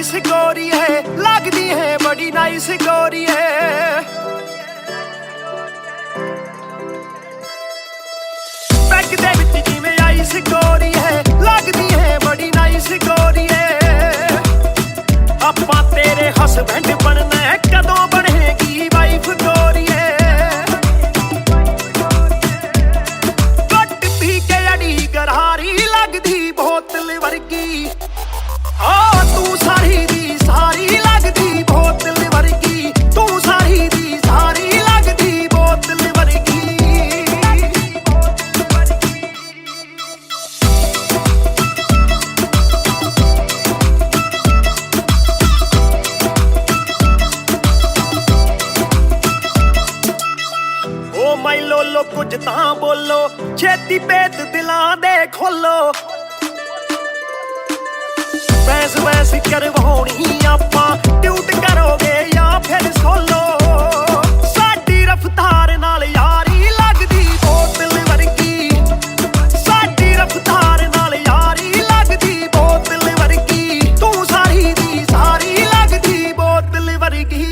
Nice गोरी है, लगदी है बड़ी नाइस गोरी है। पैग दे विच जिवें आइस गोरी है, लगदी है बड़ी नाइस गोरी है। आपां तेरे हसबैंड बनना है, कदों बनेगी वाइफ गोरी है। घट पी के अड़ी गरारी लगदी बोतल वर्गी, तू सारी दी सारी लगदी बोतल वर्गी, तू सारी दी सारी लगदी बोतल वर्गी। ओ माई लोलो कुछ तां बोलो, छेती पेत दिलां दे खोलो। बहस बहस करवाउणी आपां, ट्यूट करोगे या फिर सोलो। साडी रफ्तार नाल यारी लगदी बोतल वर्गी, साडी रफ्तार नाल यारी लगदी बोतल वर्गी, तू सारी दी सारी लगदी बोतल वर्गी।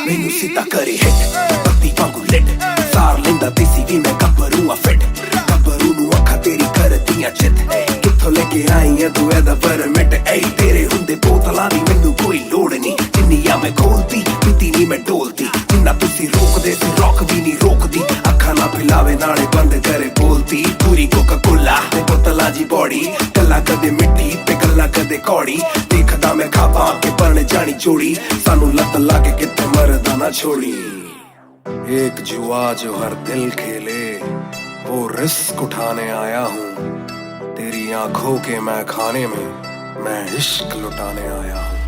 मैनू सीधा करे हिट, पत्ती वांगू लिट, सार लेंदा देसी भी मैं गब्बरू आ फिट। गब्बरू नू अखां तेरी करदियां चित, कित्थों लेके आई है तू एदा परमिट। ऐ तेरे हुंदे बोतलां दी मैनू कोई लोड़ नहीं, जिन्नियां मैं खोलती पीती नहीं मैं डोलती। जिन्ना तुसी रोकदे सी रॉक भी नहीं रोकदी, अखां ना पिलावे नाले बंद करे बोलती। पूरी कोका कोला ते बोतलां जी बॉडी, गल्लां कदे मिट्टी ते गल्लां कदे कौड़ी। देखदा मैं खाबां के बन जानी जोड़ी, सानू लत लागे कित्थे मरदा ना छोड़ी। एक जुआ जो हर दिल खेले, वो रिस्क उठाने आया हूँ। तेरी आंखों के मैं खाने में मैं इश्क लुटाने आया हूँ।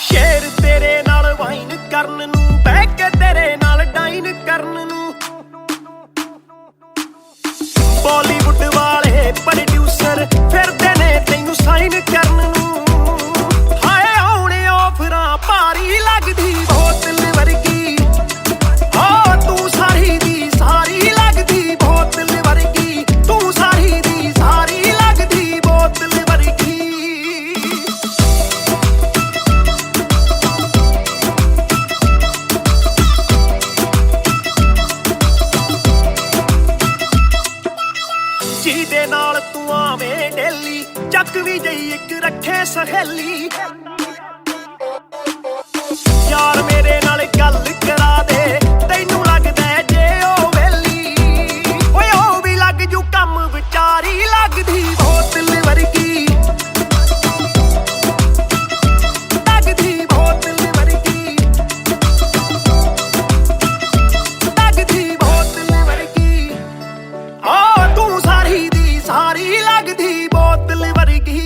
शेर तेरे नाल वाइन करन नू, बह के तेरे नाल डाइन करन नू। बॉलीवुड वाले प्रोड्यूसर फिरदे ने तैनू साइन करन नू। हाय आउणे ऑफरां भारी लगदी बोतल वर्गी, तू सारी दी सारी लगदी बोतल वर्गी, तू सारी दी सारी लगदी बोतल वर्गी। ਜਿਹਦੇ ਨਾਲ ਤੂੰ ਆਵੇਂ ਡੇਲੀ, ਚੱਕ ਵੀ ਜਈ ਇੱਕ ਰੱਖੇ ਸਹੇਲੀ। ਯਾਰ ਮੇਰੇ ਨਾਲ ਗੱਲ ਕਰਾ ਦੇ, ਤੈਨੂੰ ਲੱਗਦਾ ਜੇ ਉਹ ਵੇਲੀ। ਓਏ ਉਹ ਵੀ ਲੱਗ ਜੂ ਕੰਮ, ਵਿਚਾਰੀ ਲੱਗਦੀ ਬੋਤਲ ਵਰਗੀ, ਲੱਗਦੀ ਬੋਤਲ ਵਰਗੀ, ਲੱਗਦੀ ਬੋਤਲ ਵਰਗੀ। ਤੂੰ ਸਾਰੀ ਦੀ ਸਾਰੀ ਲੱਗਦੀ ਬੋਤਲ ਵਰਗੀ।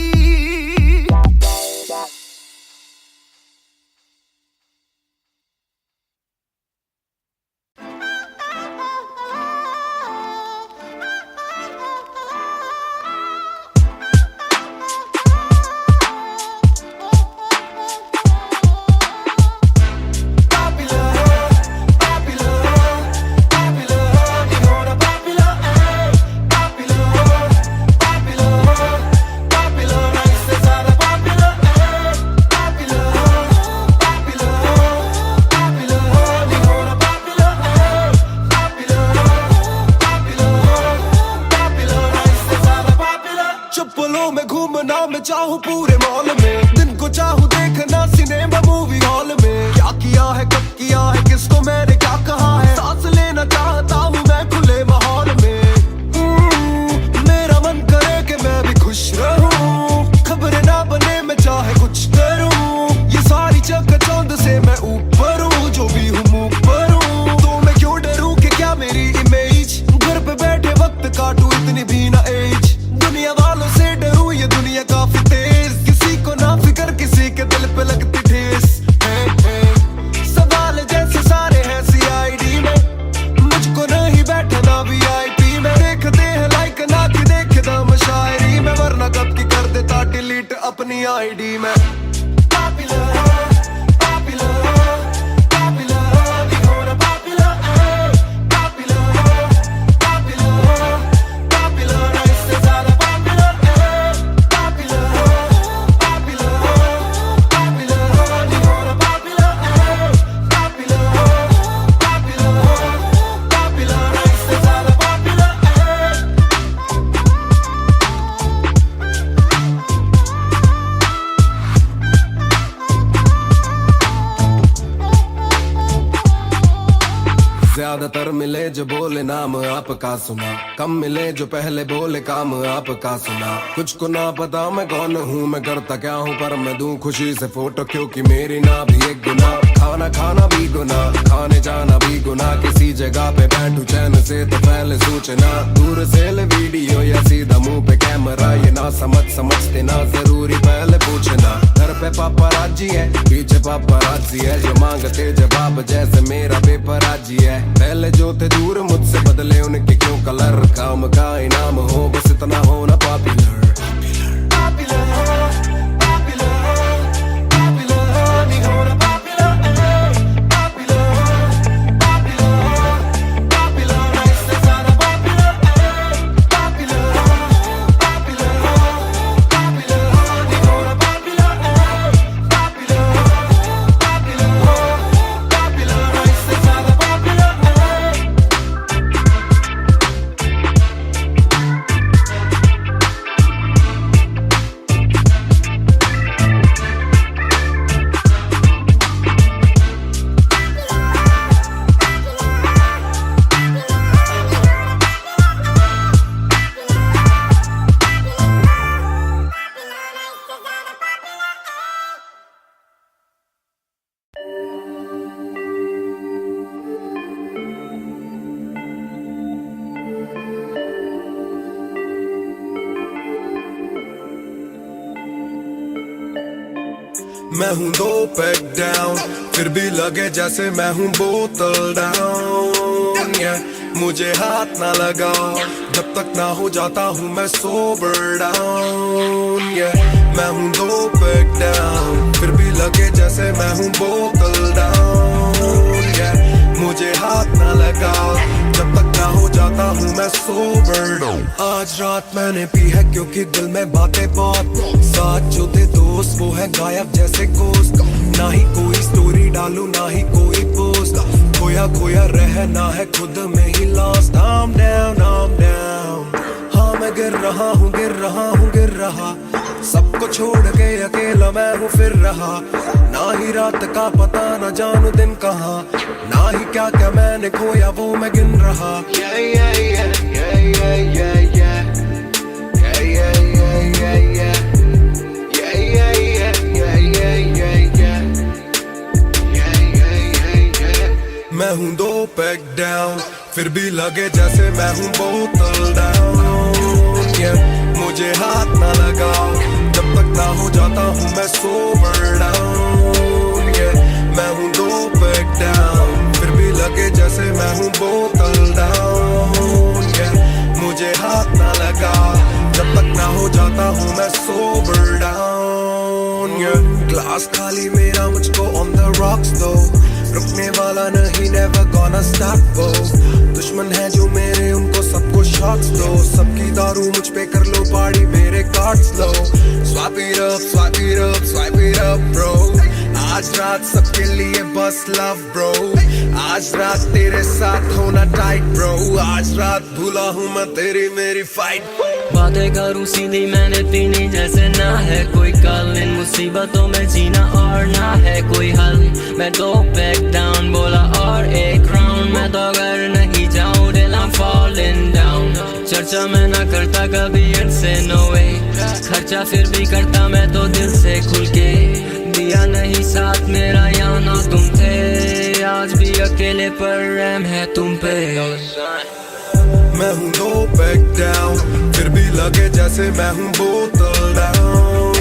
चप्पलों में घूमना मैं चाहूँ पूरे मॉल में, दिन को चाहूँ देखना सिनेमा मूवी हॉल में। क्या किया है कब किया है किसको मैंने क्या कहा है, सांस लेना चाहता हूँ मैं खुले माहौल में। मेरा मन करे कि मैं भी खुश रहूं, खबरें ना बने मैं चाहे कुछ करूं। ये सारी चकाचौंध से मैं ऊपर हूँ, जो भी हूँ मुँह पर हूँ। तो मैं क्यों डरूं कि क्या मेरी इमेज, घर पे बैठे वक्त काटूं इतनी भी ना एज। दुनिया वालों से डरूं ये दुनिया काफी तेज, ज्यादातर मिले जो बोले नाम आपका सुना, कम मिले जो पहले बोले काम आपका सुना। कुछ को ना पता मैं कौन हूँ, मैं करता क्या हूँ, पर मैं दूं खुशी से फोटो क्योंकि मेरी ना भी एक गुना। खाना खाना भी गुना, खाने जाना भी गुना, किसी जगह पे बैठू चैन से तो पहले सूचना। दूर से ले वीडियो या सीधा मुंह पे कैमरा, ये ना समझते ना जरूरी पहले पूछना। घर पे पापराजी है, पीछे पापराजी है, जो मांगते जवाब जैसे मेरा पेपर आजी है। पहले जो थे दूर मुझसे बदले उनके क्यों कलर, काम का इनाम हो बस इतना हो ना पॉपुलर। मैं हूँ 2 पैक डाउन, फिर भी लगे जैसे मैं हूँ बोतल डाउन। मुझे हाथ ना लगाओ जब तक ना हो जाता हूँ मैं सोबर डाउन। मैं हूँ 2 पैक डाउन, फिर भी लगे जैसे मैं हूँ बोतल डाउन। मुझे हाथ ना लगाओ जब तक ना हो जाता हूँ मैं सोबर डाउन। आज रात मैंने पी है क्योंकि दिल में बातें बहुत, साथ जो थे दोस्त वो है गायब जैसे गोश्त। ना ही कोई स्टोरी डालूं ना ही कोई पोस्ट, खोया खोया रहना है खुद में he lost. I'm down, I'm down, हाँ मैं गिर रहा हूँ गिर रहा हूँ गिर रहा, सबको छोड़ के अकेला मैं हूँ फिर रहा। ना ही रात का पता न जानू दिन कहाँ, ना ही क्या क्या मैंने खोया वो मैं गिन रहा। Yeah, yeah, yeah, yeah, yeah, yeah, yeah. Yeah, yeah, yeah, yeah, yeah. Yeah, yeah, yeah, yeah, yeah, yeah, yeah. Yeah, yeah, yeah, yeah. मैं हूँ 2 पैक डाउन, फिर भी लगे जैसे मैं हूँ बोतल डाउन। मुझे हाथ ना लगाओ जब तक ना हो जाता हूँ मैं सोबर डाउन। मैं हूँ 2 पैक डाउन, फिर भी लगे जैसे मैं हूँ बोतल डाउन। मुझे हाथ ना लगाओ जब तक ना हो जाता हूँ मैं सोबर डाउन। ग्लास खाली मेरा मुझको ऑन द रॉक्स दो, रुकने वाला नहीं never gonna stop go। दुश्मन है जो मेरे उनको सबको शॉट्स दो, सबकी दारू मुझ पे कर लो पार्टी मेरे cards low. Swipe it up, swipe it up, swipe it up bro। आज रात सबके लिए बस लव ब्रो, आज रात तेरे साथ होना टाइट ब्रो, आज रात भूला हूँ मैं तेरी मेरी फाइट। बातें करूँ सीधी मैंने पीनी जैसे ना है कोई कल, इन मुसीबतों में जीना और ना है कोई हल। मैं 2 पैक डाउन बोला और एक राउंड, मैं तो अगर नहीं जाऊँ दिल I'm falling down। चर्चा मैं ना करता कभी इनसे नो वे, खर्चा फिर भी करता मैं तो दिल से खुल के। दिया नहीं साथ मेरा यहाँ ना तुम थे, आज भी अकेले पर रहम है तुम पे। मैं हूँ 2 पैक डाउन, फिर भी लगे जैसे मैं हूँ बोतल डाउन।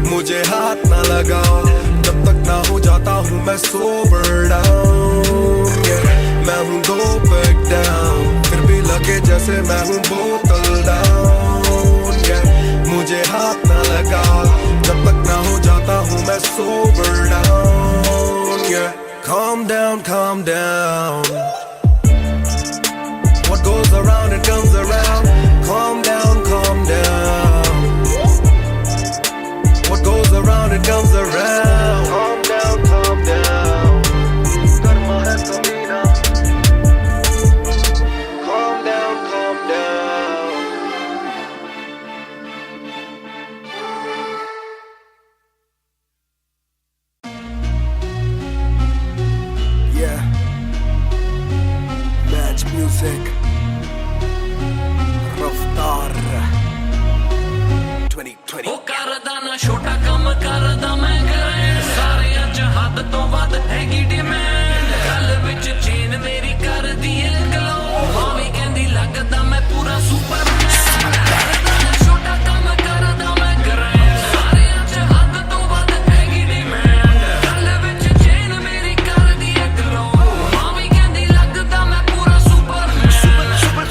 मुझे हाथ ना लगाओ जब तक ना हो जाता हूँ मैं सोबर डाउन। मैं हूँ 2 पैक डाउन, फिर भी लगे जैसे मैं हूँ बोतल डाउन। मुझे हाथ ना लगाओ जब तक ना हो जाता हूँ मैं sober down. Calm down, calm down, what goes around it comes around। Calm down, calm down, what goes around it comes around। Calm down, calm down, karma hai kamina। Calm down, calm down। Yeah, Music Raftaar 2020 ਉਹ ਕਰਦਾ ਨਾ ਛੋਟਾ ਕੰਮ ਕਰਦਾ ਮੈਂ grand ਸਾਰਿਆਂ ਚ ਹੱਦ ਤੋਂ ਵੱਧ ਹੈਗੀ ਡਿਮਾਂਡ ਗੱਲ ਵਿੱਚ ਚੇਨ ਮੇਰੀ ਕਰਦੀ ਏ ਗਲੋ ਮਾਵੀ ਕਹਿੰਦੀ ਲੱਗਦਾ ਮੈਂ ਪੂਰਾ ਸੁਪਰਮੈਨ ਕਰਦਾ ਨਾ ਛੋਟਾ ਕੰਮ ਕਰਦਾ ਮੈਂ ਗ੍ਰੈਂਡ ਸਾਰਿਆਂ ਚ ਹੱਦ ਤੋਂ ਵੱਧ ਹੈਗੀ ਡਿਮਾਂਡ ਗੱਲ ਵਿੱਚ ਚੇਨ ਮੇਰੀ ਕਰਦੀ ਏ ਗਲੋ ਮਾਵੀ ਕਹਿੰਦੀ ਲੱਗਦਾ ਮੈਂ ਪੂਰਾ ਸੁਪਰਮੈਨ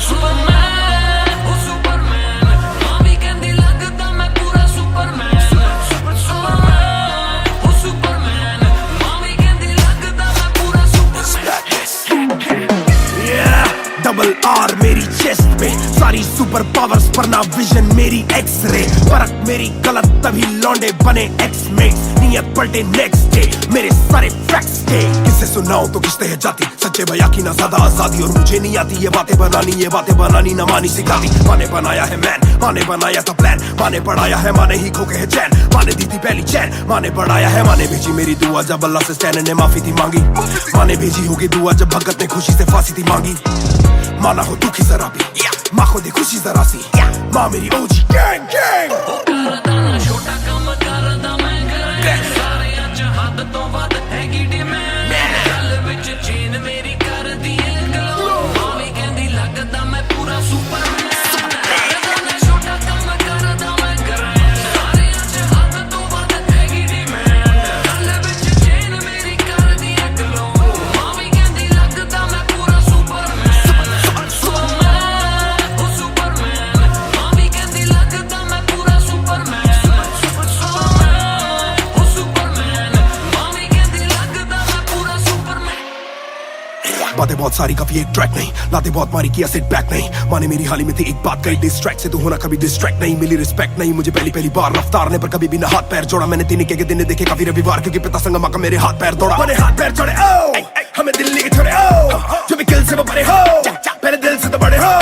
ਸੁਪਰਮੈਨ ਉਹ ਸੁਪਰਮੈਨ ਮਾਵੀ ਕਹਿੰਦੀ ਲੱਗਦਾ ਮੈਂ ਪੂਰਾ ਸੁਪਰਮੈਨ ਸੁਪਰਮੈਨ ਉਹ ਸੁਪਰਮੈਨ ਮਾਵੀ ਕਹਿੰਦੀ ਲੱਗਦਾ ਮੈਂ ਪੂਰਾ ਸੁਪਰਮੈਨ डबल आर मेरी चेस्ट पे सारी सुपर पावर्स पर ना विजन मेरी एक्स-रे परख मेरी गलत तभी लौंडे बने एक्स-मेट्स नियत पलटे नेक्स्ट डे मेरे सारे फैक्ट्स थे किससे सुनाऊं तो किसते है जाती सच्चे भैया की ना ज्यादा आजादी और मुझे नहीं आती ये बातें बनानी ना मानी सिखाती माने बनाया है मैन माने बनाया था प्लान माने पढ़ाया है माने ही खो के है चैन माने दी थी पहली चैन माने बढ़ाया है माने भेजी मेरी दुआ जब अल्लाह से स्टैन ने माफी थी मांगी माने भेजी होगी दुआ जब भगत ने खुशी से फांसी थी मांगी माना हो दुखी जरा भी माँ को दे खुशी जरा सी माँ मेरी ओजी गैंग गैंग ਕਰਦਾ ਨਾ ਛੋਟਾ ਕੰਮ ਕਰਦਾ ਮੈਂ ਗ੍ਰੈਂਡ ਸਾਰਿਆਂ ਚ ਹੱਦ ਤੋਂ ਵੱਧ ਹੈਗੀ ਡਿਮਾਂਡ ਗੱਲ ਵਿੱਚ ਚੇਨ ਮੇਰੀ ਕਰਦੀ ਏ ਗਲੋ ਮਾਵੀ ਕਹਿੰਦੀ ਲੱਗਦਾ ਮੈਂ ਪੂਰਾ ਸੁਪਰਮੈਨ ਕਰਦਾ ਨਾ ਛੋਟਾ ਕੰਮ ਕਰਦਾ ਮੈਂ ਗ੍ਰੈਂਡ ਸਾਰਿਆਂ ਚ ਹੱਦ ਤੋਂ ਵੱਧ ਹੈਗੀ ਡਿਮਾਂਡ ਗੱਲ ਵਿੱਚ ਚੇਨ ਮੇਰੀ ਕਰਦੀ ਏ ਗਲੋ ਮਾਵੀ ਕਹਿੰਦੀ ਲੱਗਦਾ ਮੈਂ ਪੂਰਾ ਸੁਪਰਮੈਨ ਸੁਪਰਮੈਨ ਉਹ ਸੁਪਰਮੈਨ ਮਾਵੀ ਕਹਿੰਦੀ ਲੱਗਦਾ ਮੈਂ ਪੂਰਾ ਸੁਪਰਮੈਨ ਸੁਪਰਮੈਨ ਉਹ ਸੁਪਰਮੈਨ ਮਾਵੀ ਕਹਿੰਦੀ ਲੱਗਦਾ ਮੈਂ ਪੂਰਾ ਸੁਪਰਮੈਨ बातें बहुत सारी कभी एक ट्रैक नहीं लाते बहुत मारी किया सेट बैक नहीं माने मेरी हाल ही में थी एक बात कही डिस्ट्रैक्ट से तू होना कभी डिस्ट्रैक्ट नहीं मिली रिस्पेक्ट नहीं मुझे पहली बार रफ्तार ने पर कभी भी ना हाथ पैर जोड़ा मैंने तीन के दिन देखे काफी रविवार क्योंकि पिता संगमा का मेरे हाथ पैर दौड़ा मैंने हाथ पैर जोड़े ओ हमें दिल्ली के छोड़े ओ जो भी किल से वो बड़े हो मेरे दिल से तो बड़े हो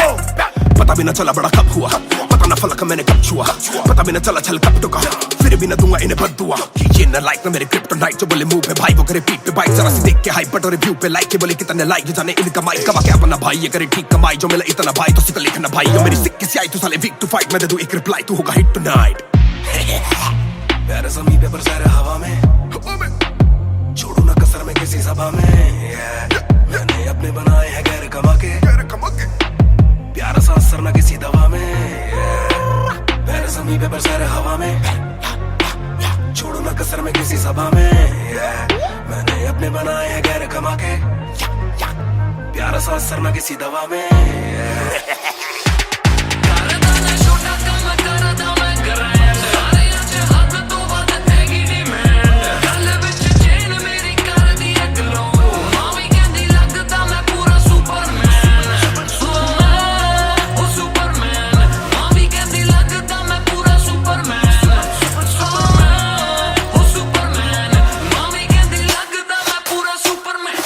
पता भी ना चला बड़ा कब हुआ पता ना फलक मैंने कब छुआ पता भी ना चला छल कब टुका फिर भी ना दूंगा इन्हें बददुआ ये ना लाइक ना मेरे क्रिप्टोनाइट जो बोले मुंह पे भाई वो करे पीठ पे बाइक जरा सी देख के हाइप बट और रिव्यू पे लाइक के बोले कितने लाइक ये जाने इनका माइक कमा क्या बना भाई ये करे ठीक कमाई जो मिला इतना भाई तो सिक्का लिखना भाई और मेरी सिक्की से आई तू साले वीक टू फाइट मैं दे दूं एक रिप्लाई तू होगा हिट टुनाइट प्यारे ज़मीं पे बरसाए हवा में छोड़ू ना कसर में किसी सभा में मैंने अपने बनाए हैं गैर कमा के प्यारा सा असर ना किसी दवा में प्यारे ज़मीं पे बरसाए हवा में छोड़ू ना कसर में किसी सभा में मैंने अपने बनाए हैं गैर कमा के प्यारा सा असर ना किसी दवा में ਕਰਦਾ ਨਾ ਛੋਟਾ ਕੰਮ ਕਰਦਾ ਮੈਂ ਗ੍ਰੈਂਡ ਸਾਰਿਆਂ ਚ ਹੱਦ ਤੋਂ ਵੱਧ ਹੈਗੀ ਡਿਮਾਂਡ ਗੱਲ ਵਿੱਚ ਚੇਨ ਮੇਰੀ ਕਰਦੀ ਏ ਗਲੋ ਮਾਵੀ ਕਹਿੰਦੀ ਲੱਗਦਾ ਮੈਂ ਪੂਰਾ ਸੁਪਰਮੈਨ ਸੁਪਰਮੈਨ ਉਹ ਸੁਪਰਮੈਨ ਮਾਵੀ ਕਹਿੰਦੀ ਲੱਗਦਾ ਮੈਂ ਪੂਰਾ ਸੁਪਰਮੈਨ ਸੁਪਰਮੈਨ ਉਹ ਸੁਪਰਮੈਨ ਮਾਵੀ ਕਹਿੰਦੀ ਲੱਗਦਾ ਮੈਂ ਪੂਰਾ Superman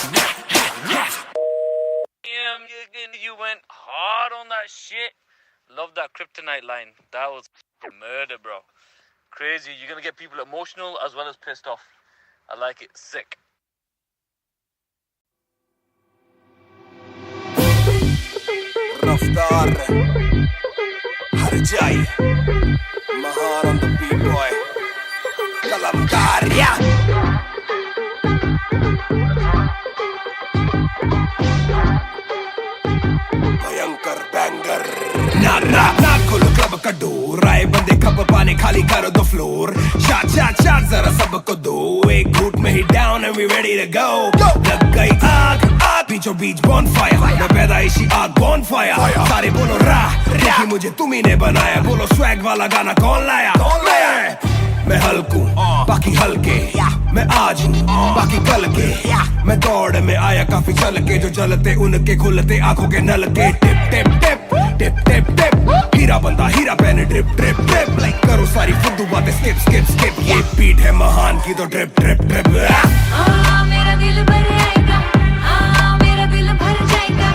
You went hard on that shit. Love that kryptonite line. That was murder, bro. Crazy. You're gonna get people emotional as well as pissed off. I like it. Sick. Raftaar हर जाई Mahar on the beat boy कलमकार या भयंकर banger ना खोलो club का door आए बंदे खप पाने खाली करो दो फ्लोर शाट जरा सबको दो एक घूट में ही down and we ready to go लग गई आग बीचों बीच बॉनफायर मैं पैदाइशी आग बॉनफायर सारे बोलो रा मुझे तुम्ही ने बनाया बोलो स्वैग वाला गाना कौन लाया मैं हल्कू बाकी हल्के मैं आज हूँ बाकी कल के मैं दौड़ में आया काफी चल के जो चलते उनके खुलते आंखों के नल के टिप टिप टिप टिप टिप टिप हीरा बंदा हीरा पहने ड्रिप ड्रिप ड्रिप लाइक करो सारी फुद्दू बातें स्किप स्किप स्किप ये बीट है महान की तो ड्रिप ड्रिप ड्रिप मेरा दिल भर आएगा मेरा दिल भर जाएगा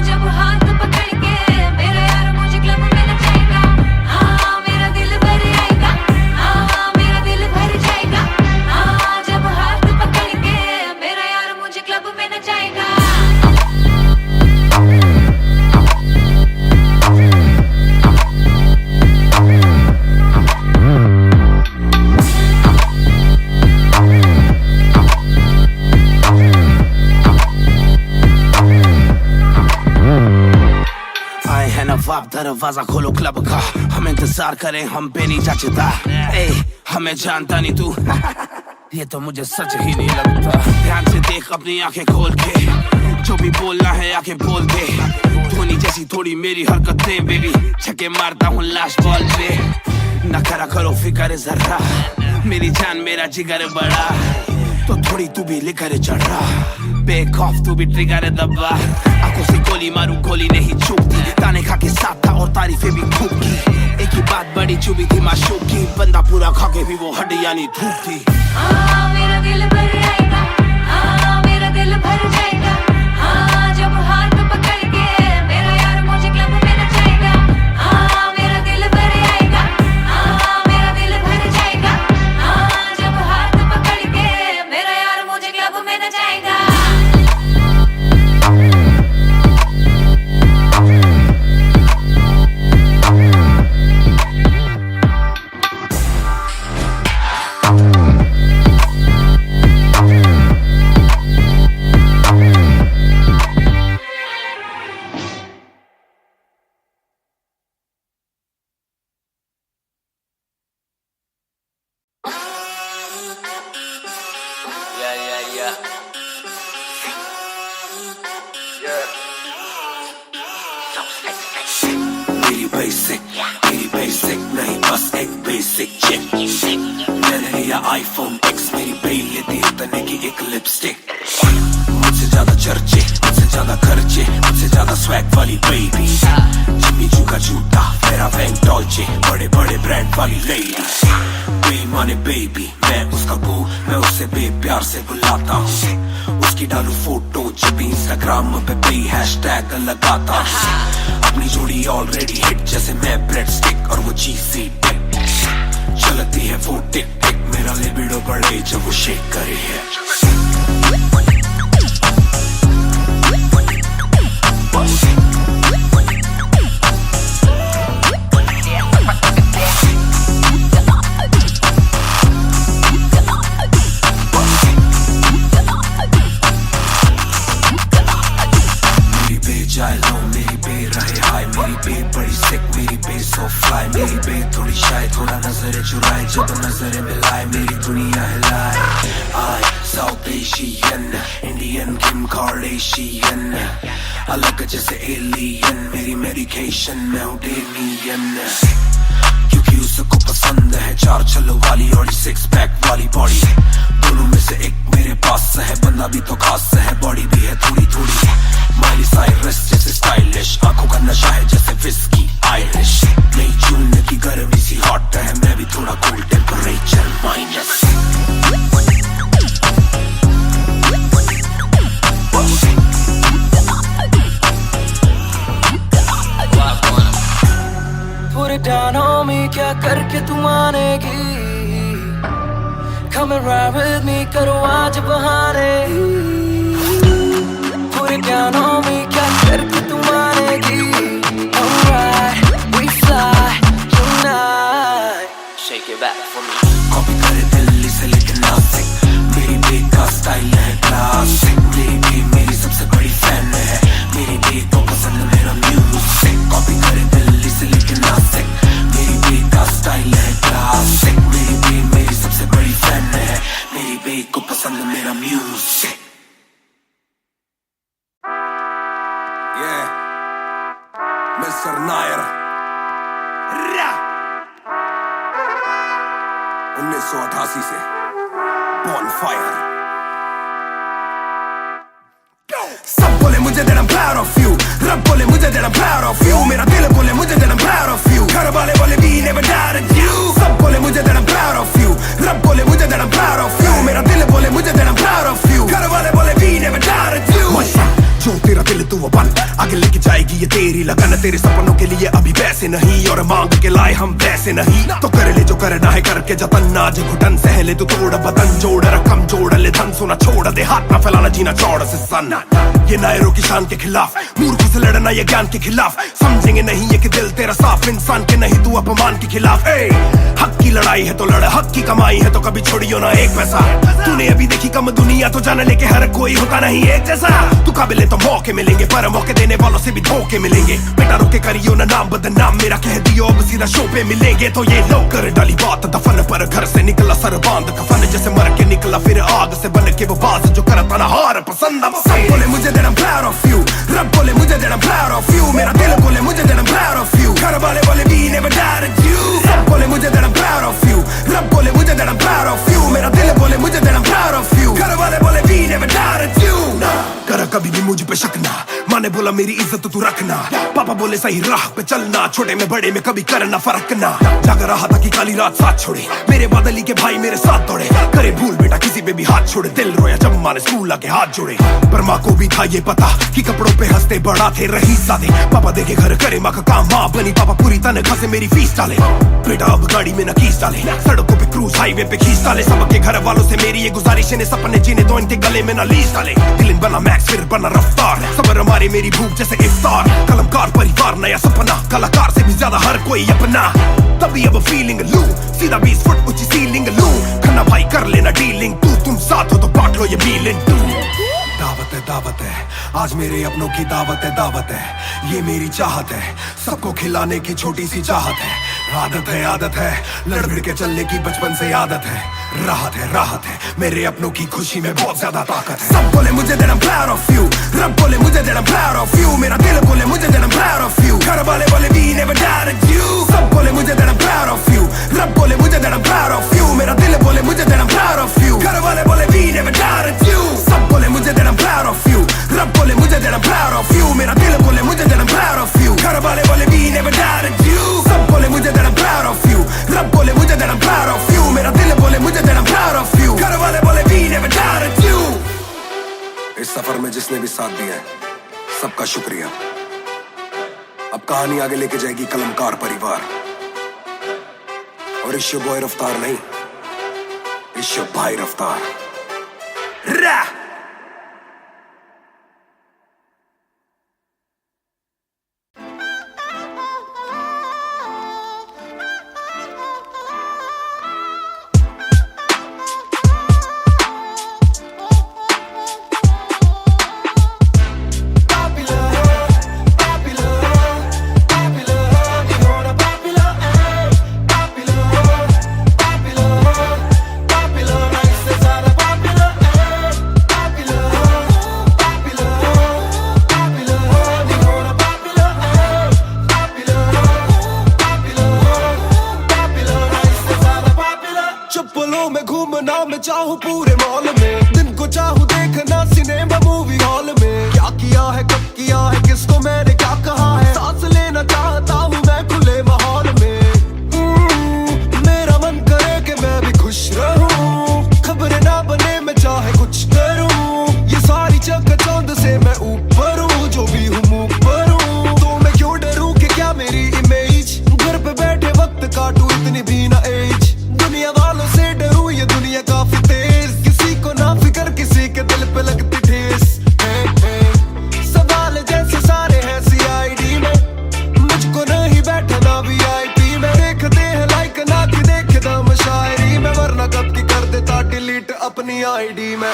जब हाथ पकड़ के मेरे यार मुझे क्लब में नचाएगा मेरा दिल भर आएगा मेरा दिल भर जाएगा जब हाथ पकड़ के मेरा यार मुझे क्लब में नचाएगा दरवाजा खोलो क्लब का, हम इंतजार करें, हम पे नहीं जचता। ए हमें जानता नहीं तू ये तो मुझे सच ही नहीं लगता। ध्यान से देख अपनी आंखें खोल के, जो भी बोलना है आके बोल दे। धोनी जैसी थोड़ी मेरी हरकतें बेबी, छक्के मारता हूँ लास्ट बॉल पे। न करा करो फिक्र जरा, मेरी जान मेरा जिगर बड़ा, तो थोड़ी तू भी लेकर चढ़ रहा। बेक ऑफ तू भी ट्रिगर दबा, आंखों से गोली मारू गोली नहीं चूकती। ताने खा के साथ था और तारीफें भी खूब की, एक ही बात बड़ी चुभी थी माशूक की। बंदा पूरा खा के भी वो हड्डियां नहीं थूकती। मेरा दिल भर आएगा, मेरा दिल भर जाएगा। जब हाथ पकड़ के मेरा यार मुझे क्लब में नचाएगा। मेरा दिल भर आएगा, मेरा दिल भर जाएगा। जब हाथ पकड़ के मेरा यार मुझे क्लब में नचाएगा। मेरी बेसिक नहीं बस एक बेसिक चिप। मैंने लिया आईफोन X, मेरी बेल लेती इतने की एक लिपस्टिक। मुझसे ज्यादा चर्चे, मुझसे ज्यादा खर्चे, मुझसे ज्यादा स्वैग वाली बेबी। जिम्मी चू का जूता, मेरा वैंक डॉल्चे, बड़े बड़े ब्रांड वाली लेडी। बेईमाने बेबी, मैं उसका बू, मैं उसे बेप्यार से बुलाता हूँ। उसकी डालू फोटो जब इंस्टाग्राम पे बे हैशटैग लगाता हूँ। अपनी जोड़ी ऑलरेडी हिट, जैसे मैं ब्रेड स्टिक और वो चीज़ी टिक। चलती है वो टिक टिक, मेरा लिबिडो बढ़े जब वो शेक करे है। मेरी बे थोड़ी शाय, थोड़ा नजरें चुराए, जब नजरें मिलाए मेरी दुनिया हिलाए। आई साउथ एशियन, इंडियन किम कार्डेशियन, अलग जैसे एलियन, मेरी मेडिकेशन मैं हूँ डेलियन। क्योंकि उसको पसंद है चार छल्लों वाली और 6 पैक वाली बॉडी। दोनों में से एक मेरे पास है, बंदा भी तो खास है, बॉडी भी है थोड़ी थोड़ी। माइली साइरस जैसे स्टाइलिश, आंखों का नशा है जैसे विस्की आयरिश। नई जून की गर्मी सी हॉट है, मैं भी थोड़ा cool temperature minus. Put it down on me, क्या करके तू मानेगी? Come and ride with me, करो आज बहाने। Put it down on me, क्या करके तू मानेगी? Alright, we fly tonight. Shake it back for me. Copy करे दिल्ली से लेकर नासिक, मेरी बे का स्टाइल है क्लासिक। मेरी बे मेरी सबसे बड़ी फैन है, मेरी बे को पसंद मेरा म्यूजिक। कॉपी करे दिल्ली से लेकर नासिक, मेरी बे का स्टाइल है क्लासिक। मेरी बे मेरी सबसे बड़ी फैन है, मेरी बे को पसंद मेरा म्यूजिक। मिस्टर नायर 1988 से Bonfire। सब बोले मुझे that I'm proud of you, रब बोले मुझे that I'm proud of you, मेरा दिल बोले मुझे that I'm proud of you, घर वाले बोले we never doubted you। सब बोले मुझे that I'm proud of you, रब बोले मुझे that I'm proud of you, मेरा दिल बोले मुझे that I'm proud of you, घर वाले बोले we never doubted you। जो तेरा दिल तू वो बन, आगे लेके जाएगी ये तेरी लगन। तेरे सपनों के लिए अभी पैसे नहीं और मांग के लाए हम वैसे नहीं, तो कर ले जो करना है करके जतन। आज घुटन सहले तू तोड़ बदन, जोड़ रकम जोड़ ले धन, सोना छोड़ दे हाथ ना फैलाना जीना चौड़ से सन। ये नायरों की शान के खिलाफ, मूर्खों से लड़ना ये ज्ञान के खिलाफ। समझेंगे नहीं ये कि दिल तेरा साफ, इंसान के नहीं तू अपमान के खिलाफ। हक की लड़ाई है तो लड़, हक की कमाई है तो कभी छोड़ियो ना एक पैसा। तूने अभी देखी कम दुनिया, तो जान लेके हर कोई होता नहीं एक जैसा। तू काबिल तो मौके मिलेंगे, पर मौके देने वालों से भी हो के मिलेंगे। बेटा रोके करियो ना नाम बदनाम मेरा, कह दियो अब सीधा शो पे मिलेंगे। तो ये लो कर डाली बात दफन पर, घर से निकला सर बांध कफन, जैसे मर के निकला फिर आग से बन के वो बाज जो करता ना हार पसंद। सब बोले मुझे that I'm proud of you, रब बोले मुझे that I'm proud of you, मेरा दिल बोले मुझे that I'm proud of you, घर वाले बोले we never doubted you। सब बोले मुझे that I'm proud of you, रब बोले मुझे that I'm proud of you, मेरा दिल बोले मुझे that I'm proud of you, घर वाले बोले we never doubted you। ना कर कभी भी मुझ पे शक ना, माँ ने बोला मेरी इज्जत तू रखना, पापा बोले सही राह पे चलना, छोटे में बड़े में कभी करना फर्क ना। लग रहा था कि काली रात साथ छोड़े, मेरे बादली के भाई मेरे साथ दौड़े, करे भूल बेटा किसी पे भी हाथ छोड़े, दिल रोया जब माँ ने स्कूल आके हाथ जोड़े। पर माँ को भी था ये पता कि कपड़ों पे हंसते बड़ा थे रही सादे, पापा देखे घर करे माँ का काम, माँ बनी पापा पूरी तनख्वाह से मेरी फीस डाले। बेटा अब गाड़ी में न कीस डाले, सड़कों पे क्रूज हाईवे पे खींच डाले, सबके घर वालों से मेरी ये गुजारिश ने सपने जीने दो इनके गले में न लीस डाले। दिल बना मैक्स फिर बना रफ्तार, सबर हमारे मेरी भूख जैसे इफ्तार, कलमकार परिवार नया सपना, कलाकार से भी ज्यादा हर कोई अपना। तभी अब फीलिंग लू, सीधा 20 फुट ऊंची सीलिंग लू, खन्ना भाई कर लेना डीलिंग, तुम साथ हो तो बांट लो ये बीलिंग। दावत है आज मेरे अपनों की दावत है, ये मेरी चाहत है, सबको खिलाने की छोटी सी चाहत है, आदत है लड़ भिड़ के चलने की बचपन से आदत है, राहत है मेरे अपनों की खुशी में बहुत ज्यादा ताकत है। सब बोले मुझे that I'm proud of you, रब बोले मुझे that I'm proud of you, मेरा दिल बोले मुझे that I'm proud of you, घर वाले बोले we never doubted you। सब बोले मुझे that I'm proud of you, रब बोले मुझे that I'm proud of you, मेरा दिल बोले मुझे that I'm proud of you, घर वाले बोले we never doubted you। सब बोले मुझे that I'm proud of you, रब बोले मुझे that I'm proud of you, मेरा दिल बोले मुझे that I'm proud of you, घर वाले बोले we never doubted you। सब बोले मुझे that I'm proud of you, रब बोले मुझे that I'm proud of you, मेरा दिल बोले मुझे that I'm proud of you, घर वाले बोले we never doubted you। इस सफर में जिसने भी साथ दिया है सबका शुक्रिया। अब कहानी आगे लेके जाएगी कलमकार परिवार, और इश्यो बॉय रफ्तार नहीं, इश्यो भाई रफ्तार। मैं चाहूँ पूरे मॉल में, दिन को चाहूँ देखना सिनेमा मूवी हॉल में, क्या किया है कब किया है किसको मैंने क्या कहा है, सांस लेना चाहता हूँ मैं खुले माहौल में। मेरा मन करे कि मैं भी खुश रहूं, खबरें ना बने मैं चाहे कुछ करूं, ये सारी चकाचौंध से मैं ऊपर हूँ, जो भी हूँ मुँह पर हूँ, तो मैं क्यों डरूं कि क्या मेरी इमेज, घर पे बैठे वक्त काटूं इतनी भी ना एज, दुनिया वालों से डरूं ये दुनिया काफी तेज, किसी को ना फिकर किसी के दिल पे लगती ठेस। सवाल जैसे सारे हैं CID में, मुझको नहीं बैठना VIP में, देखते हैं लाइक ना कि देखे दम शायरी में, वरना कब की कर देता डिलीट अपनी ID में।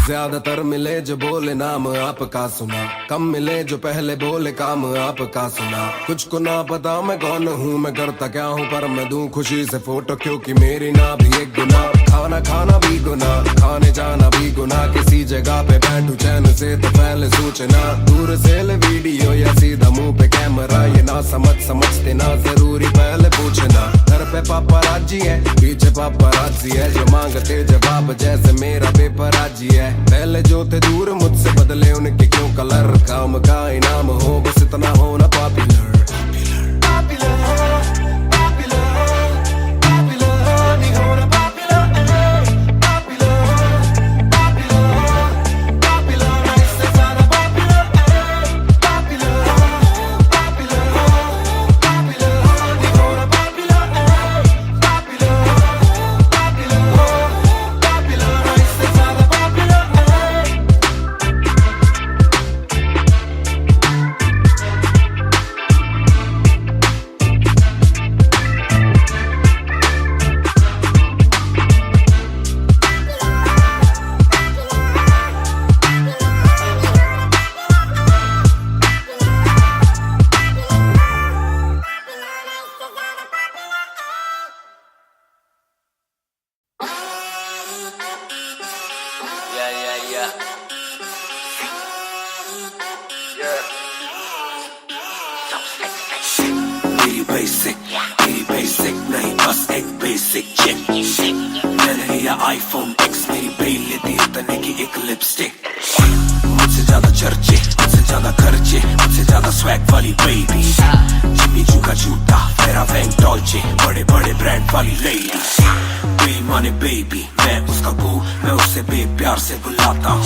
ज्यादातर मिले जो बोले नाम आपका सुना, कम मिले जो पहले बोले काम आपका सुना, कुछ को ना पता मैं कौन हूँ मैं करता क्या हूँ, पर मैं दूं खुशी से फोटो क्योंकि मेरी ना भी एक गुना, खाना खाना भी गुना, खाने जाना भी गुना, किसी जगह पे बैठूं चैन से तो पहले सूचना, दूर से ले वीडियो या सीधा मुंह पे कैमरा, ये ना समझते ना जरूरी पहले पूछना, घर पे पापराजी है पीछे पापराजी है, जो मांगते जवाब जैसे मेरा पेपराजी है, पहले जो थे दूर मुझसे बदले उनके क्यों कलर, काम का इनाम हो बस इतना हो ना पॉपुलर। मेरी बेसिक नहीं बस एक बेसिक चिक। मैंने लिया iPhone X, मेरी बेल लेती है तने की एक लिपस्टिक। मुझसे ज्यादा चर्चे, मुझसे ज्यादा खर्चे, मुझसे ज्यादा स्वैग वाली बेबी। जिम्मी चू का जूता, मेरा वैंग डॉल्चे, बड़े बड़े ब्रांड वाली लेडी। बेईमाने बेबी, मैं उसका बू, मैं उसे बेप्यार से बुलाता हूँ।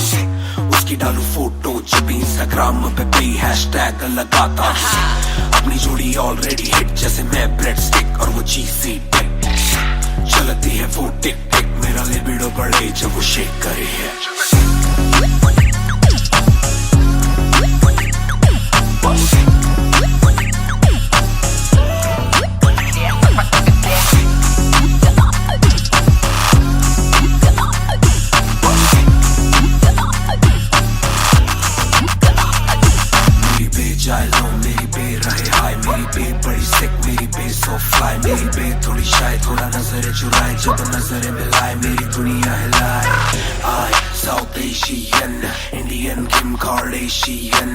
उसकी डालू फोटो जब इंस्टाग्राम पे पे हैशटैग लगाता हूँ। अपनी जोड़ी ऑलरेडी हिट, जैसे मैं ब्रेड स्टिक और वो चीज़ी टिक। चलती है वो टिक टिक, मेरा लिबिडो बढ़े जब वो शेक करे है। मेरी बे रहे हाय, मेरी बे बड़ी सिक, मेरी बे सो फ्लाई। मेरी बे थोड़ी शाय, थोड़ा नजरें चुराए, जब नजरें मिलाए मेरी दुनिया हिलाए। आई साउथ एशियन, इंडियन किम कार्डेशियन,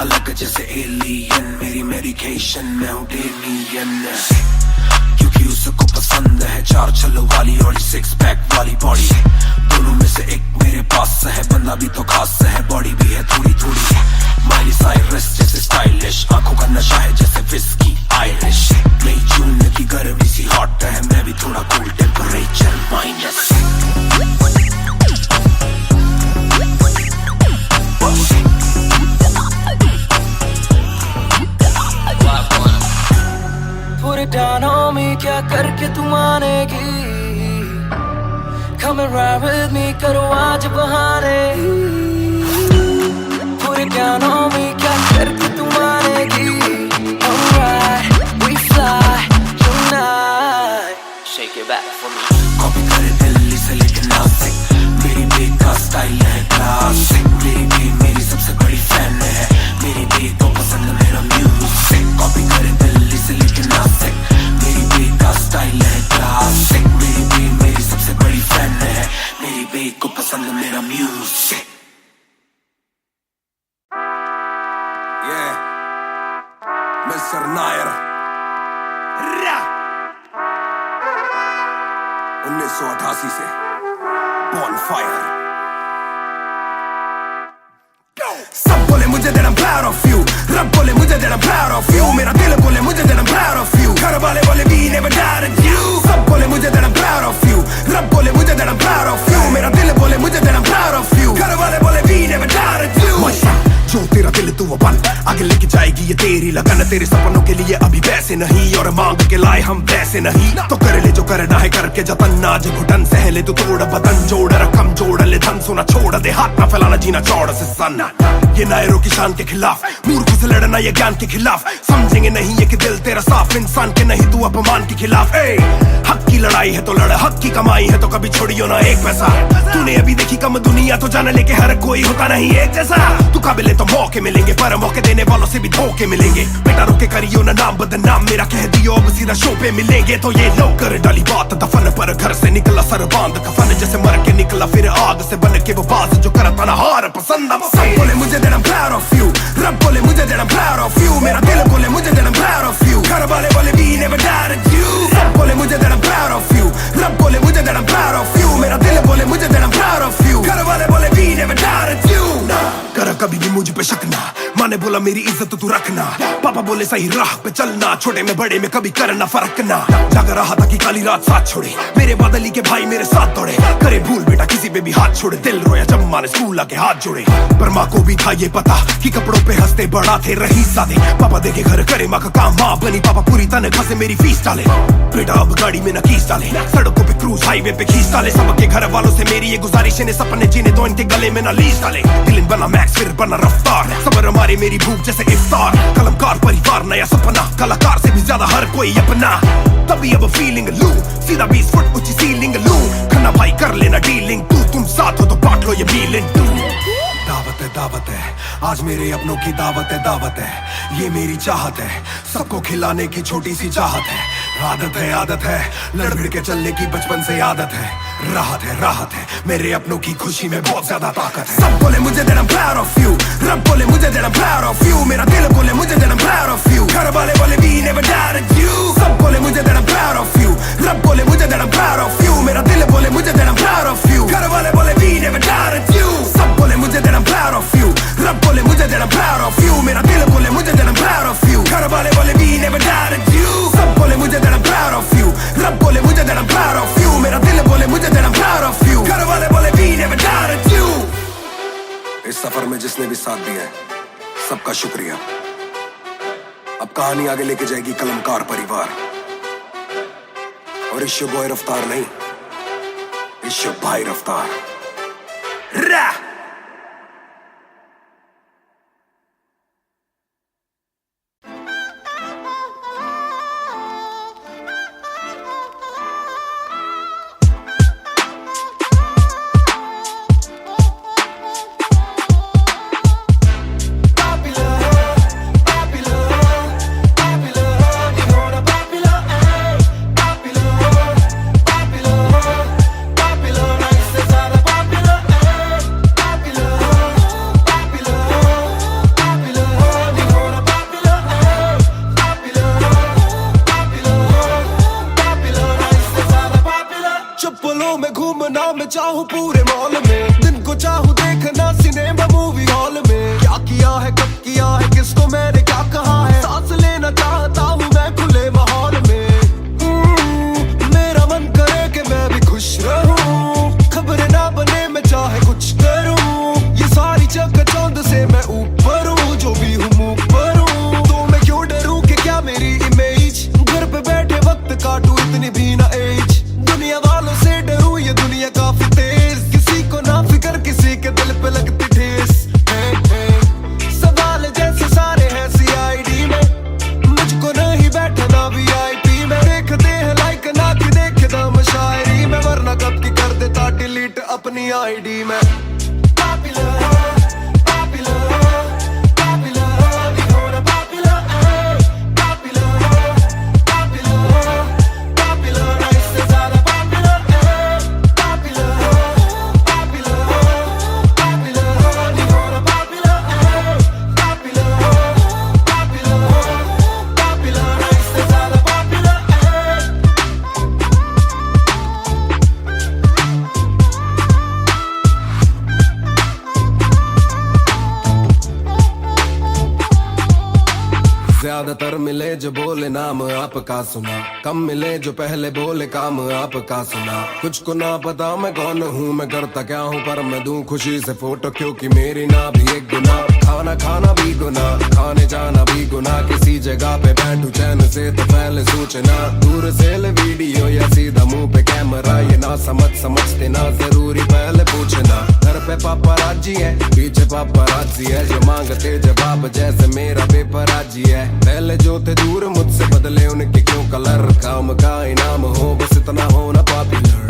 अलग जैसे एलियन, मेरी मेडिकेशन मैं हूँ डेनियन। क्योंकि उसको पसंद है चार छल्लो वाली और सिक्स पैक वाली बॉडी। दोनों में से एक मेरे पास है, बंदा भी तो खास है, बॉडी भी है थोड़ी थोड़ी। माइली साइरस जैसे स्टाइलिश, आंखों का नशा है जैसे विस्की आयरिश। मई जून की गर्मी सी हॉट है, मैं भी थोड़ा cool temperature minus. Put it down on me, क्या करके तू मानेगी? Come and ride with me, करो आज बहाने। Put it down on me, क्या करके तू मानेगी? Alright, we fly tonight. Shake it back for me. Copy करे दिल्ली से लेके नासिक, मेरी बे का स्टाइल है क्लासिक। मेरी बे मेरी सबसे बड़ी फैन है, मेरी बे को पसंद मेरा म्यूजिक। कॉपी करे दिल्ली से लेके नासिक, मेरी बे का स्टाइल है क्लासिक। मेरी बे मेरी सबसे बड़ी फैन है, मेरी बे को पसंद मेरा म्यूजिक। मिस्टर नायर 1988 से Bonfire। सब बोले मुझे that I'm proud of you, रब बोले मुझे that I'm proud of you, मेरा दिल बोले मुझे that I'm proud of you, घर वाले बोले we never doubted you। सब बोले मुझे that I'm proud of you, रब बोले मुझे that I'm proud of you, मेरा दिल बोले मुझे that I'm proud of you, घर वाले बोले we never doubted you। जो तेरा दिल तू वो बन, आगे लेके जाएगी ये तेरी लगन। तेरे सपनों के लिए अभी पैसे नहीं, और मांग के लाए हम पैसे नहीं। तो कर ले जो करना है करके जतन, नाज घुटन सहले तू तोड़ बदन। जोड़ रकम जोड़ ले धन, सोना छोड़ दे हाथ ना फैलाना, जीना चौड़ से सन। ये नायरों की शान के खिलाफ, मूर्खों से लड़ना ये ज्ञान के खिलाफ। समझेंगे नहीं ये कि दिल तेरा साफ, इंसान के नहीं तू अपमान के खिलाफ। हक की लड़ाई है तो लड़, हक की कमाई है तो कभी छोड़ियो ना एक पैसा। तूने अभी देखी कम दुनिया, तो जान लेके हर कोई होता नहीं एक जैसा। तू काबिल तो मौके मिलेंगे, पर मौके देने वालों से भी धोखे मिलेंगे। बेटा रोके करियो ना नाम बदनाम, मेरा कह दियो अब सीधा शो पे मिलेंगे। तो ये लो कर डाली बात दफन पर, घर से निकला सर बांध कफन, जैसे मर के निकला फिर आग से बन के वो बाज जो करता ना हार पसंद। सब बोले मुझे that I'm proud of you, रब बोले मुझे that I'm proud of you, मेरा दिल बोले मुझे that I'm proud of you, घर वाले बोले we never doubted you। सब बोले मुझे that I'm proud of you, रब बोले मुझे that I'm proud of you, मेरा दिल बोले मुझे that I'm proud of you, घर वाले बोले we never doubted you। ना कर कभी भी मुझ पे शक ना, माँ ने बोला मेरी इज्जत तू रखना, पापा बोले सही राह पे चलना, छोटे में बड़े में कभी करना फर्क ना। जाग रहा था कि काली रात साथ छोड़े, मेरे बादली के भाई मेरे साथ दौड़े। करे भूल बेटा किसी पे भी हाथ छोड़े, दिल रोया जब माँ ने स्कूल आके हाथ जोड़े। पर माँ को भी था ये पता कि कपड़ों पे हंसते बड़ा थे रही सादे। पापा देखे घर करे माँ का काम, माँ बनी पापा पूरी तनख्वाह से मेरी फीस डाले। बेटा अब गाड़ी में न कीस डाले, सड़कों पे क्रूज हाईवे पे खींच डाले। सबके घर वालों से मेरी ये गुजारिश है, सपने जीने दो इनके गले में न लीस डाले। दिल बना मैक्स फिर बना रफ्तार, सबर हमारी मेरी भूख जैसे इफ्तार। कलमकार परिवार नया सपना, कलाकार से भी ज्यादा हर कोई अपना। तभी अब फीलिंग लू, सीधा 20 फुट ऊंची सीलिंग लू। खन्ना भाई कर लेना डीलिंग, तुम साथ हो तो बांट लो ये मीलिंग टू। दावत है आज मेरे अपनों की दावत है, ये मेरी चाहत है, सबको खिलाने की छोटी सी चाहत है। आदत है लड़ भिड़ के चलने की बचपन से आदत है। राहत है मेरे अपनों की खुशी में बहुत ज्यादा ताकत है। सब बोले मुझे that I'm proud of you, रब बोले मुझे that I'm proud of you, मेरा दिल बोले मुझे that I'm proud of you, घर वाले बोले we never doubted you। सब बोले मुझे that I'm proud of you, रब बोले मुझे that I'm proud of you, मेरा दिल बोले मुझे that I'm proud of you, घर वाले बोले we never doubted you। सब बोले मुझे that I'm proud of you, रब बोले मुझे that I'm proud of you, मेरा दिल बोले मुझे that I'm proud of you, घर वाले बोले we never doubted you। सब बोले मुझे that I'm proud of you, रब बोले मुझे that I'm proud of you, मेरा दिल बोले मुझे that I'm proud of you, घर वाले बोले we never doubted you। इस सफर में जिसने भी साथ दिया है सबका शुक्रिया। अब कहानी आगे लेके जाएगी कलमकार परिवार, और इस बॉय रफ्तार नहीं, इस भाई रफ्तार। रा मैं चाहूँ पूरे मॉल में, दिन को चाहूँ देखना सिनेमा मूवी हॉल में। क्या किया है कब किया है किसको मैंने क्या कहा है, सांस लेना चाहता हूँ मैं खुले माहौल में। मेरा मन करे कि मैं भी खुश रहूं, खबरें ना बने मैं चाहे कुछ करूं। ये सारी चकाचौंध से मैं ऊपर हूँ, जो भी हूँ मुँह पर हूँ। तो मैं क्यों डरूं कि क्या मेरी इमेज, घर पे बैठे वक्त काटूं इतनी भी ना एज। दुनिया वालों से डरूं ये दुनिया काफी तेज, किसी को ना फिक्र किसी के दिल पे लगती ठेस। सवाल जैसे सारे हैं CID में, मुझको नहीं बैठना VIP में। देखते हैं लाइक ना कि देखे दम शायरी में, वरना कब की कर देता डिलीट अपनी ID में। ज्यादातर मिले जो बोले नाम आपका सुना, कम मिले जो पहले बोले काम आपका सुना। कुछ को ना पता मैं कौन हूँ, मैं करता क्या हूँ, पर मैं दूं खुशी से फोटो क्योंकि मेरी ना भी एक गुना। खाना खाना भी गुना, खाने जाना भी गुना, किसी जगह पे बैठूं चैन से तो पहले सूचना। दूर से ले वीडियो या सीधा मुंह पे कैमरा, ये ना समझते ना जरूरी पहले पूछना। घर पे पापाराजी है पीछे पापाराजी है, जो मांगते जवाब जैसे मेरा पेपर आजी है। पहले जो थे दूर मुझसे बदले उनके क्यों कलर, काम का इनाम हो बस इतना होना पॉपुलर।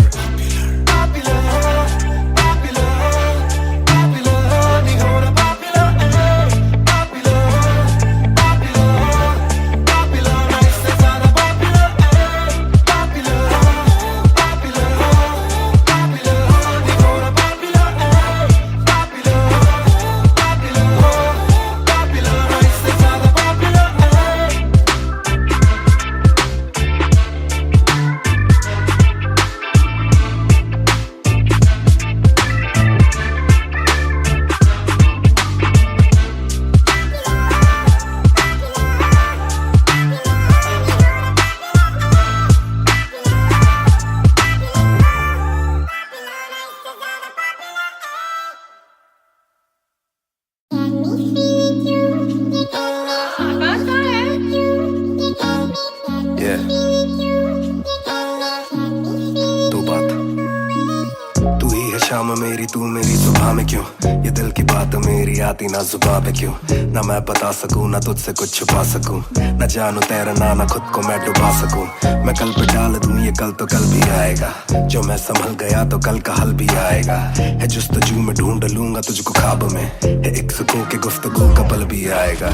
शाम मेरी तू मेरी सुबह में क्यों, ये दिल की बात मेरी आती ना जुबां पे क्यों, ना मैं बता सकूं ना तुझसे कुछ छुपा सकूं, ना जानू तैरना ना खुद को मैं डुबा सकूं। मैं कल पे डाल दूं ये कल तो कल भी आएगा, जो मैं संभल गया तो कल का हल भी आएगा। है जुस्तजू में ढूंढ लूंगा तुझको ख्वाब में, है एक सुकून के गुफ्तगू का पल भी आएगा।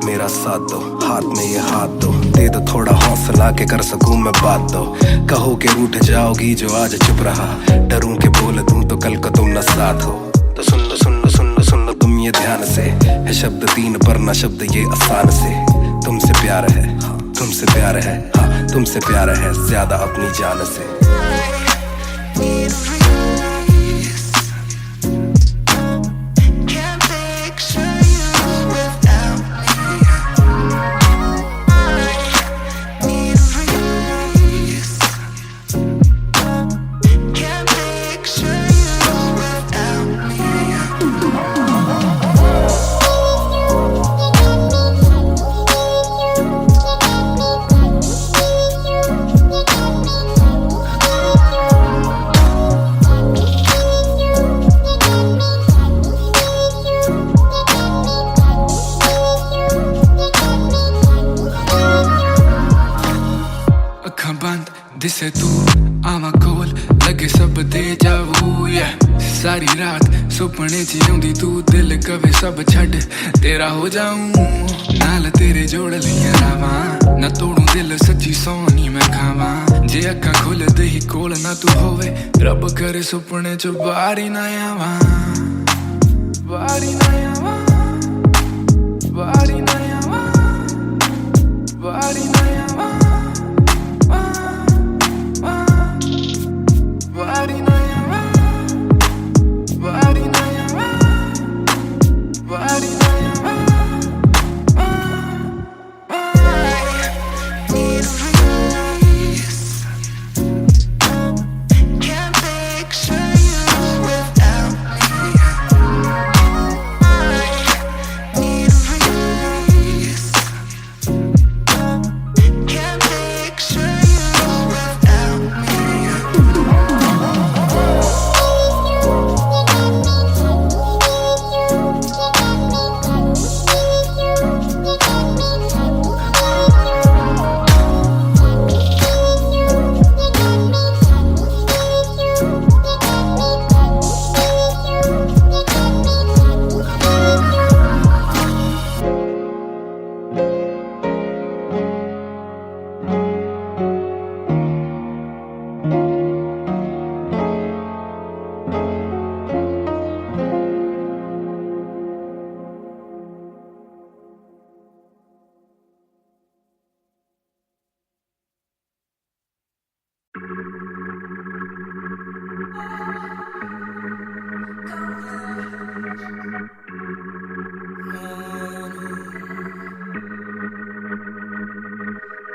मेरा साथ दो, हाथ में ये हाथ दो, दे दो थोड़ा हौसला के कर सकूं मैं बात दो। कहो के रूठ जाओगी जो आज चुप रहा, डरूं के बोल दूं तो कल को तुम न साथ हो। तो सुन लो सुन लो सुन लो सुन लो तुम ये ध्यान से, है शब्द तीन पर ना शब्द ये आसान से। तुमसे प्यार है हाँ, तुमसे प्यार है हाँ, तुमसे प्यार है ज्यादा अपनी जान से। दिसे तू आवा कोल लगे सब दे जावू या सारी रात सुपने च आउंदी तू दिल कवे सब छड़ तेरा हो जाऊं नाल तेरे जोड़ लिया रावा ना तोड़ू दिल सच्ची सोनी मैं खावा जे अखा खुल दे ही कोल ना तू होवे रब करे सुपने च बारी ना आवा बारी ना आवा बारी ना आवा बारी ना आवा Body na yawa, body na yawa, body na yawa. Need release. Can't picture you without me. Need release. Can't picture you without me.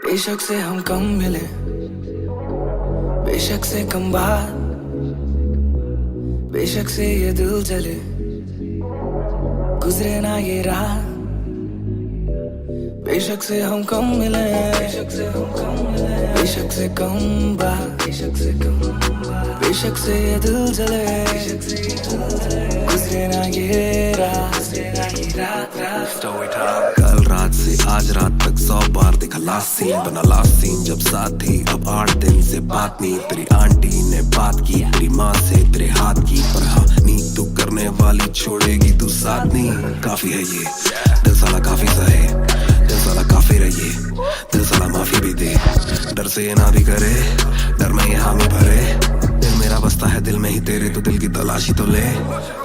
बेशक से हम कम मिले, बेशक से कम बात, बेशक से ये दिल जले, गुजरे ना ये रात। बेशक से हम कम मिले, बेशक से हम कम मिले, बेशक से कम बात, बेशक से कम बात, बेशक से ये दिल जले, बेशक से ये दिल जले, गुजरे ना ये रात, गुजरे ना ये रात। Story time. कल रात से आज रात तक 100 बार देखा लास्ट सीन, बना लास्ट सीन जब साथ थी। अब 8 दिन से बात नहीं, तेरी आंटी ने बात की, तेरी माँ से तेरे हाथ की, पर हाँ नींद तू करने वाली छोड़ेगी तू साथ नहीं। काफी है ये दिल साला काफी सहे, दिल साला काफी रहिए, दिल साला माफी भी दे, डर से ये ना भी करे, डर में ये हामी भरे। दिल मेरा बसता है दिल में ही तेरे, तो दिल की तलाशी तो ले।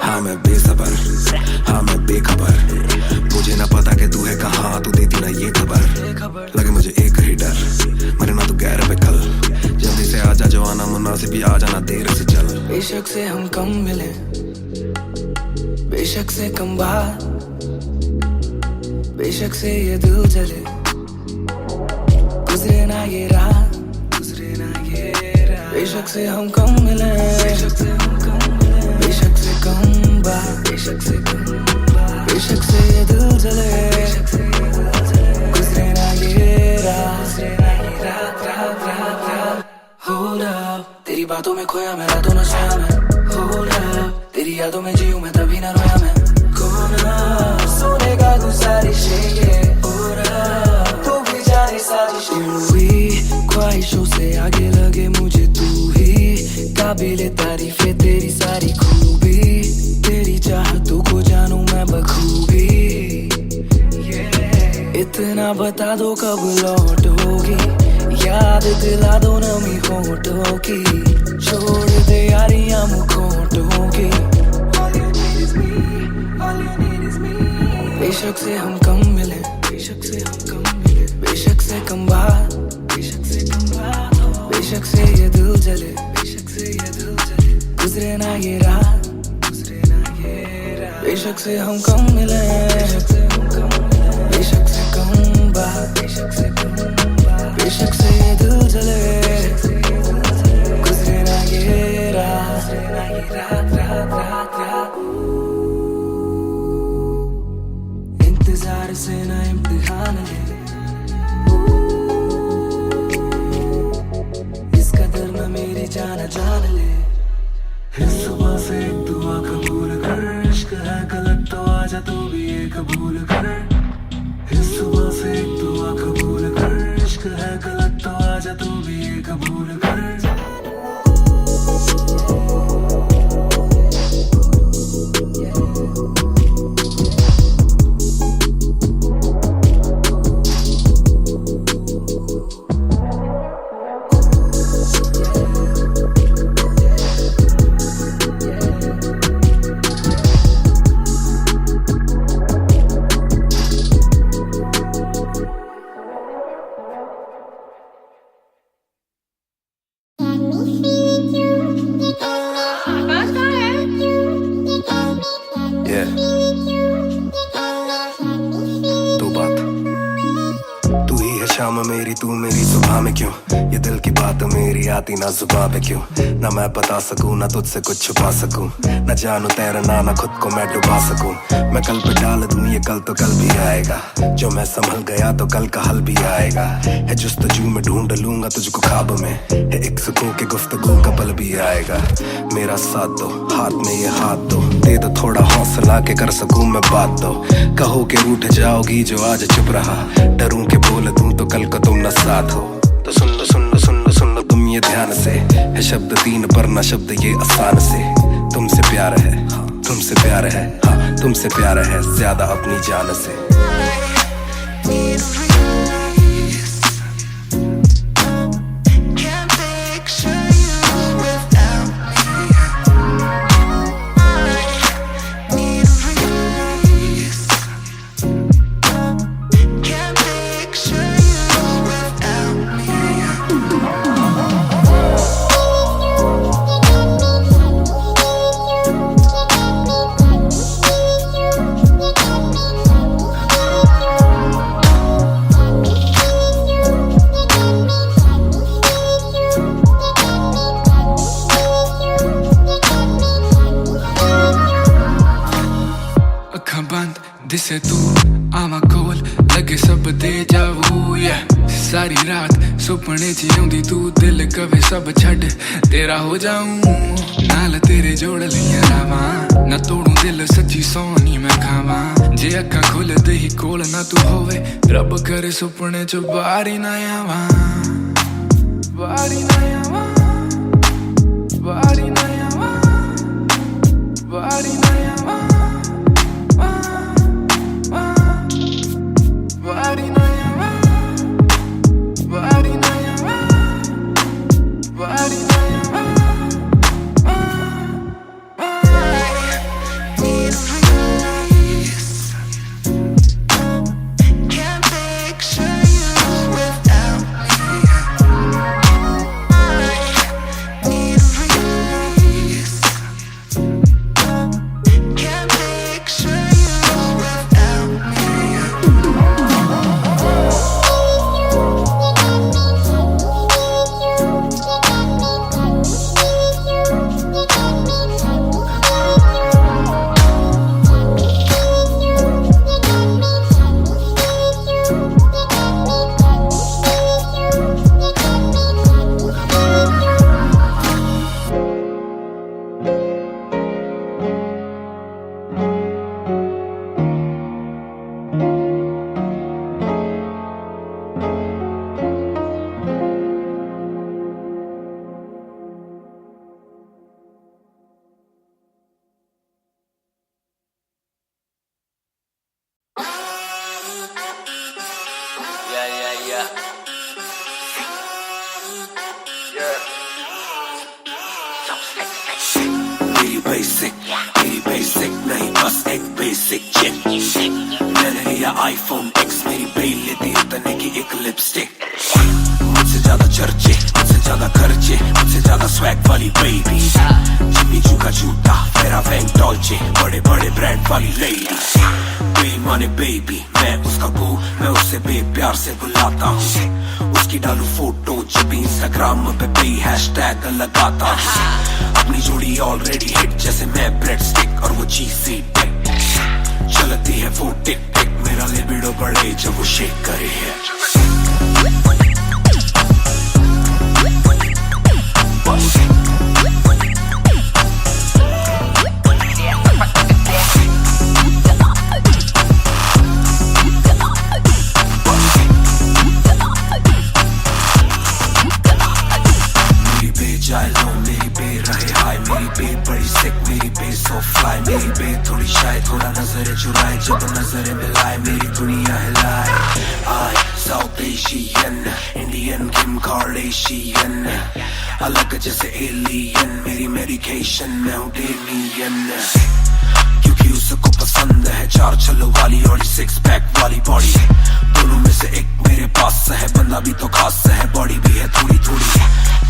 हाँ मैं बेसबर, हाँ मैं बेखबर, मुझे ना पता कि तू है कहाँ, तू देती ना ये खबर। लगे मुझे एक ही डर, मरे ना तू गैर पे कल, जल्दी से आजा जो आना मुनासिब, आ जाना देर से चल। बेशक से हम कम मिले, बेशक से कम बात, बेशक से ये दिल जले, गुजरे ना ये रात, गुजरे ना ये रात। बेशक से हम कम मिले, बेशक से हम कम मिले, बेशक से कम बात, बेशक से कम बात, बेशक से ये दिल जले, बेशक से ये दिल जले, गुजरे ना ये रात, गुजरे ना ये रात, रात, रात, रात। Hold up, तेरी बातों में खोया मैं रातों नशा में। Hold up, तेरी यादों में जीऊं मैं तभी ना रोया मैं कोना सोने का गुजारिश है ये पूरा तू भी जाने साजिश हुई ख्वाहिशों से आगे लगे मुझे तू ही काबिले तारीफ है तेरी सारी खूबी तेरी चाहतों को जानूं मैं बखूबी इतना बता दो कब लौटोगी याद दिला दो नमी होठों की छोड़ दे यारियां मुखोटों की बेशक से हम कम मिले बेशक से हम कम मिले बेशक से कम बात बेशक से कम बात बेशक से ये दिल जले बेशक से ये दिल जले गुजरे ना ये रात गुजरे ना ये रात बेशक से हम कम मिले बेशक से हम कम मिले बेशक से कम बात बेशक से कम बात बेशक से ये दिल जले गुजरे ना ये रात रात रात रात रात इंतजार से ना इम्तिहान ले इस कदर ना मेरी जान जान ले इस सुबह से एक दुआ कबूल कर इश्क है गलत तो आजा तू भी ये कबूल कर इस सुबह से एक दुआ कबूल कर इश्क है गलत तो आजा तू भी ये कबूल कर मेरी तू मेरी सुबह में क्यों ये दिल की बात मेरी आती ना जुबान पे क्यों ना मैं बता सकूं ना तुझसे कुछ छुपा सकूं ना जानू तैरना ना खुद को मैं डुबा सकूं मैं कल पे डाल दूं ये कल तो कल भी आएगा जो मैं संभल गया तो कल का हल भी आएगा है जुस्तजू में ढूंढ लूंगा तुझको ख्वाब में है एक सुकून के गुफ्तगू का पल भी आएगा मेरा साथ दो हाथ में ये हाथ दो दे दो थोड़ा हौसला के कर सकूं मैं बात दो कहो के रूठ जाओगी जो आज चुप रहा डरूं के बोल दूं तो कल को तुम न साथ हो तो सुन लो सुन लो सुन लो सुन लो तुम ये ध्यान से है शब्द तीन पर ना शब्द ये आसान से तुमसे प्यार है हाँ तुमसे प्यार है हाँ तुमसे प्यार है ज्यादा अपनी जान से दिसे तू आवा कोल लगे सब दे जावू सारी रात सुपने च आउंदी तू दिल कवे सब छड़ तेरा हो जाऊं नाल तेरे जोड़ लिया रावा ना तोड़ू दिल सच्ची सोनी मैं खावा जे अखा खुल दे ही कोल ना तू होवे रब करे सुपने च बारी ना आवा बारी ना आवा बारी ना आवा बारी ना आवा Body na yawa, body na yawa, body na yawa. Need a release. Can't picture you without me. Need a release. मेरी बेसिक नहीं बस एक बेसिक चिक। मैंने लिया iPhone X, मेरी बेल लेती इतने की एक लिपस्टिक। मुझसे ज्यादा चर्चे, मुझसे ज्यादा खर्चे, मुझसे ज्यादा स्वैग वाली बेबी। जिम्मी चू का जूता, मेरा वैंग डॉल्चे, बड़े बड़े ब्रांड वाली लेडी। माने बेबी, मैं उसका बू, मैं उसे बेप्यार से बुलाता हूँ। उसकी डालू फोटो जब भी इंस्टाग्राम पे हैशटैग लगाता हूँ। अपनी जोड़ी ऑलरेडी हिट, जैसे मैं ब्रेड स्टिक और वो चीज़ी टिक। चलती है वो टिक टिक, मेरा लिबिडो बढ़े जब वो शेक करे है। मेरी बे रहे हाय, मेरी बे बड़ी सिक, मेरी बे सो फ्लाई। मेरी बे थोड़ी शाय, थोड़ा नजरें चुराए, जब नजरें मिलाए मेरी दुनिया हिलाए। आई साउथ एशियन, इंडियन किम कार्डेशियन, अलग जैसे एलियन, मेरी मेडिकेशन मैं हूँ डेलियन। क्योंकि उसको पसंद है चार छल्लों वाली और सिक्स पैक वाली बॉडी। दोनों में से एक मेरे पास है, बंदा भी तो खास है, बॉडी भी है थोड़ी थोड़ी।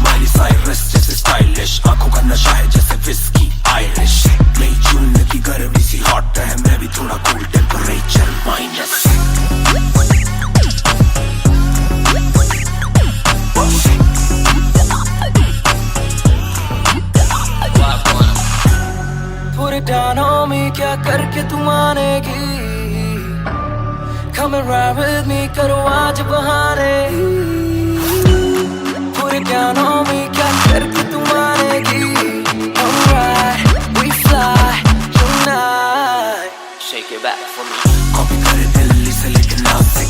माइली साइरस जैसे स्टाइलिश, आंखों का नशा है जैसे विस्की आयरिश। मई जून की गर्मी सी हॉट है, मैं भी थोड़ा cool temperature minus. Put it down on me, क्या करके तू मानेगी? Come and ride with me, करो आज बहाने। Put it down on me, क्या करके तू मानेगी? Alright, we fly tonight. Shake it back for me. Copy करे दिल्ली से लेके नासिक,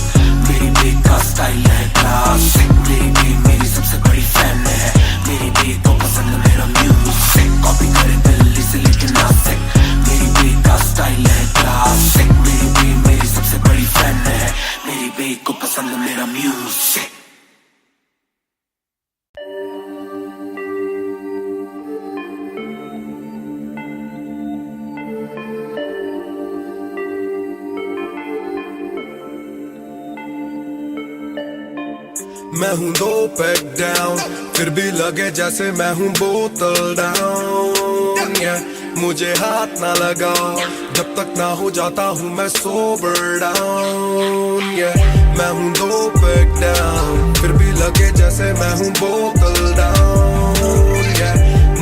मेरी बे का स्टाइल है क्लासिक। मेरी बे मेरी सबसे बड़ी फैन है, मेरी बे को पसंद मेरा म्यूजिक। कॉपी करे दिल्ली से लेके नासिक, मेरी बे का स्टाइल है क्लासिक। मेरी बे मेरी सबसे बड़ी फैन है, मेरी बे को पसंद मेरा म्यूजिक। मैं हूँ 2 पैक डाउन, फिर भी लगे जैसे मैं हूँ बोतल डाउन। मुझे हाथ ना लगाओ जब तक ना हो जाता हूँ मैं सोबर डाउन। मैं हूँ 2 पैक डाउन, फिर भी लगे जैसे मैं हूँ बोतल डाउन।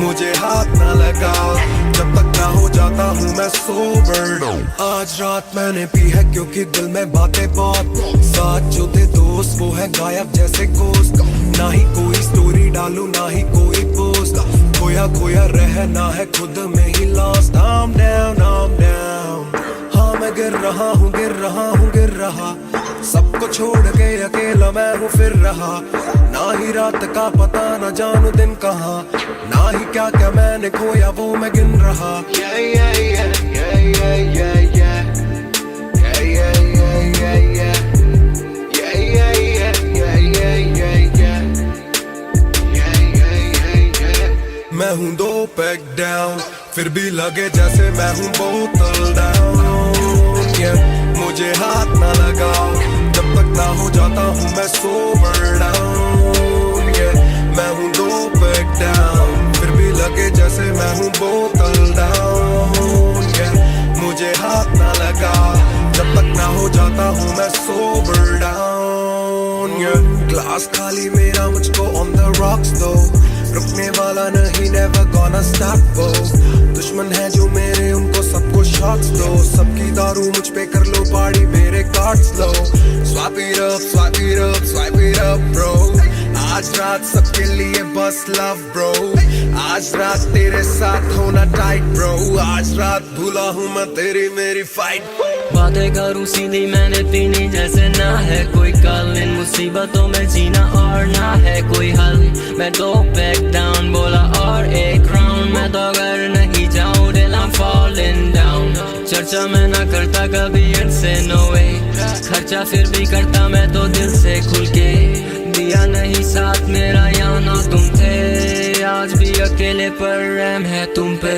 मुझे हाथ ना लगाओ जब तक ना हो जाता हूँ मैं सोबर डाउन। आज रात मैंने पी है क्योंकि दिल में बातें बहुत, साथ जो थे दोस्त वो है गायब जैसे गोश्त। ना ही कोई स्टोरी डालू ना ही कोई पोस्ट, खोया खोया रहना है खुद में he lost. I'm down, I'm down, हाँ मैं गिर रहा हूँ गिर रहा हूँ गिर रहा। सबको छोड़ के अकेला मैं हूँ फिर रहा। ना ही रात का पता ना जानू दिन कहाँ, ना ही क्या क्या मैंने खोया वो मैं गिन रहा। Yeah, yeah, yeah, yeah, yeah, yeah, yeah. Yeah, yeah, yeah, yeah, yeah. Yeah, yeah, yeah, yeah, yeah, yeah, yeah. Yeah, yeah, yeah, yeah. मैं हूँ 2 पैक डाउन, फिर भी लगे जैसे मैं हूँ बोतल डाउन। मुझे हाथ ना लगाओ जब तक ना हो जाता हूँ मैं सोबर डाउन। मैं हूँ 2 पैक डाउन, फिर भी लगे जैसे मैं हूँ बोतल डाउन। मुझे हाथ ना लगाओ जब तक ना हो जाता हूँ मैं सोबर डाउन। ग्लास खाली मेरा मुझको ऑन द रॉक्स दो, रुकने वाला नहीं never gonna stop वो। दुश्मन है जो मेरे उनको सबको शॉट्स दो, सबकी दारू मुझ पे कर लो पार्टी मेरे cards low. Swipe it up, swipe it up, swipe it up bro। आज रात सबके लिए बस लव ब्रो, आज रात तेरे साथ होना टाइट ब्रो। आज रात भूला हूँ मैं तेरी मेरी फाइट। बातें करूँ सीधी मैंने पीनी जैसे ना है कोई कल, इन मुसीबतों में जीना और ना है कोई हल। मैं 2 पैक डाउन बोला और एक राउंड, मैं तो अगर नहीं जाऊँ दिल I'm falling down। चर्चा मैं ना करता कभी इनसे no way, खर्चा फिर भी करता मैं तो दिल से खुल के। दिया नहीं साथ मेरा या ना तुम थे, आज भी अकेले पर रहम है तुम पे।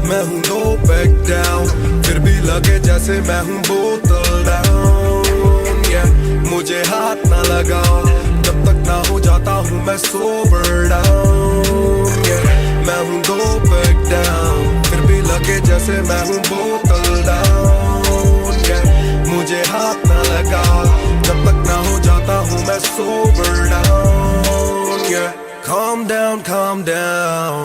मैं हूँ दो पैक डाउन, फिर भी लगे जैसे मैं हूँ बोतल डाउन, yeah। मुझे हाथ ना लगाओ जब तक ना हो जाता हूँ मैं सोबर डाउन, yeah। मैं हूँ दो पैक डाउन, फिर भी लगे जैसे मैं हूँ बोतल डाउन, yeah। मुझे हाथ ना लगाओ जब तक ना हो जाता हूँ मैं sober down, yeah। Calm down, calm down.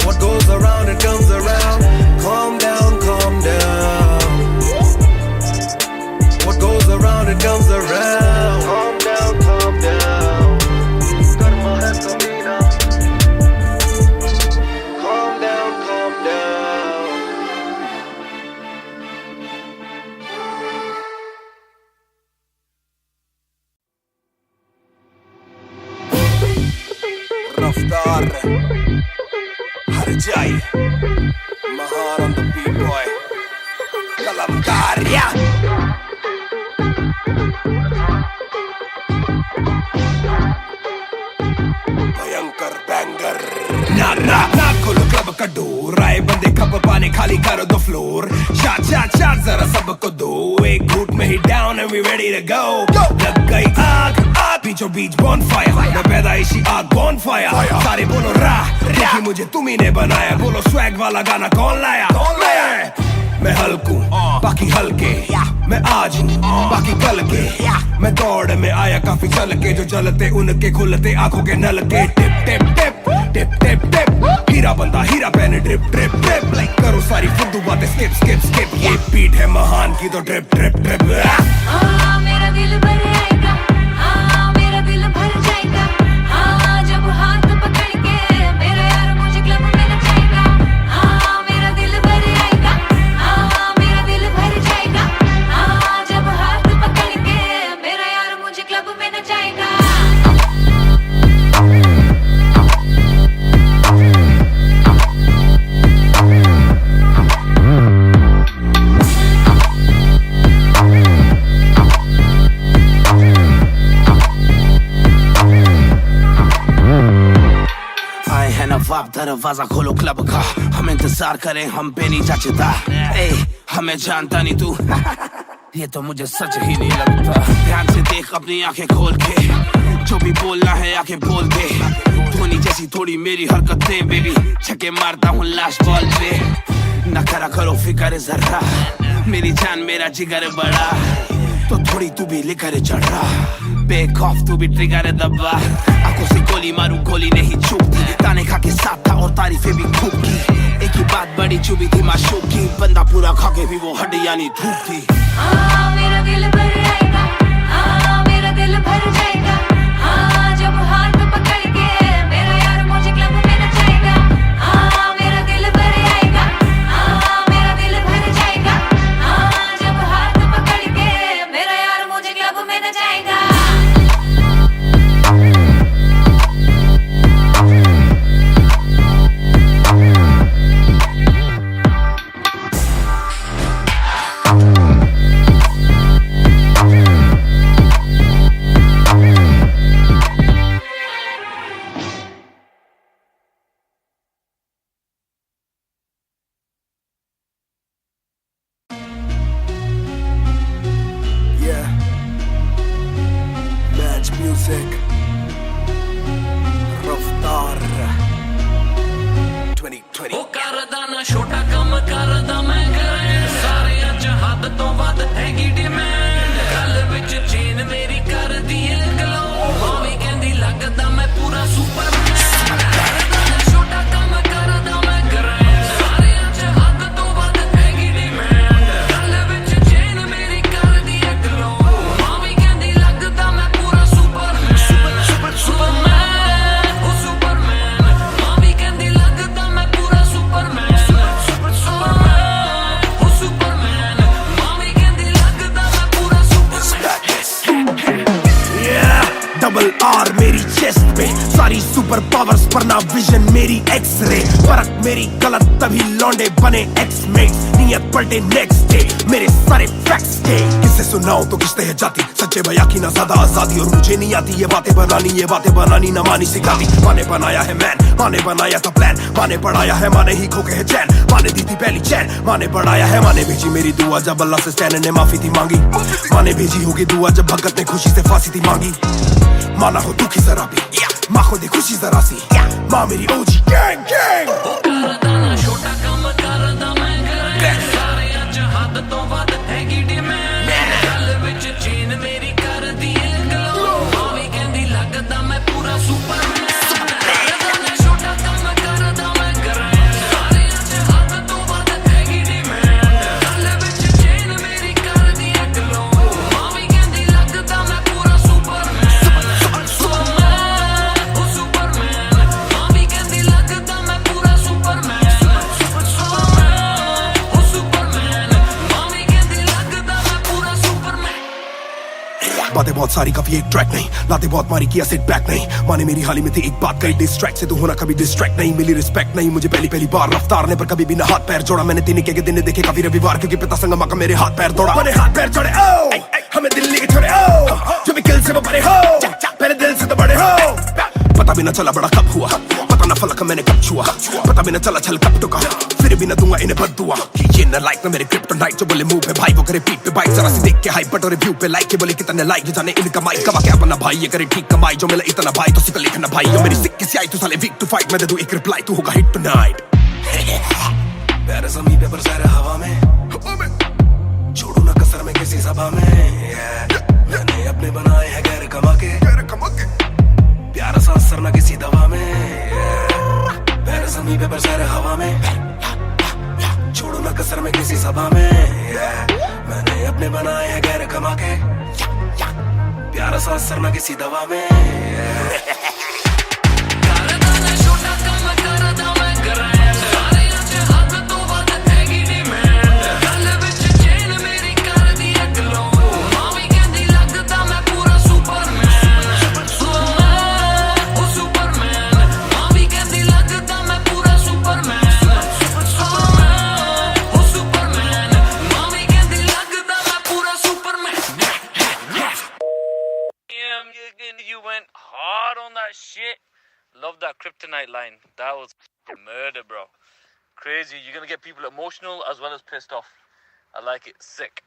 What goes around, it comes around. Calm down, calm down. What goes around, it comes around. Calm down, calm down. Karma hai kamina. Calm down, calm down. रफ्तार हर जाई महान on the beat boy कलमकार या भयंकर banger ना ना ना खोलो club का डोर, आए बंदे कप पाने खाली करो दो फ्लोर, शाट शाट शाट जरा सबको दो, एक घूट में ही down and we ready to go। लग गई आग आग बीचों बीच bonfire, मैं पैदाइशी आग bonfire, सारे बोलो राह देखी मुझे तुम्ही ने बनाया, बोलो स्वैग वाला गाना कौन लाया, मैं हल्कू बाकी हल्के, मैं आज हूँ बाकी कल के, मैं दौड़ में आया काफी चल के, जो चलते उनके खुलते आंखों के नल के, टिप टिप टिप टिप टिप टिप, हीरा बंदा हीरा पहने ड्रिप ड्रिप ड्रिप, लाइक करो सारी फुद्दू बातें स्किप स्किप स्किप, ये बीट है महान की तो ड्रिप ड्रिप ड्रिप। मेरा दिल भर आएगा, मेरा दिल भर जाएगा, जब हाथ पकड़ के मेरा यार मुझे क्लब में नचाएगा। मेरा दिल भर आएगा, मेरा दिल भर जाएगा, जब हाथ पकड़ के मेरा यार मुझे क्लब में नचाएगा। नवाब दरवाजा खोलो क्लब का, हम इंतजार करें हम पे नहीं जचता, ए हमें जानता नहीं तू ये तो मुझे सच ही नहीं लगता। ध्यान से देख अपनी आंखें खोल के, जो भी बोलना है आके बोल दे, धोनी जैसी थोड़ी मेरी हरकतें बेबी, छक्के मारता हूँ लास्ट बॉल पे, न करा करो फिक्र जरा, मेरी जान मेरा जिगर बड़ा, तो थोड़ी तू भी लेकर चढ़ रहा, बेक ऑफ तू भी ट्रिगर दबा, आंखों से गोली मारू गोली नहीं चूकती, ताने खा के साथ था और तारीफें भी खूब की, एक ही बात बड़ी चुभी थी माशूक की, बंदा पूरा खा के भी वो हड्डियां नहीं धूप थी। मेरा दिल भर आएगा, मेरा दिल भर जाएगा, जब हाथ पकड़ के मेरा यार मुझे क्लब में नचाएगा। मेरा दिल भर आएगा, मेरा दिल भर जाएगा, जब हाथ पकड़ के मेरा यार मुझे क्लब में नचाएगा। सारी सुपर पावर्स पर ना विजन मेरी एक्सरे, फर्क मेरी गलत तभी लौंडे बने एक्समेट, नियत पलटे नेक्स्ट डे मेरे सारे फैक्ट्स थे। किसे सुनाऊं तो किसते है जाती, सच्चे भैया की ना ज्यादा आजादी, और मुझे नहीं आती ये बातें बनानी ना मानी सिखाती। माने बनाया है मैन, माने बनाया था प्लान, माने पढ़ाया है, माने ही खो के है चैन, माने दी थी पहली चैन, माने बढ़ाया है, माने भेजी मेरी दुआ जब अल्लाह से स्टैन ने माफी थी मांगी, माने भेजी होगी दुआ जब भगत ने खुशी से फांसी थी मांगी। माना हो दुखी जरा भी, माँ को दे खुशी जरा सी, माँ मेरी ओजी गैंग गैंग। छोटा काम करदा मैं करे सारे अज हद तो वध हैगी डिमांड, गल विच चेन मेरी कर दी ग्लो, मावी कहंदी लगदा मैं पूरा सुपरमैन। छोटा काम करदा मैं करे सारे अज हद तो वध हैगी डिमांड, गल विच चेन मेरी कर दी ग्लो, मावी कहंदी लगदा मैं पूरा सुपरमैन। मावी कहंदी लगदा मैं पूरा सुपरमैन। बातें बहुत सारी कभी एक ट्रैक नहीं, लाते बहुत मारी किया सेट बैक नहीं, माने मेरी हाल ही में थी एक बात कही, डिस्ट्रैक्ट से तू होना कभी डिस्ट्रैक्ट नहीं, मिली रिस्पेक्ट नहीं मुझे पहली बार, रफ्तार ने पर कभी भी ना हाथ पैर जोड़ा, मैंने तीन के दिन देखे काफी रविवार, क्योंकि पिता संगमा का मेरे हाथ पैर दौड़ा, मैंने हाथ पैर जोड़े ओ हमें दिल्ली के छोड़े ओ, जो भी किल से वो बड़े हो, पहले दिल से तो बड़े हो। पता भी ना चला बड़ा कब हुआ, पता ना फलक मैंने कब छुआ, पता भी ना चला छल कब टुका, फिर भी ना दूंगा इन्हें बददुआ। ये ना लाइक ना मेरे क्रिप्टोनाइट, जो बोले मुंह पे भाई वो करे पीठ पे बाइक, जरा सी देख के हाइप बट और रिव्यू पे लाइक, के बोले कितने लाइक ये जाने इनका माइक, कमा क्या बना भाई ये करे ठीक कमाई, जो मिला इतना भाई तो सिक्का लिखना भाई, यो मेरी सिक्के से आई तू साले वीक टू फाइट, मैं दे दूं एक रिप्लाई तू होगा हिट टुनाइट। पैर ज़मीन पे बरसा रहा हवा में, छोड़ू ना कसर में किसी सभा में, मैंने अपने बनाए हैं गैर कमा के, प्यारा सा असर ना किसी दवा में, पैर ज़मीन पे बरसा रहा हवा में, छोड़ू ना कसर में किसी सभा में, मैंने अपने बनाए हैं गैर कमा के, प्यारा सा असर ना किसी दवा में। छोटा काम करदा मैं करे सारे अज हद तो वध हैगी डिमांड, गल विच चेन मेरी कर दी ग्लो, मावी कहंदी लगदा मैं पूरा सुपरमैन। ओ सुपरमैन, मावी कहंदी लगदा मैं पूरा सुपरमैन। ओ सुपरमैन, मावी कहंदी लगदा मैं पूरा Superman. You went hard on that shit. Love that kryptonite line. That was murder, bro. Crazy. You're gonna get people emotional as well as pissed off. I like it. Sick.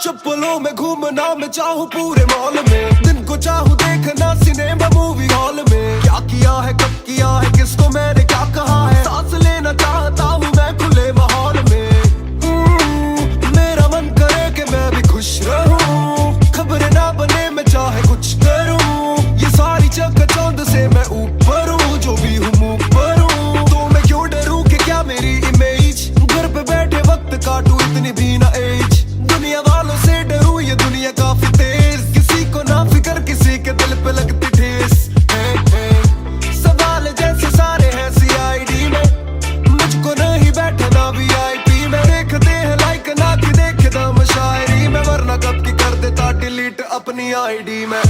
चप्पलों में घूमना मैं चाहूँ पूरे mall में, दिन को चाहूँ देखना सिनेमा मूवी हॉल में, क्या किया है कब किया है किसको मैंने क्या कहा है, सांस लेना चाहता हूँ मैं खुले माहौल में, मेरा मन करे कि मैं भी खुश रहूं, खबरें ना बने मैं चाहे कुछ करूं, ये सारी चकाचौंध से मैं ऊपर हूँ, जो भी हूँ मुँह पर हूँ, तो मैं क्यों डरूं कि क्या मेरी इमेज, घर पे बैठे वक्त काटूं इतनी भी ना एज, दुनिया वालों से डरूं ये दुनिया काफी तेज, किसी को ना फिकर किसी के दिल पे लगती ठेस, सवाल जैसे सारे हैं CID में, मुझको नहीं बैठना VIP में, देखते हैं लाइक ना कि देखे दम शायरी में, वरना कब की कर देता डिलीट अपनी ID में।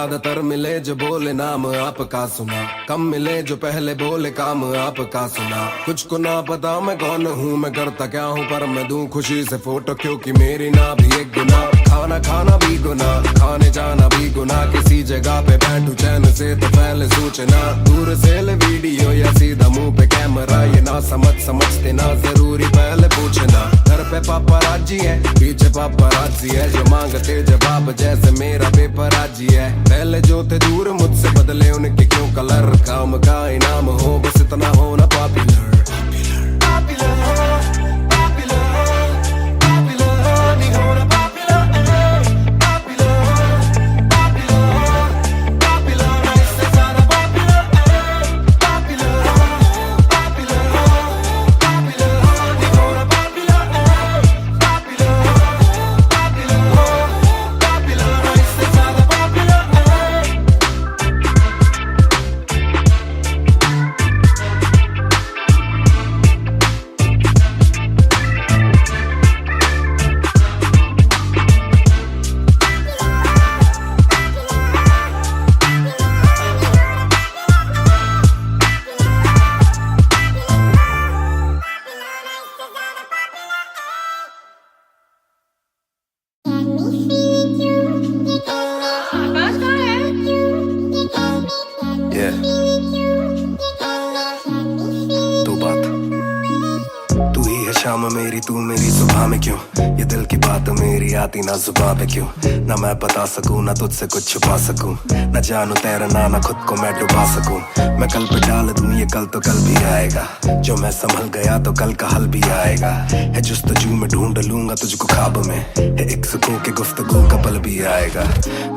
ज्यादातर मिले जो बोले नाम आपका सुना, कम मिले जो पहले बोले काम आपका सुना। कुछ को ना पता मैं कौन हूँ, मैं करता क्या हूँ, पर मैं दूं खुशी से फोटो क्योंकि मेरी ना भी एक गुना। खाना खाना भी गुना, खाने जाना भी गुना, किसी जगह पे बैठू चैन से तो पहले सूचना। दूर से ले वीडियो या सीधा मुंह पे कैमरा, ये ना समझते ना जरूरी पहले पूछना। घर पे पापराजी है, पीछे पापराजी है, जो मांगते जवाब जैसे मेरा पेपराजी है। पहले जो थे दूर मुझसे बदले उनके क्यों कलर, काम का इनाम हो बस इतना हो ना पॉपुलर। शाम मेरी तू मेरी सुबह में क्यों, ये दिल की बात मेरी आती ना जुबान पे क्यों। ना मैं बता सकूं ना तुझसे कुछ छुपा सकूं, ना जानू तैरना ना खुद को मैं डुबा सकूं। मैं कल पे डाल दूं ये कल तो कल भी आएगा, जो मैं संभल गया तो कल का हल भी आएगा। है जुस्तजू में ढूंढ लूंगा तुझको ख्वाब में, है एक सुकून के गुफ्तगू का पल भी आएगा।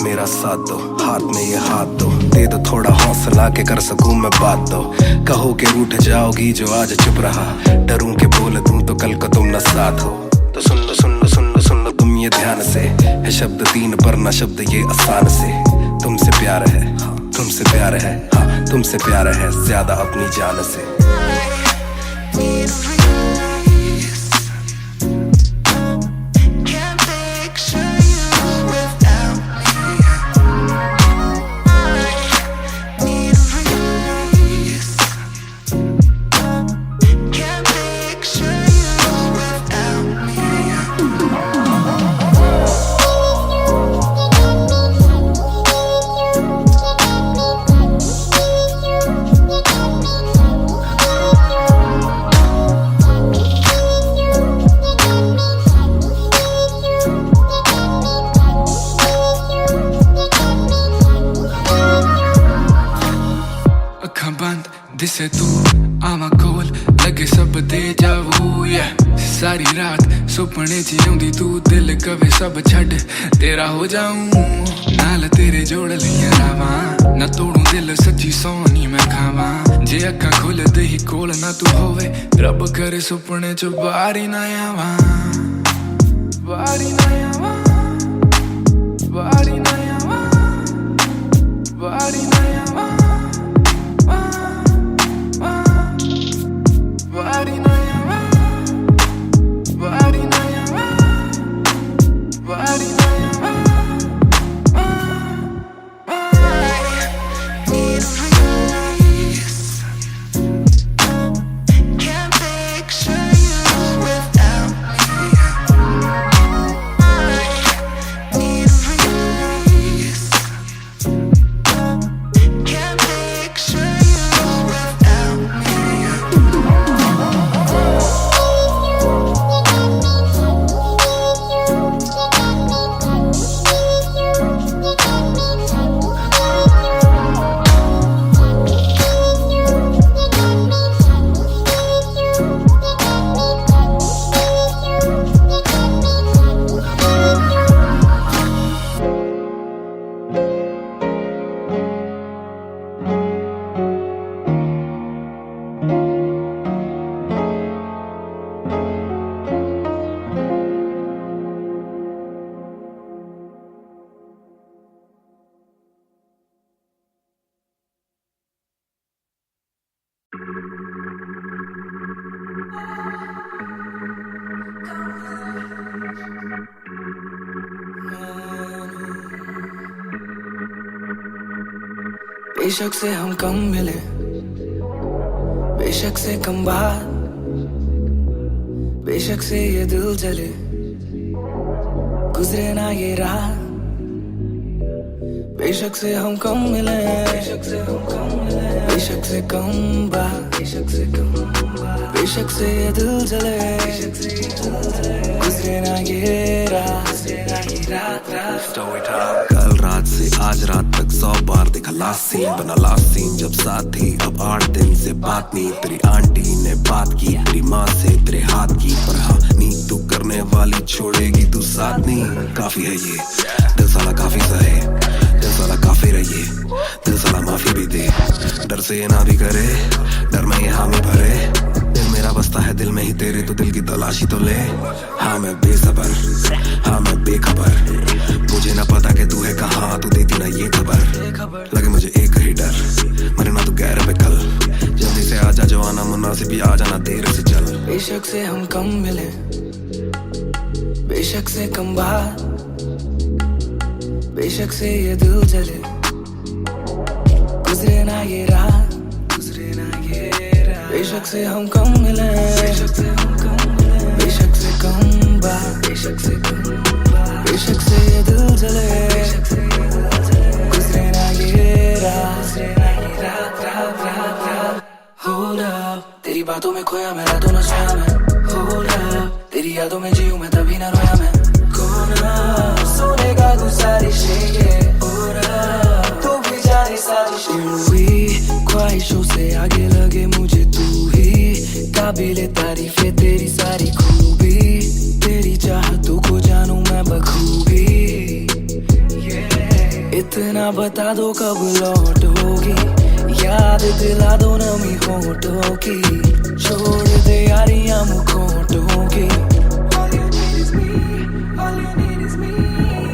मेरा साथ दो, हाथ में ये हाथ दो, दे दो थोड़ा हौसला के कर सकूं मैं बात दो। कहो के रूठ जाओगी जो आज चुप रहा, डरूं के बोल दूं तो कल को तुम न साथ हो। तो सुन लो सुन लो सुन लो सुन लो तुम ये ध्यान से, है शब्द तीन पर ना शब्द ये आसान से। तुमसे प्यार है, तुमसे प्यार है, हाँ तुमसे प्यार है ज्यादा अपनी जान से। दिसे तू आवा कोल लगे सब दे जावू, सारी रात सुपने च आउंदी तू, दिल कवे सब छड़ तेरा हो जाऊं। नाल तेरे जोड़ लिया रावा, ना तोड़ू दिल सच्ची सोनी मैं खावा। जे अखा खुल दे ही कोल ना तू होवे, रब करे सुपने च बारी ना आवा, बारी ना आवा, बारी ना आवा, बारी ना आवा। बेशक से हम कम मिले, बेशक से कम बात, बेशक से ये दिल जले, गुजरे ना ये रात। बेशक से हम कम मिले, बेशक से हम कम मिले, बेशक से कम बात, बेशक से कम बात, बेशक से ये दिल जले, गुजरे ना ये रात, कल रात से आज रात तक 100 बार देखा लास्ट सीन, बना लास्ट सीन जब साथ थी। अब 8 दिन से बात नहीं, तेरी आंटी ने बात की, तेरी माँ से तेरे हाथ की। पर हाँ नींद तू करने वाली छोड़ेगी तू साथ नहीं। काफी है ये दिल साला, काफी सहे दिल साला, काफी रहिए दिल साला, माफी भी दे। डर से ये ना भी करे, डर में ये हामी भरे। दिल मेरा बसता है दिल में ही तेरे, तो दिल की तलाशी तो ले। हाँ मैं बेसबर, हाँ मैं बेखबर, मुझे ना पता कि तू है कहाँ, तू देती ना ये खबर। लगे मुझे एक ही डर, मरे ना तू गैर पे कल। जल्दी से आजा जो आना मुनासिब, भी आ जाना देर से चल। बेशक से हम कम मिले, बेशक से कम बात, बेशक से ये दिल जले, गुजरे ना ये रात, गुजरे ना ये रात। बेशक से हम कम मिले, बेशक से हम कम मिले, बेशक से कम बात, बेशक से कम बात, बेशक से ये दिल जले, गुजरे ना ये रात, गुजरे ना ये रात, रात, रात, रात। Hold up, तेरी बातों में खोया मैं, रातों न सोया मैं। Hold up, तेरी यादों में जीऊं मैं, तभी ना रोया मैं। कोना सोने का गुजारिश है ये, तू भी जाने साजिश हुई। ख्वाहिशों से आगे लगे मुझे तू ही, काबिले तारीफ है तेरी सारी खूबी। तेरी चाहतों को जानूं मैं बखूबी। इतना बता दो कब लौटोगी, याद दिला दो नमी होठों की। छोड़ दे यारियां मुखोटों की।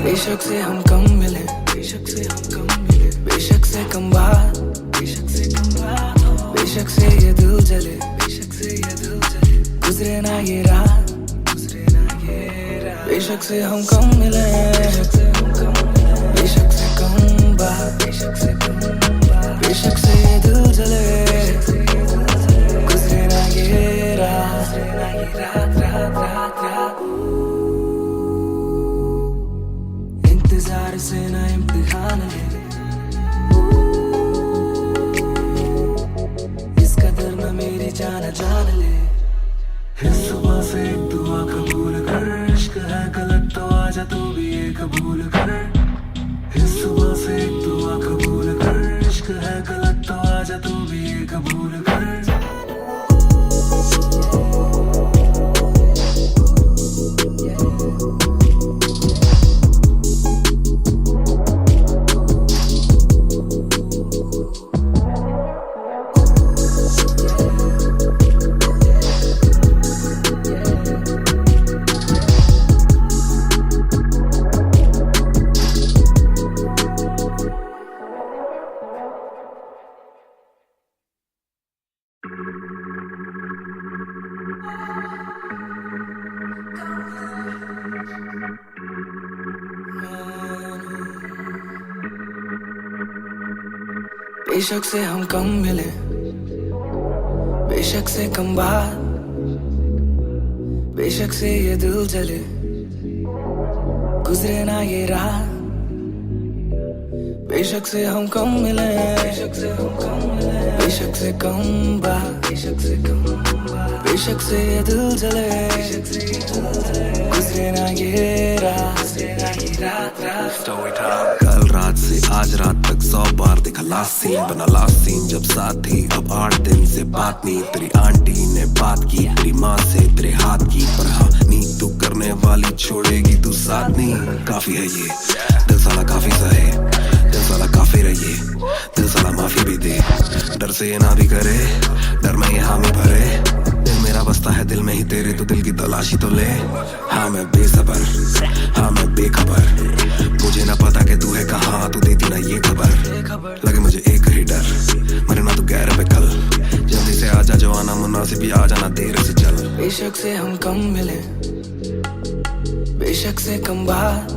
बेशक से हम कम मिले, बेशक से हम कम मिले, बेशक से कम बात, बेशक से कम बात, बेशक से ये दिल जले, बेशक से ये दिल जले, गुजरे ना ये रात, गुजरे ना ये रात। बेशक से हम कम मिले, बेशक से हम कम मिले, बेशक से कम बात, बेशक से कम बात, बेशक से ये दिल जले, गुजरे ना ये रात, गुजरे ना ये रात, रात, रात, रात। इंतजार से ना इम्तिहान ले, इस कदर ना मेरी जान जान ले। इस सुबह से एक दुआ कबूल कर, इश्क है गलत तो आजा तू भी ये कबूल कर। इस सुबह से एक दुआ कबूल कर, इश्क है गलत तो आजा तू भी ये कबूल कर। बेशक से हम कम मिले, बेशक से कम बात, बेशक से ये दिल जले, गुजरे ना ये रात। बेशक से हम कम मिले, बेशक से हम कम मिले, बेशक से कम बात, बेशक से कम बात, बेशक से ये दिल जले, गुजरे ना ये रात, गुजरे ना ये रात, रात। कल रात से आज रात तक 100 बार देखा लास्ट सीन, बना लास्ट सीन जब साथ थी। अब 8 दिन से बात नहीं, तेरी आंटी ने बात की, तेरी माँ से तेरे हाथ की। पर हाँ नींद तू करने वाली छोड़ेगी तू साथ नहीं। काफी है ये दिल साला, काफी सहे दिल साला, काफी रहिए दिल साला, माफी भी दे। डर से ये ना भी करे, डर में ये हामी भरे। दिल मेरा बसता है दिल में ही तेरे, तो दिल की तलाशी तो ले। हाँ मैं बेसबर, हाँ मैं बेखबर, मुझे ना पता कि तू है कहाँ, तू देती ना ये खबर। लगे मुझे एक ही डर, मरे ना तू गैर पे कल। जल्दी से आजा जो आना मुनासिब, भी आ जाना देर से चल। बेशक से हम कम मिले, बेशक से कम बात,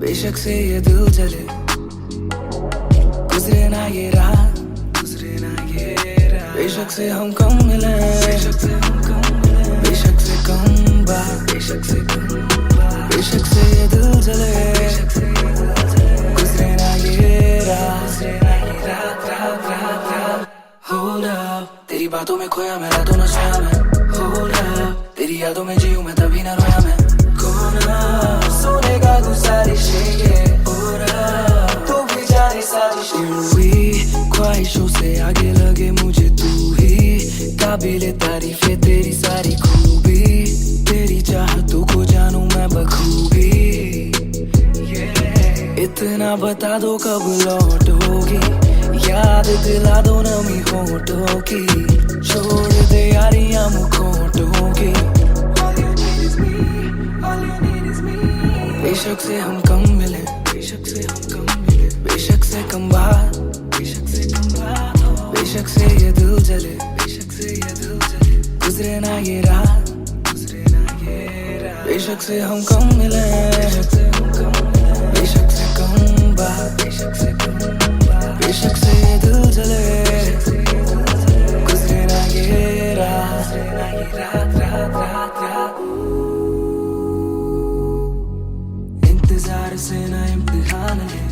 बेशक से ये दिल जले, गुजरे ना ये रात, बेशक से हम कम मिले, बेशक से कम बात, बेशक से ये दिल जले, गुजरे ना ये रात। Hold up, तेरी बातों में खोया मैं रातों न सोया मैं। Hold up, तेरी यादों में जीऊं मैं तभी न रोया मैं। कोना सोने का गुजारिश है ये, तू भी जाने साजिश हुई, ख्वाहिशों से आगे लगे मुझे तू ही, काबिले तारीफ है तेरी सारी खूबी, तेरी चाहतों को जानूं मैं बखूबी। इतना बता दो कब लौटोगी, याद दिला दो नमी होठों की, छोड़ दे यारियां मुखोटों की। बेशक से हम कम मिले, बेशक से कम बात, बेशक से ये दिल जले, गुजरे ना ये रात, बेशक से हम कम मिले, बेशक से कम बात, बेशक से ये दिल जले, गुजरे ना ये रात। इंतजार से ना इम्तिहान ले,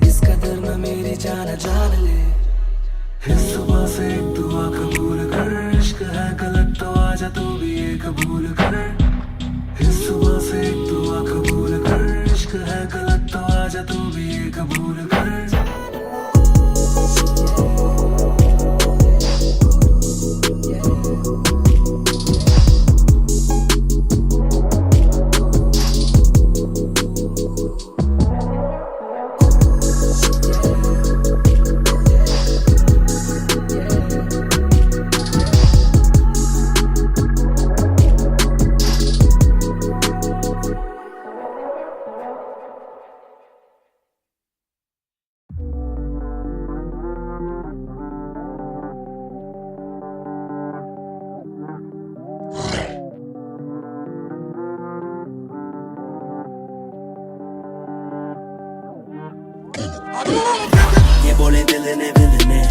इस कदर न मेरी जान ले। इस सुबह से एक दुआ कबूल कर, इश्क है गलत तो आजा तू भी ये कबूल कर। इस सुबह से एक दुआ कबूल कर, इश्क है गलत तो आजा तू भी ये कबूल कर। ये बोले दिल ने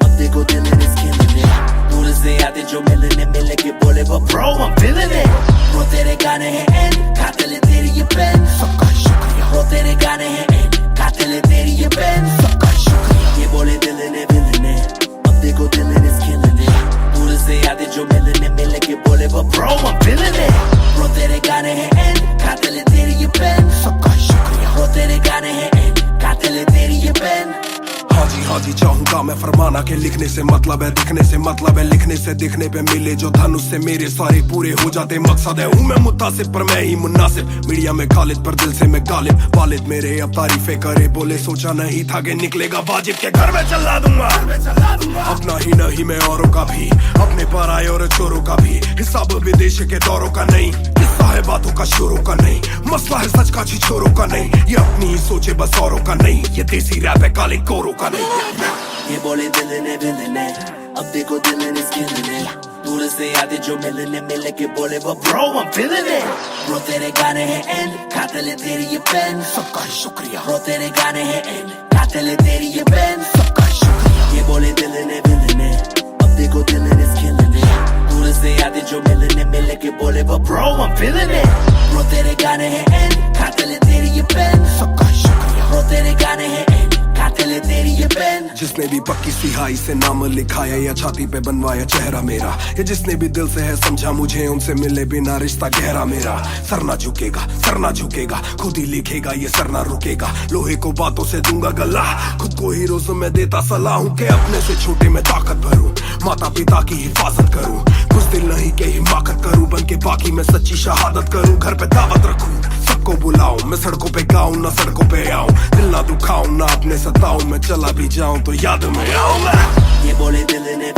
अब देखो दिल is killing it, दूर से आते जो मिलने मिले के बोले but bro I'm feeling it, bro तेरे गाने हैं एंड खाते ले तेरी ये पेन, सबका शुक्रिया। bro तेरे गाने हैं एंड खाते ले तेरी ये पेन, सबका शुक्रिया। ये बोले दिल ने अब देखो दिल is killing it, दूर से आते जो मिलने मिले के बोले but bro I'm feeling it, bro तेरे गाने हैं एंड खाते ले तेरी ये पेन, सबका शुक्रिया। bro तेरे गाने हैं एंड खाते ले तेरी ये पेन। हाँ जी चाहूंगा मैं फरमाना के लिखने से मतलब है दिखने से मतलब है लिखने से दिखने पे मिले जो धनुष से मेरे सारे पूरे हो जाते मकसद है। हूँ मैं मुतासिब पर मैं ही मुनासिब, मीडिया में खालिद पर दिल से मैं गालिब, वालिद मेरे अब तारीफे करे बोले सोचा नहीं था कि निकलेगा वाजिब के घर में चला दूंगा। अपना ही नहीं मैं औरों का भी, अपने पर आए और चोरों का भी, हिसाब विदेश के दौरों का नहीं, किस्सा है बातों का शोरों का नहीं, मसला है सच का छिछोरों का नहीं, ये अपनी ही सोचे बस औरों का नहीं, ये देसी रैप है काले कोरों का नहीं। ये बोले दिल ने अब देखो दिल is killing it, दूर से आते जो मिलने मिले के बोले but bro I'm feeling it, bro तेरे गाने हैं एंड खाते ले तेरी ये पेन, सबका शुक्रिया। bro तेरे गाने हैं एंड खाते ले तेरी ये पेन, सबका शुक्रिया। ये बोले दिल ने अब देखो दिल is killing it, दूर से आते जो मिलने मिले के बोले but bro I'm feeling it, bro तेरे गाने हैं एंड खाते ले तेरी ये पेन, सबका शुक्रिया। bro तेरे गाने हैं एंड खाते ले तेरी ये पेन। जिसने भी पक्की सिहाई से नाम लिखाया या छाती पे बनवाया चेहरा मेरा, ये जिसने भी दिल से है समझा मुझे उनसे मिले बिना रिश्ता गहरा मेरा। सर ना झुकेगा खुद ही लिखेगा ये सर ना रुकेगा, लोहे को बातों से दूंगा गला, खुद को हीरोज में देता सलाह हूँ के अपने से छोटे में ताकत भरूं, माता पिता की हिफाजत करूं, कुछ दिल नहीं के हिमाकत करूं, बन के बाकी मैं सच्ची शहादत करूं, घर पे दावत रखूं, सबको बुलाऊं, मैं सड़कों पे गाऊं ना सड़कों पे आऊं, दिल ना दुखाऊं ना अपने सताऊं, मैं चला भी जाऊं तो याद में आऊं। ये बोले दिल ने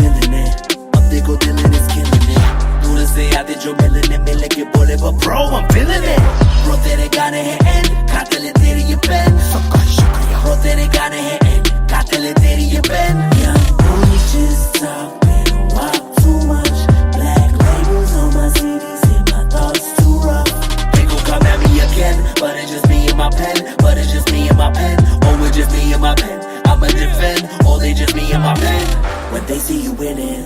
अब देखो दिल is killing it, दूर से आते जो मिलने मिले के बोले but bro I'm feeling it, bro तेरे गाने हैं एंड खाते ले तेरी ये पेन, सबका शुक्रिया। bro तेरे गाने हैं एंड खाते ले तेरी ये pen. Only just talking, walk too much, black labels on my CDs and my thoughts too rough. They gon' come at me again, but it just me and my pen. When they see you winning,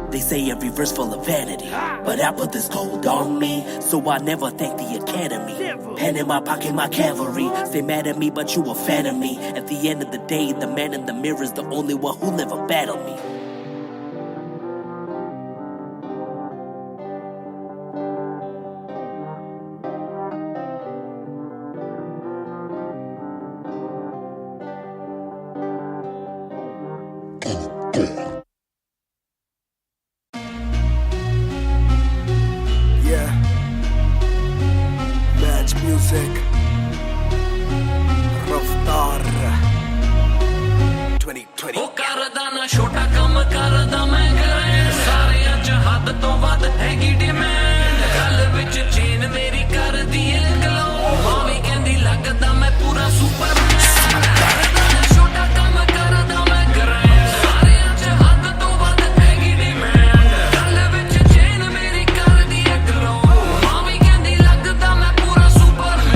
they say every verse full of vanity. But I put this gold on me, so I never thank the academy. Pen in my pocket, my cavalry. Stay mad at me, but you a fan of me. At the end of the day, the man in the mirror is the only one who never battled me. Yeah. Match music. Raftar 2020. ਉਹ ਕਰਦਾ ਨਾ ਛੋਟਾ ਕੰਮ ਕਰਦਾ ਮੈਂ grand ਸਾਰਿਆਂ ਚ ਹੱਦ ਤੋਂ ਵੱਧ ਹੈਗੀ ਡਿਮਾਂਡ ਗੱਲ ਵਿੱਚ ਚੇਨ ਮੇਰੀ ਕਰਦੀ ਏ ਗਲੋ ਮਾਂ ਵੀ ਕਹਿੰਦੀ ਲੱਗਦਾ ਮੈਂ ਪੂਰਾ ਸੁਪਰਮੈਨ ਕਰਦਾ ਨਾ ਛੋਟਾ ਕੰਮ ਕਰਦਾ ਮੈਂ ਗ੍ਰੈਂਡ ਸਾਰਿਆਂ ਚ ਹੱਦ ਤੋਂ ਵੱਧ ਹੈਗੀ ਡਿਮਾਂਡ ਗੱਲ ਵਿੱਚ ਚੇਨ ਮੇਰੀ ਕਰਦੀ ਏ ਗਲੋ ਮਾਂ ਵੀ ਕਹਿੰਦੀ ਲੱਗਦਾ ਮੈਂ ਪੂਰਾ ਸੁਪਰਮੈਨ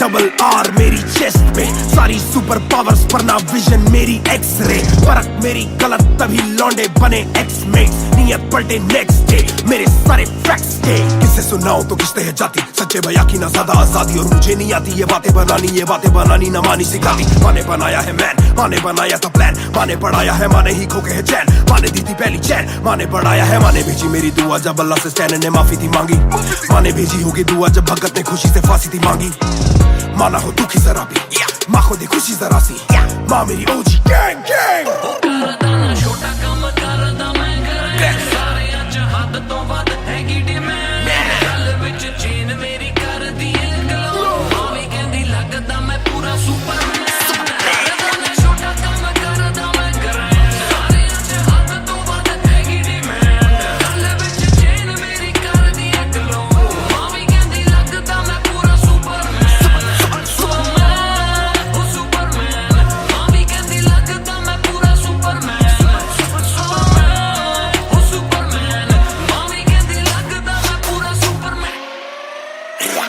डबल आर मेरी चेस्ट पे सारी सुपर पावर्स पर ना विजन मेरी एक्स-रे परख मेरी गलत तभी लौंडे बने एक्स-मेट्स नियत पलटे नेक्स्ट डे मेरे सारे फैक्ट्स के किससे सुनाऊं तो किसते है जाती सच्चे भैया की ना ज्यादा आजादी और मुझे नहीं आती ये बातें बनानी ना मानी सिखाती माने बनाया है मैन माने बनाया था प्लान माने पढ़ाया है माने ही खोके है चैन माने दी थी पहली चैन माने बढ़ाया है माने भेजी मेरी दुआ जब अल्लाह से स्टैन ने माफी थी मांगी माने भेजी होगी दुआ जब भगत ने खुशी से फांसी थी मांगी माना हो दुखी जरा भी माँ को दे खुशी जरा सी माँ मेरी ओजी गैंग गैंग ਕਰਦਾ ਨਾ ਛੋਟਾ ਕੰਮ ਕਰਦਾ ਮੈਂ ਗ੍ਰੈਂਡ ਸਾਰਿਆਂ ਚ ਹੱਦ ਤੋਂ ਵੱਧ ਹੈਗੀ ਡਿਮਾਂਡ ਗੱਲ ਵਿੱਚ ਚੇਨ ਮੇਰੀ ਕਰਦੀ ਏ ਗਲੋ ਮਾਂ ਵੀ ਕਹਿੰਦੀ ਲੱਗਦਾ ਮੈਂ ਪੂਰਾ ਸੁਪਰਮੈਨ ਕਰਦਾ ਨਾ ਛੋਟਾ ਕੰਮ ਕਰਦਾ ਮੈਂ ਗ੍ਰੈਂਡ ਸਾਰਿਆਂ ਚ ਹੱਦ ਤੋਂ ਵੱਧ ਹੈਗੀ ਡਿਮਾਂਡ ਗੱਲ ਵਿੱਚ ਚੇਨ ਮੇਰੀ ਕਰਦੀ ਏ ਗਲੋ ਮਾਂ ਵੀ ਕਹਿੰਦੀ ਲੱਗਦਾ ਮੈਂ ਪੂਰਾ ਸੁਪਰਮੈਨ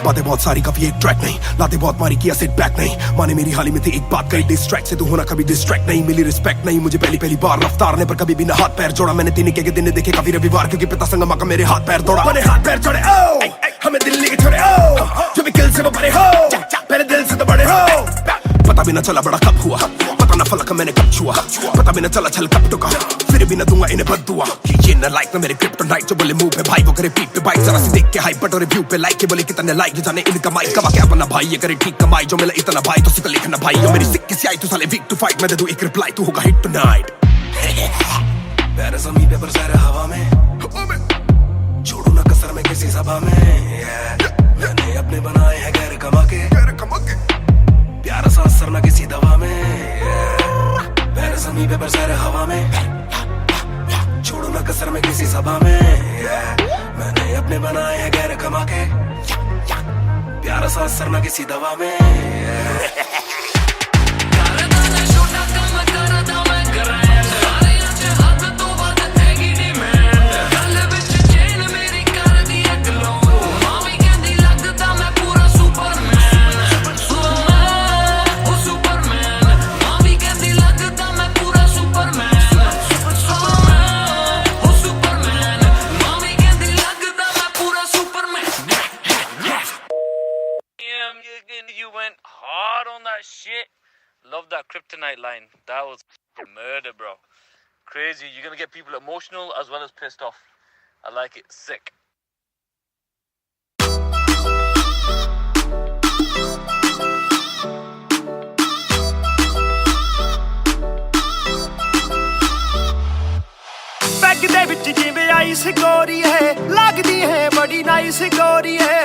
बातें बहुत सारी कभी एक ट्रैक नहीं लाते बहुत मारी किया सेट बैक नहीं माने मेरी हाल ही में थी एक बात कही डिस्ट्रैक्ट से तू होना कभी डिस्ट्रैक्ट नहीं मिली रिस्पेक्ट नहीं मुझे पहली बार रफ्तार ने पर कभी भी ना हाथ पैर जोड़ा मैंने तीन के दिन देखे काफी रविवार क्योंकि पिता संगमा का मेरे हाथ पैर दौड़ा मैंने हाथ पैर जोड़े ओ हमें दिल्ली के छोड़े ओ जो भी किल से वो बड़े हो मेरे दिल से तो बड़े हो पता भी ना चला बड़ा कब हुआ पता ना फलक मैंने कब छुआ पता भी ना चला छल कब टुका फिर भी ना दूंगा इन्हें बददुआ कि ये ना लाइक ना मेरे क्रिप्टोनाइट जो बोले मुंह पे भाई वो करे पीठ पे बाइक जरा सी देख के हाइप बट और रिव्यू पे लाइक के बोले कितने लाइक जाने इनका माइक कमा क्या बना भाई ये करे ठीक कमाई जो मिला इतना भाई तो सिक्का लिखना भाई और मेरी सिक्की सी आई तू साले वीक टू फाइट मैं दे दूं एक रिप्लाई तू होगा हिट टुनाइट पैर ज़मीन पे बरसा रहा हवा में छोड़ू ना कसर में किसी सभा में मैंने अपने बनाए हैं गैर कमा के प्यारा सा असर ना किसी दवा में पैर ज़मीन पे बरसा रहा हवा में छोड़ू ना कसर में किसी सभा में मैंने अपने बनाए हैं गैर कमा के प्यारा सा असर ना किसी दवा में ਕਰਦਾ ਨਾ ਛੋਟਾ ਕੰਮ ਕਰਦਾ ਮੈਂ ਗ੍ਰੈਂਡ ਸਾਰਿਆਂ ਚ ਹੱਦ ਤੋਂ ਵੱਧ ਹੈਗੀ ਡਿਮਾਂਡ ਗੱਲ ਵਿੱਚ ਚੇਨ ਮੇਰੀ ਕਰਦੀ ਏ ਗਲੋ ਮਾਂ ਵੀ ਕਹਿੰਦੀ ਲੱਗਦਾ ਮੈਂ ਪੂਰਾ ਸੁਪਰਮੈਨ ਉਹ ਸੁਪਰਮੈਨ ਮਾਂ ਵੀ ਕਹਿੰਦੀ ਲੱਗਦਾ ਮੈਂ ਪੂਰਾ ਸੁਪਰਮੈਨ ਉਹ ਸੁਪਰਮੈਨ ਮਾਂ ਵੀ ਕਹਿੰਦੀ ਲੱਗਦਾ ਮੈਂ ਪੂਰਾ Superman You went hard on that shit. Love that kryptonite line. That was murder, bro. Crazy. You're gonna get people emotional as well as pissed off. I like it. Sick. Peg ਦੇ ਵਿੱਚ ਜਿਵੇਂ ice ਗੋਰੀ ਹੈ ਲੱਗਦੀ ਹੈ ਬੜੀ nice ਗੋਰੀ ਹੈ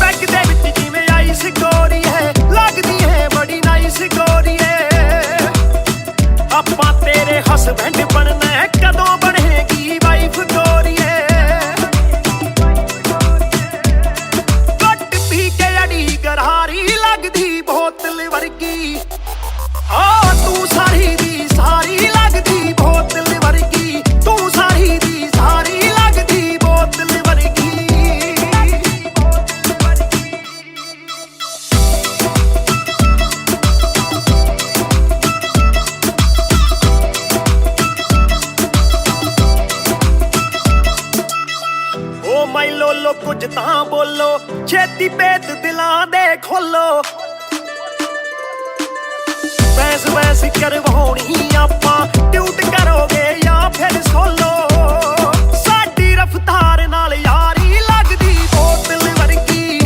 ਪੈਗ ਦੇ ਵਿੱਚ ਜਿਵੇਂ ਆਈਸ ਗੋਰੀ ਹੈ ਲੱਗਦੀ ਹੈ ਬੜੀ ਨਾਈਸ ਗੋਰੀ ਹੈ ਆਪਾਂ ਤੇਰੇ ਹਸਬੈਂਡ ਬਣਨਾ ਹੈ ਕਦੋਂ ਬਣੇਗੀ ਵਾਈਫ ਗੋਰੀ ਹੈ ਕੱਟ ਪੀ ਕੇ ਅੜੀ ਗਰਾਰੀ ਲੱਗਦੀ ਬੋਤਲ ਵਰਗੀ ਸਮੈਸ਼ ਕਰਵਾਉਣੀ ਆਪਾਂ ਟਿਊਟ ਕਰੋਗੇ ਜਾਂ ਫਿਰ ਸੋਲੋ ਸਾਡੀ ਰਫਤਾਰ ਨਾਲ ਯਾਰੀ ਲੱਗਦੀ ਬੋਤਲ ਵਰਗੀ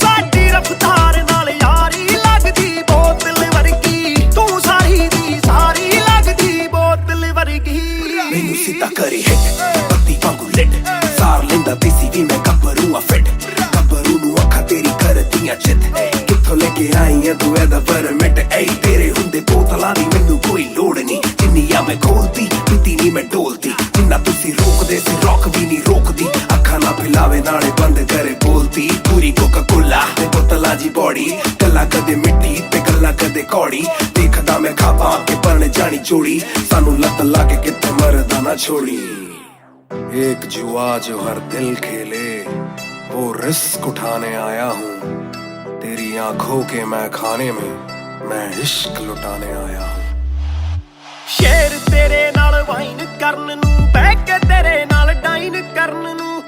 ਸਾਡੀ ਰਫਤਾਰ ਨਾਲ ਯਾਰੀ ਲੱਗਦੀ ਬੋਤਲ ਵਰਗੀ ਤੂੰ ਸਾਰੀ ਦੀ ਸਾਰੀ ਲੱਗਦੀ ਬੋਤਲ ਵਰਗੀ ਮੈਨੂੰ ਸਿੱਧਾ ਕਰੀ ਹਿੱਟ ਬੱਤੀ ਵਾਂਗੂ ਲਿਟ ਸਾਰ ਲੈਂਦਾ ਦੇਸੀ ਵੀ ਮੈਂ ਗੱਭਰੂ ਆ ਫਿੱਟ ਗੱਭਰੂ ਨੂੰ ਅੱਖਾਂ ਤੇਰੀ ਕਰਦੀਆਂ ਚਿੱਤ ਕਿੱਥੋਂ ਲੈ ਕੇ ਆਈ ਐ ਤੂੰ ਇਹਦਾ ਪਰਮਿਟ ਏ ਤੇਰੇ ਹੁੰਦੇ ਬੋਤਲਾਂ ਦੀ ਮੈਨੂੰ ਕੋਈ ਲੋੜ ਨਹੀਂ ਜਿੰਨੀਆਂ ਮੈਂ ਖੋਲਦੀ ਪੀਤੀ ਨਹੀਂ ਮੈਂ ਡੋਲਦੀ ਜਿੰਨਾ ਤੁਸੀਂ ਰੋਕਦੇ ਸੀ ਰੌਕ ਵੀ ਨਹੀਂ ਰੋਕਦੀ ਅੱਖਾਂ ਨਾ ਪਿਲਾਵੇ ਨਾਲੇ ਬੰਦ ਕਰੇ ਬੋਲਦੀ ਪੂਰੀ ਕੋਕਾ ਕੋਲਾ ਤੇ ਬੋਤਲਾਂ ਜੀ ਬੋਡੀ ਗੱਲਾਂ ਕਦੇ ਮਿੱਟੀ ਤੇ ਗੱਲਾਂ ਕਦੇ ਕੌੜੀ ਦੇਖਦਾ ਮੈਂ ਖਾਬਾਂ ਕੇ ਬਣ ਜਾਣੀ ਚੋੜੀ ਸਾਨੂੰ ਲੱਤ ਲਾ ਕੇ ਕਿੱਥੇ ਮਰਦਾ ਨਾ छोड़ी एक जुआ जो हर दिल खेले वो रिस्क उठाने आया हूँ तेरी आंखों के मैं खाने में मैं इश्क लुटाने आया हूँ ਸ਼ੇਰ ਤੇਰੇ ਨਾਲ ਵਾਈਨ ਕਰਨ ਨੂੰ ਬਹਿ ਕੇ ਤੇਰੇ ਨਾਲ ਡਾਈਨ ਕਰਨ ਨੂੰ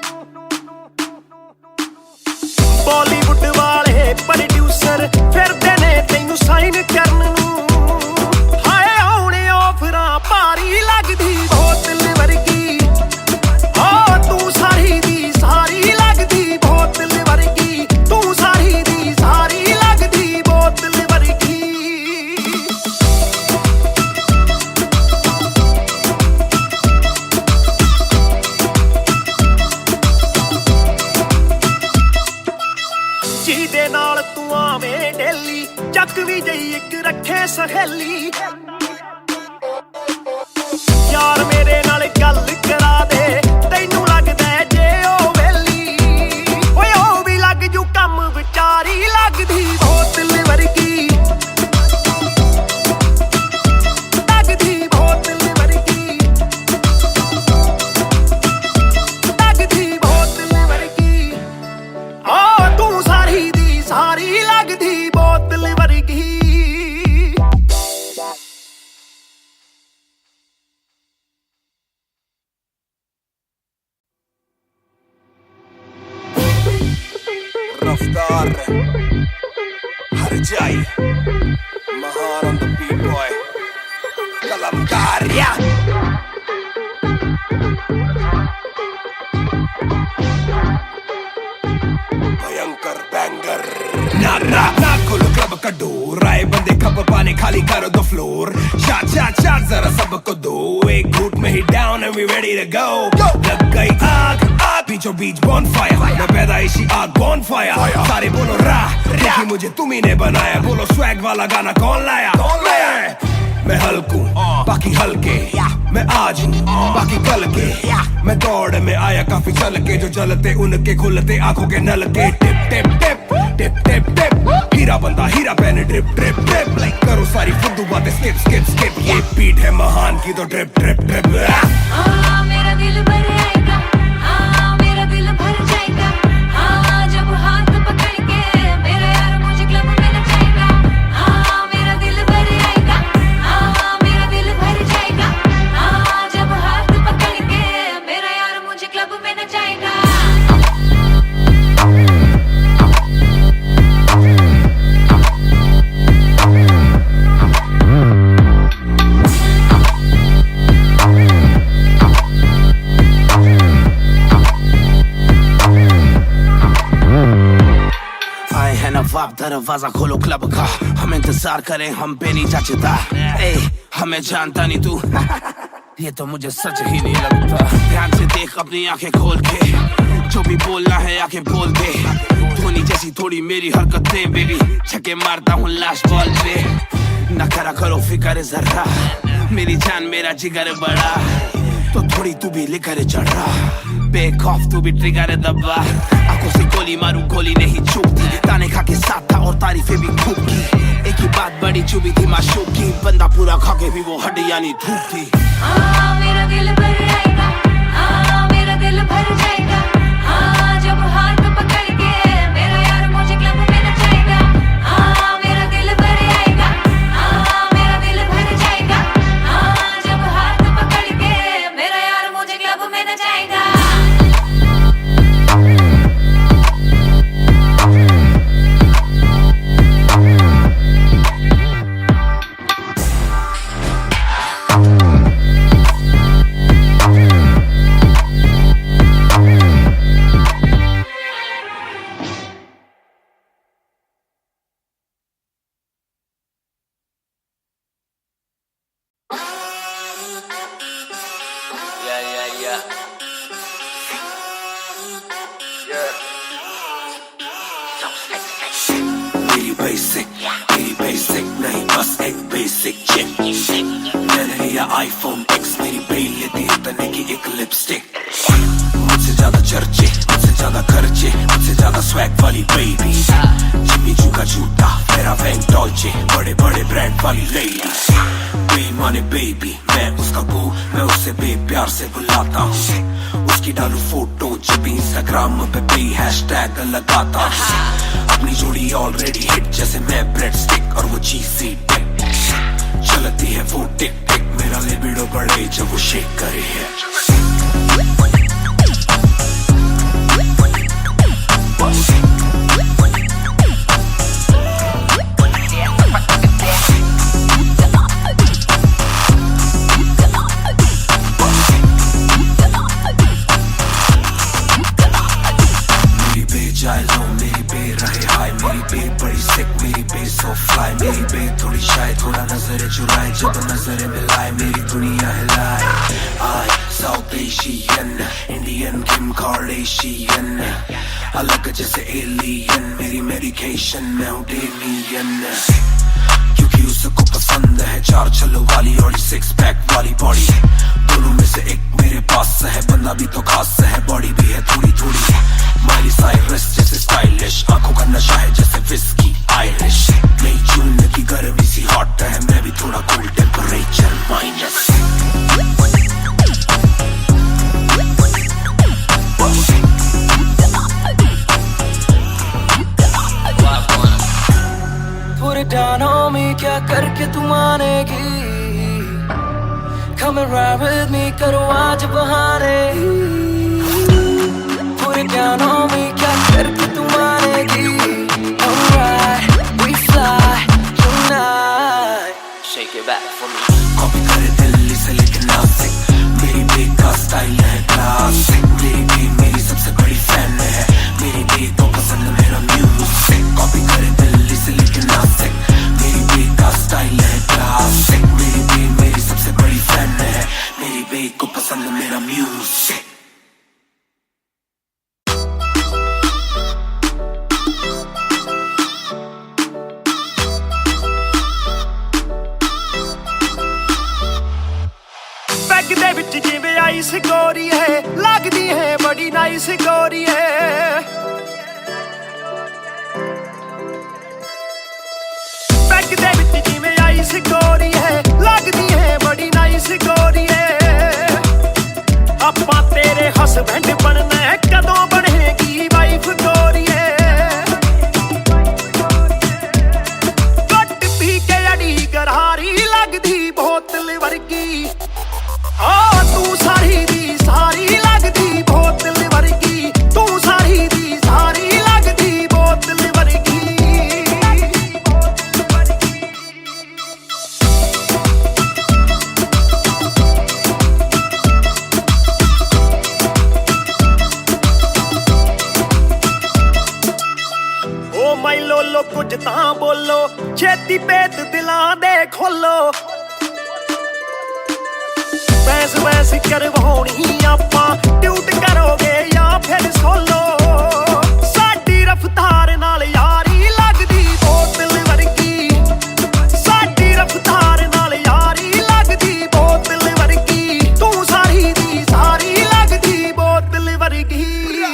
ਬਾਲੀਵੁੱਡ ਵਾਲੇ ਪ੍ਰੋਡਿਊਸਰ ਫਿਰਦੇ ਨੇ ਤੈਨੂੰ ਸਾਈਨ ਕਰਨ ਨੂੰ ਹਾਏ ਆਉਣੇ ਆਫਰਾਂ ਭਾਰੀ ਲੱਗਦੀ ਬੋਤਲ ਵਰਗੀ ਓ ਤੂੰ ਸਾਰੀ ਦੀ ਸਾਰੀ ਲੱਗਦੀ ਬੋਤਲ ਵਰਗੀ ਤੂੰ ਸਾਰੀ ਦੀ ਸਾਰੀ ਲੱਗਦੀ ਬੋਤਲ ਵਰਗੀ ਜਿਹਦੇ ਨਾਲ ਤੂੰ ਆਵੇਂ ਡੇਲੀ ਚੱਕ ਵੀ ਜਈ ਇੱਕ ਰੱਖੇ ਸਹੇਲੀ ਯਾਰ ਮੇਰੇ ਨਾਲ ਗੱਲ ਕਰਾ ਦੇ ਤੈਨੂੰ ਲੱਗਦਾ ਜੇ ਉਹ ਵੇਲੀ ਓਏ ਉਹ ਵੀ ਲੱਗ ਜੂ ਕੰਮ ਵਿਚਾਰੀ ਲੱਗਦੀ ਬੋਤਲ ਵਰਗੀ ਲੱਗਦੀ ਬੋਤਲ ਵਰਗੀ ਲੱਗਦੀ ਬੋਤਲ ਵਰਗੀ ਓ ਤੂੰ ਸਾਰੀ ਦੀ ਸਾਰੀ ਲੱਗਦੀ ਬੋਤਲ ਵਰਗੀ रफ्तार हर जाई महान on the beat boy कलमकार या भयंकर बैंगर ना खोलो क्लब का डोर आए बंदे खबर पाने खाली करो दो फ्लोर शाट जरा सबको दो एक घूट में ही down and we ready to go लग गई आग बीचों बीच bonfire मैं पैदाइशी आग bonfire सारे बोलो रा क्योंकि मुझे तुम्ही ने बनाया बोलो स्वैग वाला गाना कौन लाया मैं हल्कू बाकी हल्के मैं आज हूँ बाकी कल के मैं दौड़ में आया काफी चल के जो चलते उनके खुलते आंखों के नल के टिप टिप टिप टिप टिप टिप हीरा बंदा हीरा पहने ड्रिप ड्रिप ड्रिप लाइक करो सारी फुद्दू बातें स्किप स्किप स्किप ये बीट है महान की तो ड्रिप ड्रिप ड्रिप मेरा दिल भर आएगा मेरा दिल भर जाएगा जब हाथ पकड़ के मेरा यार मुझे क्लब में नचाएगा मेरा दिल भर आएगा मेरा दिल भर जाएगा जब हाथ पकड़ के मेरा यार मुझे क्लब में नचाएगा नवाब दरवाजा खोलो क्लब का हम इंतजार करें हम पे नहीं जचता ए हमें जानता नहीं तू ये तो मुझे सच ही नहीं लगता ध्यान से देख अपनी आंखें खोल के जो भी बोलना है आके बोल दे धोनी जैसी थोड़ी मेरी हरकतें बेबी छक्के मारता हूँ लास्ट बॉल पे न करा करो फिक्र जरा मेरी जान मेरा जिगर बड़ा तो थोड़ी तू भी लेकर चढ़ रहा बेक ऑफ तू भी ट्रिगर दबा आंखों से गोली मारू गोली नहीं चूकती ताने खा के साथ था और तारीफें भी खूब की एक ही बात बड़ी चुभी थी माशूक की बंदा पूरा खा के भी वो हड्डियां नहीं धूपती मेरा दिल भर आएगा मेरा दिल भर जाएगा जब हाथ पकड़ के मेरा यार मुझे क्लब में नचाएगा मेरा दिल भर आएगा मेरा दिल भर जाएगा जब हाथ पकड़ के मेरा यार मुझे क्लब में नचाएगा मेरी बेसिक नहीं बस एक बेसिक चिप। मैंने लिया iPhone X, मेरी बेल लेती है तने की एक लिपस्टिक। मुझसे ज्यादा चर्चे, मुझसे ज्यादा खर्चे, मुझसे ज्यादा स्वैग वाली बेबी। जिम्मी चू का जूता, मेरा वैंक डॉल्चे, बड़े बड़े ब्रांड वाली लेडी। बेमाने बेबी, मैं उसका बू, मैं उससे बेप्यार से बुलाता हूँ। उसकी डालू फोटो जब इंस्टाग्राम पे हैशटैग लगाता हूँ। अपनी जोड़ी ऑलरेडी हिट, जैसे मैं ब्रेड स्टिक और वो चीज़ी टिक। चलती है वो टिक टिक, मेरा लिबिडो बढ़े जब वो शेक करे है। मेरी बे रहे हाय, मेरी बे बड़ी सिक, मेरी बे सो फ्लाई। मेरी बे थोड़ी शाय, थोड़ा नजर चुराए, जब नजर मिलाए मेरी दुनिया हिलाए। आई साउथ एशियन, इंडियन किम कार्डेशियन, अलग जैसे एलियन, मेरी मेडिकेशन मैं हूँ डेलियन। क्योंकि उसको पसंद है चार छल्लों वाली और 6 पैक वाली बॉडी। दोनों में से एक मेरे पास है, बंदा भी तो खास है, बॉडी भी है थोड़ी थोड़ी। माइली साइरस जैसे स्टाइलिश, आंखों का नशा है जैसे विस्की आयरिश। नई जून की गर्मी सी हॉट है, मैं भी थोड़ा cool temperature minus. Put it down on me, क्या करके तू मानेगी? Come and ride with me, करो आज बहाने। Put it down on me, क्या करके तू मानेगी? Alright, we fly tonight. Shake it back for me. Copy करे दिल्ली से लेके नासिक, मेरी बे का स्टाइल है क्लासिक। मेरी बे मेरी सबसे बड़ी फैन है, मेरी बे को पसंद मेरा म्यूजिक। कॉपी करे दिल्ली से लेके नासिक, मेरी बे का स्टाइल है क्लासिक। मेरी बे मेरी सबसे बड़ी फैन है, मेरी बे को पसंद मेरा म्यूजिक। ਦੇ ਵਿੱਚ ਜਿਵੇਂ ਆਈਸ ਗੋਰੀ ਹੈ, ਲੱਗਦੀ ਹੈ ਬੜੀ ਨਾਈਸ ਗੋਰੀ ਹੈ। ਬੈਗ ਦੇ ਵਿੱਚ ਜਿਵੇਂ ਆਈਸ ਗੋਰੀ ਹੈ, ਲੱਗਦੀ ਹੈ ਬੜੀ ਨਾਈਸ ਗੋਰੀ ਹੈ। ਆਪਾਂ ਤੇਰੇ ਹਸਬੈਂਡ ਬਣਨਾ ਹੈ, ਕਦੋਂ ਬਣੇਗੀ ਵਾਈਫ ਗੋਰੀ ਹੈ। ਘੱਟ ਪੀ ਕੇ ਅੜੀ ਗਰਾਰੀ ਲੱਗਦੀ ਬੋਤਲ ਵਰਗੀ। तू सारी दी सारी लगदी बोतल वर्गी, तू सारी दी सारी लगदी बोतल वर्गी। ओ माई लोलो कुछ तां बोलो, छेती पेत दिलां दे खोलो। बहस बहस करवाउणी आपां, ट्यूट करोगे या फिर सोलो। साडी रफ्तार नाल यारी लगदी बोतल वर्गी, साडी रफ्तार नाल यारी लगदी बोतल वर्गी। तू सारी दी सारी लगदी बोतल वर्गी।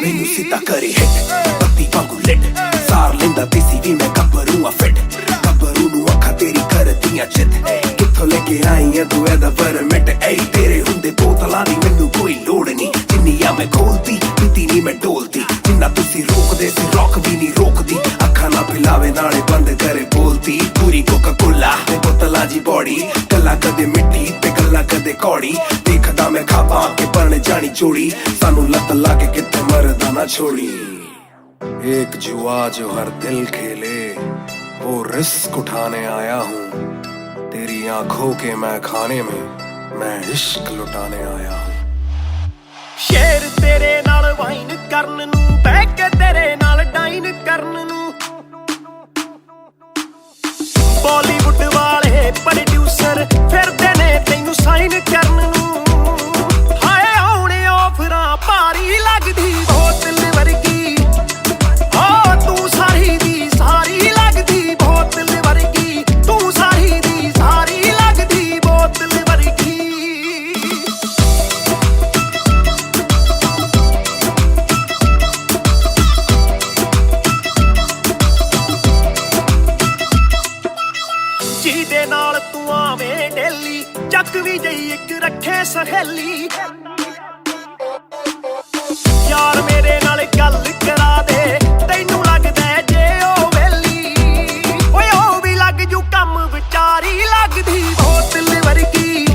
मैनू सीधा करे हिट, बत्ती वांगू लिट, सार लेंदा देसी भी मैं गब्बरू आ फिट। गब्बरू नू अखां तेरी करदियां चित, कित्थों लेके आई है तू एदा परमिट। ऐ तेरे हुंदे बोतलां दी मैनू कोई लोड़ नहीं, जिन्नियां मैं खोलती पीती नहीं मैं डोलती। जिन्ना तुसी रोकदे सी रॉक भी नहीं रोकदी, अखां ना पिलावे नाले बंद करे बोलती। पूरी कोका कोला ते बोतलां जी बॉडी, गल्लां कदे मिट्टी ते गल्लां कदे कौड़ी। देखदा मैं खाबां के बन जानी जोड़ी, सानू लत लागे किते मरदा ना छोड़ी। एक जुआ जो हर दिल खेले, वो रिस्क उठाने आया हूँ। तेरी आंखों के मैं खाने में मैं इश्क लुटाने आया हूँ। शेर तेरे नाल वाइन करन नू, बह के तेरे नाल डाइन करन नू। बॉलीवुड वाले प्रोड्यूसर फिरदे ने तैनू साइन करन नू। हाय आउणे ਜਿਹਦੇ ਨਾਲ ਤੂੰ ਆਵੇਂ ਡੇਲੀ ਚੱਕਵੀਂ ਜਈ ਇੱਕ ਰੱਖੇ ਸਹੇਲੀ ਯਾਰ ਮੇਰੇ ਨਾਲ ਗੱਲ ਕਰਾ ਦੇ ਤੈਨੂੰ ਲੱਗਦਾ ਜੇ ਉਹ ਵੇਲੀ ਓਏ ਉਹ ਵੀ ਲੱਗ ਜੂ ਕੰਮ ਵਿਚਾਰੀ ਲੱਗਦੀ ਬੋਤਲ ਵਰਗੀ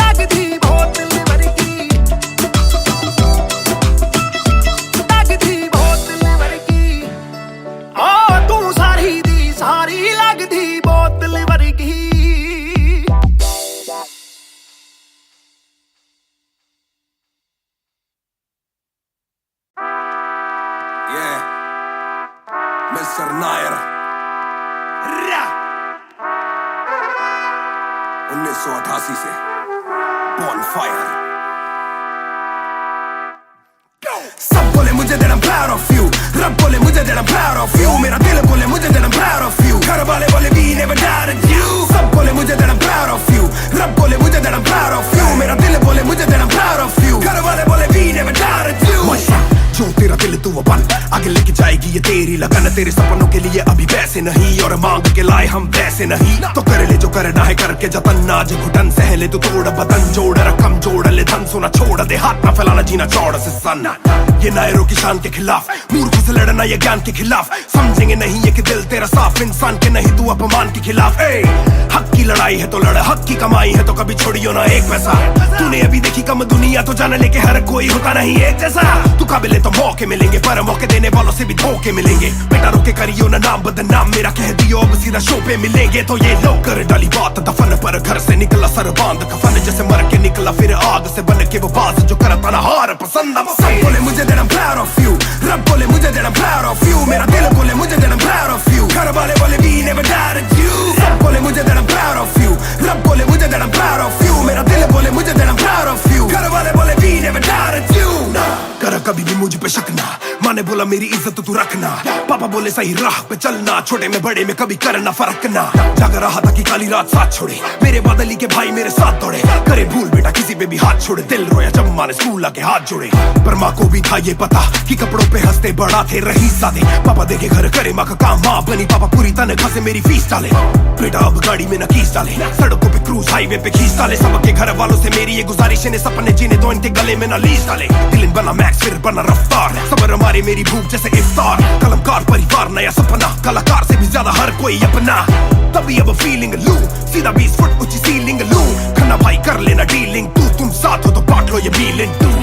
ਲੱਗਦੀ ਬੋਤਲ ਵਰਗੀ ਲੱਗਦੀ ਬੋਤਲ ਵਰਗੀ ਆ ਤੂੰ ਸਾਰੀ ਦੀ ਸਾਰੀ ਲੱਗਦੀ ਬੋਤਲ ਵਰਗੀ Mr. Nair 1988 से Bonfire सब बोले मुझे that I'm proud of you रब बोले मुझे that I'm proud of you मेरा दिल बोले मुझे that I'm proud of you घर वाले बोले we never doubted you सब बोले मुझे that I'm proud of you रब बोले मुझे that I'm proud of you मेरा दिल बोले मुझे that I'm proud of you घर वाले बोले we never doubted you जो तेरा दिल तू वो बन आगे लेके जाएगी ये तेरी लगन तेरे सपनों के लिए अभी पैसे नहीं और मांग के लाए हम पैसे नहीं तो कर ले जो करना है करके जतन आज घुटन सहले तू तोड़ बदन जोड़ रकम जोड़ ले धन सोना छोड़ दे हाथ ना फैलाना जीना चौड़ से सन ये नायरों की शान के खिलाफ मूर्खों से लड़ना ये ज्ञान के खिलाफ समझेंगे नहीं ये कि दिल तेरा साफ इंसान के नहीं तू अपमान के खिलाफ हक की लड़ाई है तो लड़ हक की कमाई है तो कभी छोड़ियो ना एक पैसा तूने अभी देखी कम दुनिया तो जान लेके हर कोई होता नहीं एक जैसा तू काबिल तो मौके मिलेंगे पर मौके देने वालों से भी धोखे मिलेंगे बेटा रोके करियो ना नाम बदनाम मेरा कह दियो अब सीधा शो पे मिलेंगे तो ये लो कर डाली बात दफन पर घर से निकला सर बांध कफन जैसे मर के निकला फिर आग से बन के वो बाज जो करता ना हार पसंद सब बोले मुझे that I'm proud of you रब बोले मुझे that I'm proud of you मेरा दिल बोले मुझे that I'm proud of you घर वाले बोले we never doubted you सब बोले मुझे that I'm proud of you रब बोले मुझे that I'm proud of you मेरा दिल बोले मुझे that I'm proud of you घर वाले बोले we never doubted you ना कर कभी भी मुझ पे शक ना माँ ने बोला मेरी इज्जत तू रखना पापा बोले सही राह पे चलना छोटे में बड़े में कभी करना फर्क ना जाग रहा था कि काली रात साथ छोड़े मेरे बादली के भाई मेरे साथ दौड़े करे भूल बेटा किसी पे भी हाथ छोड़े दिल रोया जब माँ ने स्कूल आके हाथ जोड़े पर माँ को भी था ये पता कि कपड़ों पे हंसते बड़ा थे रही सादे पापा देखे घर करे माँ का काम माँ बनी पापा पूरी तनख्वाह से मेरी फीस डाले बेटा अब गाड़ी में न कीस डाले सड़कों पे क्रूज हाईवे पे खींच डाले सबके घर वालों से मेरी ये गुजारिश ने सपने जीने दो इनके गले में न लीस डाले दिल बना मैक्स फिर बना रफ्तार सबर हमारे मेरी भूख जैसे इफ्तार कलमकार परिवार नया सपना कलाकार से भी ज्यादा हर कोई अपना तभी अब फीलिंग लू सीधा 20 फुट ऊंची सीलिंग लू खन्ना भाई कर लेना डीलिंग तुम साथ हो तो बांट लो ये बीलिंग तू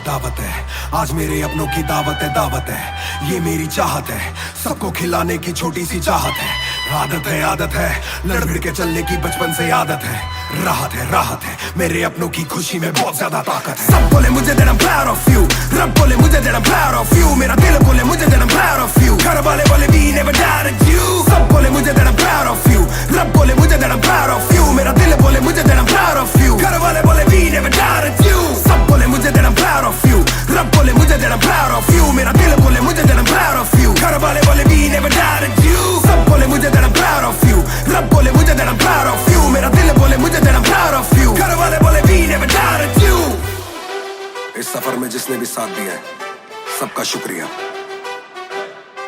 दावत है आज मेरे अपनों की दावत है ये मेरी चाहत है सबको खिलाने की छोटी सी चाहत है आदत है लड़ भिड़ के चलने की बचपन से आदत है राहत है मेरे अपनों की खुशी में बहुत ज्यादा ताकत है सब बोले मुझे that I'm proud of you रब बोले मुझे that I'm proud of you मेरा दिल बोले मुझे that I'm proud of you घर वाले बोले we never doubted you सब बोले मुझे that I'm proud of you रब बोले मुझे that I'm proud of you मेरा दिल बोले मुझे that I'm proud of you घर वाले बोले we never doubted you सब बोले मुझे that I'm proud of you रब बोले मुझे that I'm proud of you मेरा दिल बोले मुझे that I'm proud of you घर वाले बोले we never doubted you सब बोले मुझे that I'm proud of you रब बोले मुझे that I'm proud of you मेरा दिल बोले मुझे that I'm proud of you घर वाले बोले we never doubted you इस सफर में जिसने भी साथ दिया है सबका शुक्रिया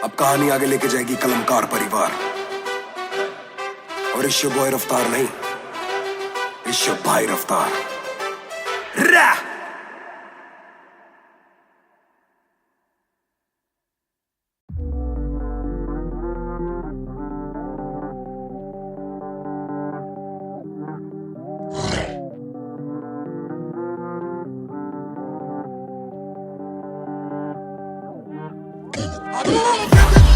अब कहानी आगे लेके जाएगी कलमकार परिवार और इश्यो बॉय रफ्तार नहीं इश्यो भाई रफ्तार रा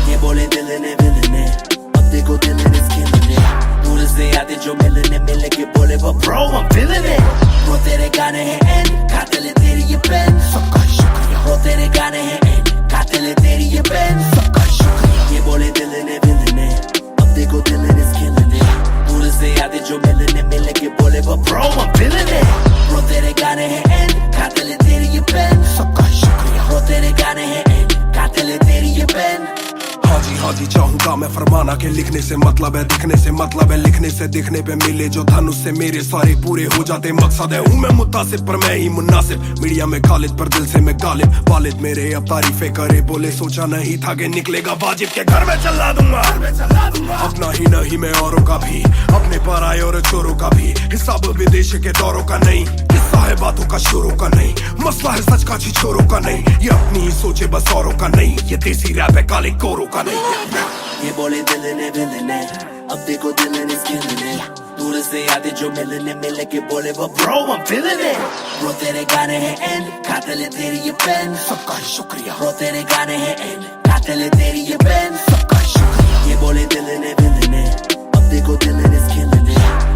ये बोले दिल ने अब देखो दिल ने killing it दूर से आते जो मिलने के बोले वो bro I'm feeling it वो तेरे गाने हैं एंड खाते ले तेरी ये पेन सबका शुक्रिया वो तेरे गाने हैं एंड खाते ले तेरी ये पेन सबका शुक्रिया ये बोले दिल ने अब देखो दिल ने killing it दूर से आते जो मिलने के बोले वो bro I'm feeling it वो तेरे गाने हैं एंड खाते ले तेरी ये पेन सबका शुक्रिया वो तेरे गाने हैं एंड खाते ले तेरी ये पेन हाँ जी चाहूंगा मैं फरमाना के लिखने से मतलब है दिखने से मतलब है लिखने से दिखने पे मिले जो धन उससे मेरे सारे पूरे हो जाते मकसद है हूँ मैं मुतासिब पर मैं ही मुनासिब मीडिया में खालिद पर दिल से मैं गालिब वालिद मेरे अब तारीफे करे बोले सोचा नहीं था कि निकलेगा वाजिब के घर में चला दूंगा अपना ही नहीं मैं औरों का भी अपने पर आए और चोरों का भी हिसाब विदेश के दौरों का नहीं किस्सा है बातों का शोरों का नहीं मसला है सच का छोरों का नहीं ये अपनी ही सोचे बस औरों का नहीं ये देसी रैप है काले कोरों का नहीं ये बोले दिल ने अब देखो दिल ने स्किन दूर से आते जो मिलने मिले के बोले वो bro I'm feeling it bro तेरे गाने हैं एंड खाते ले तेरी ये पेन सबका ही शुक्रिया ब्रो तेरे गाने हैं एंड खाते ले तेरी ये पेन सबका ही शुक्रिया ये बोले दिल ने अब देखो दिल ने स्किन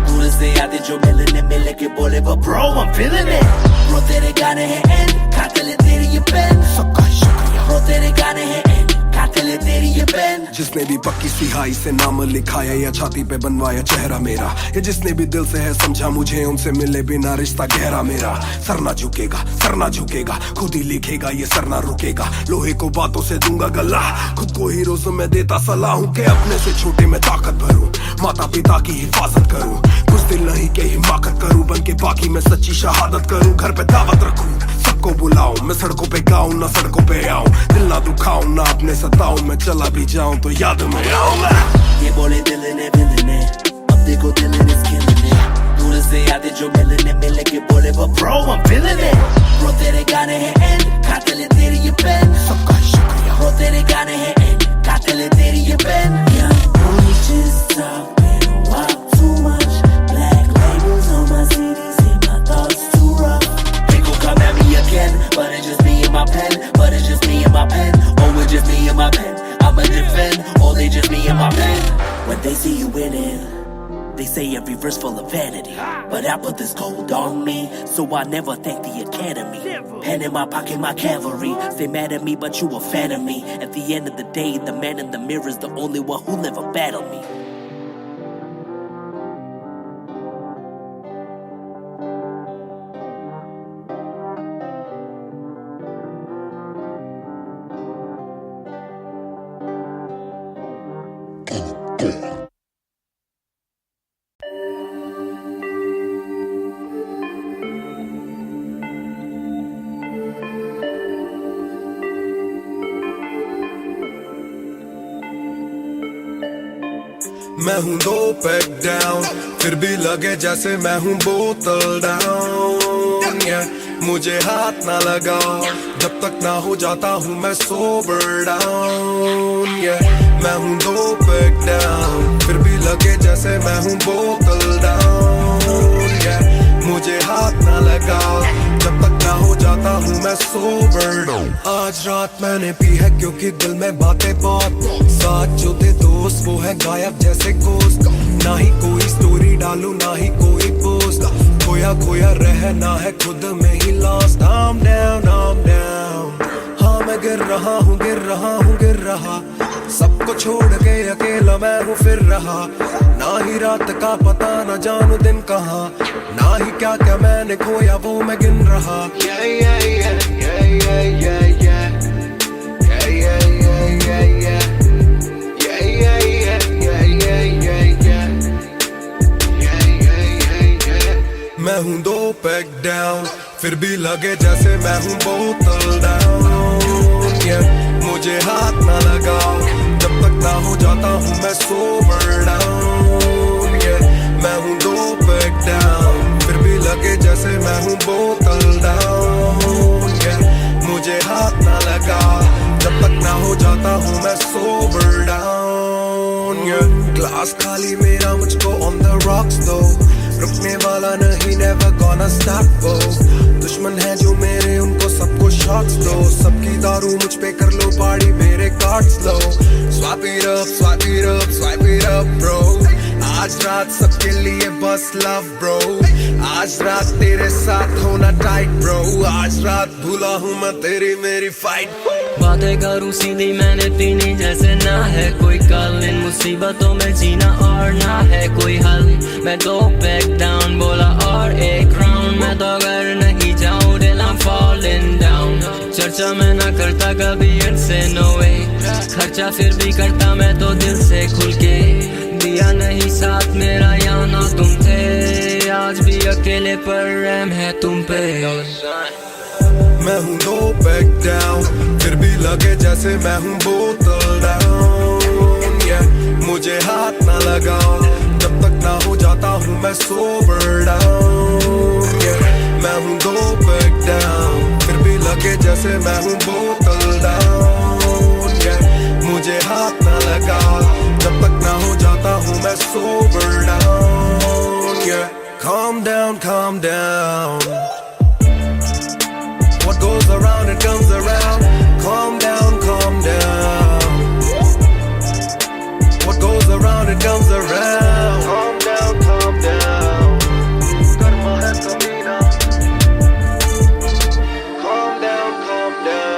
दूर से आते जो मिलने मिले के बोले वो bro I'm feeling it bro तेरे गाने हैं एंड खाते ले तेरी ये पेन सबका ही शुक्रिया ब्रो तेरे गाने हैं एंड खाते ले तेरी ये पेन जिसने भी पक्की सिहाई से नाम लिखाया या छाती पे बनवाया चेहरा मेरा ये जिसने भी दिल से है समझा मुझे उनसे मिले बिना रिश्ता गहरा मेरा सर ना झुकेगा खुद ही लिखेगा ये सर ना रुकेगा लोहे को बातों से दूंगा गला खुद को ही रोज में देता सलाह हूँ के अपने से छोटे में ताकत भरूं माता पिता की हिफाजत करूं कुछ दिल नहीं के हिमाकत करूं बन के बाकी मैं सच्ची शहादत करूं घर पे दावत रखूं सबको बुलाऊं मैं सड़कों पे गाऊं ना सड़कों पे आऊं दिल ना दुखाऊं ना अपने सताऊं मैं चला भी जाऊं तो याद में आऊं ये बोले दिल ने अब देखो दिल ने स्किन दूर से आते जो मिलने मिले के बोले वो bro I'm feeling it bro तेरे गाने हैं एंड खाते ले तेरी ये पेन सबका ही शुक्रिया ब्रो तेरे गाने हैं एंड खाते ले तेरी ये pen We just talking about too much black labels on my CDs and my thoughts too rough they gon' come at me again but it's just me and my pen but it's just me and my pen oh it's just me and my pen I'ma defend oh they just me and my pen when they see you winning they say every verse full of vanity but I put this gold on me so I never thank the academy pen in my pocket my cavalry stay mad at me but you a fan of me at the end of the day the man in the mirror is the only one who never battled me मैं हूँ 2 pack down फिर भी लगे जैसे मैं हूँ बोतल down मुझे हाथ ना लगाओ जब तक ना हो जाता हूँ मैं सोबर डाउन मैं हूँ 2 पैक डाउन फिर भी लगे जैसे मैं हूँ बोतल डाउन मुझे हाथ ना लगाओ जब तक ना हो जाता हूँ मैं सोबर आज रात मैंने पी है क्योंकि दिल में बातें बहुत साथ जो थे दोस्त वो है गायब जैसे कोस्ट ना ही कोई स्टोरी डालूं ना ही कोई पोस्ट खोया खोया रहना है खुद में ही लॉस्ट I'm down हाँ मैं गिर रहा हूँ सबको छोड़ के अकेला मैं हूँ फिर रहा ना ही रात का पता ना जानू दिन कहाँ ना ही क्या क्या मैंने खोया वो मैं गिन रहा मैं हूँ 2 पैक डाउन फिर भी लगे जैसे मैं हूँ बोतल डाउन मुझे हाथ ना लगाओ जब तक ना हो जाता हूँ मैं सोबर डाउन मैं हूँ 2 पैक डाउन फिर भी लगे जैसे मैं हूँ बोतल डाउन मुझे हाथ ना लगाओ जब तक ना हो जाता हूँ मैं सोबर डाउन ग्लास खाली मेरा मुझको ऑन द रॉक्स दो रुकने वाला नहीं never gonna stop वो दुश्मन है जो मेरे उनको सबको शॉट्स दो सबकी दारू मुझ पे कर लो पार्टी मेरे cards low swipe it up bro आज रात सबके लिए बस love bro आज रात तेरे साथ होना tight bro आज रात भूला हूँ मैं तेरी मेरी fight बातें करूँ सीधी मैंने पीनी जैसे ना है कोई कल इन मुसीबतों में जीना और ना है कोई हल मैं 2 पैक डाउन बोला और एक राउंड मैं तो अगर नहीं जाऊँ दिल I'm falling down चर्चा मैं ना करता कभी इनसे no way खर्चा फिर भी करता मैं तो दिल से खुल के। दिया नहीं साथ मेरा यहाँ ना तुम थे, आज भी अकेले पर रहम है तुम पे। मैं हूँ 2 पैक डाउन, फिर भी लगे जैसे मैं हूँ बोतल डाउन, yeah। मुझे हाथ ना लगाओ जब तक ना हो जाता हूँ मैं सोबर डाउन, yeah। मैं हूँ 2 पैक डाउन, फिर भी लगे जैसे मैं हूँ बोतल डाउन, yeah। मुझे हाथ ना लगाओ जब तक ना हो जाता हूँ मैं sober down, yeah। Calm down, calm down. What goes around, it comes around. Calm down, calm down. What goes around, it comes around. Calm down, calm down. Karma hai Kamina. Calm down, calm down.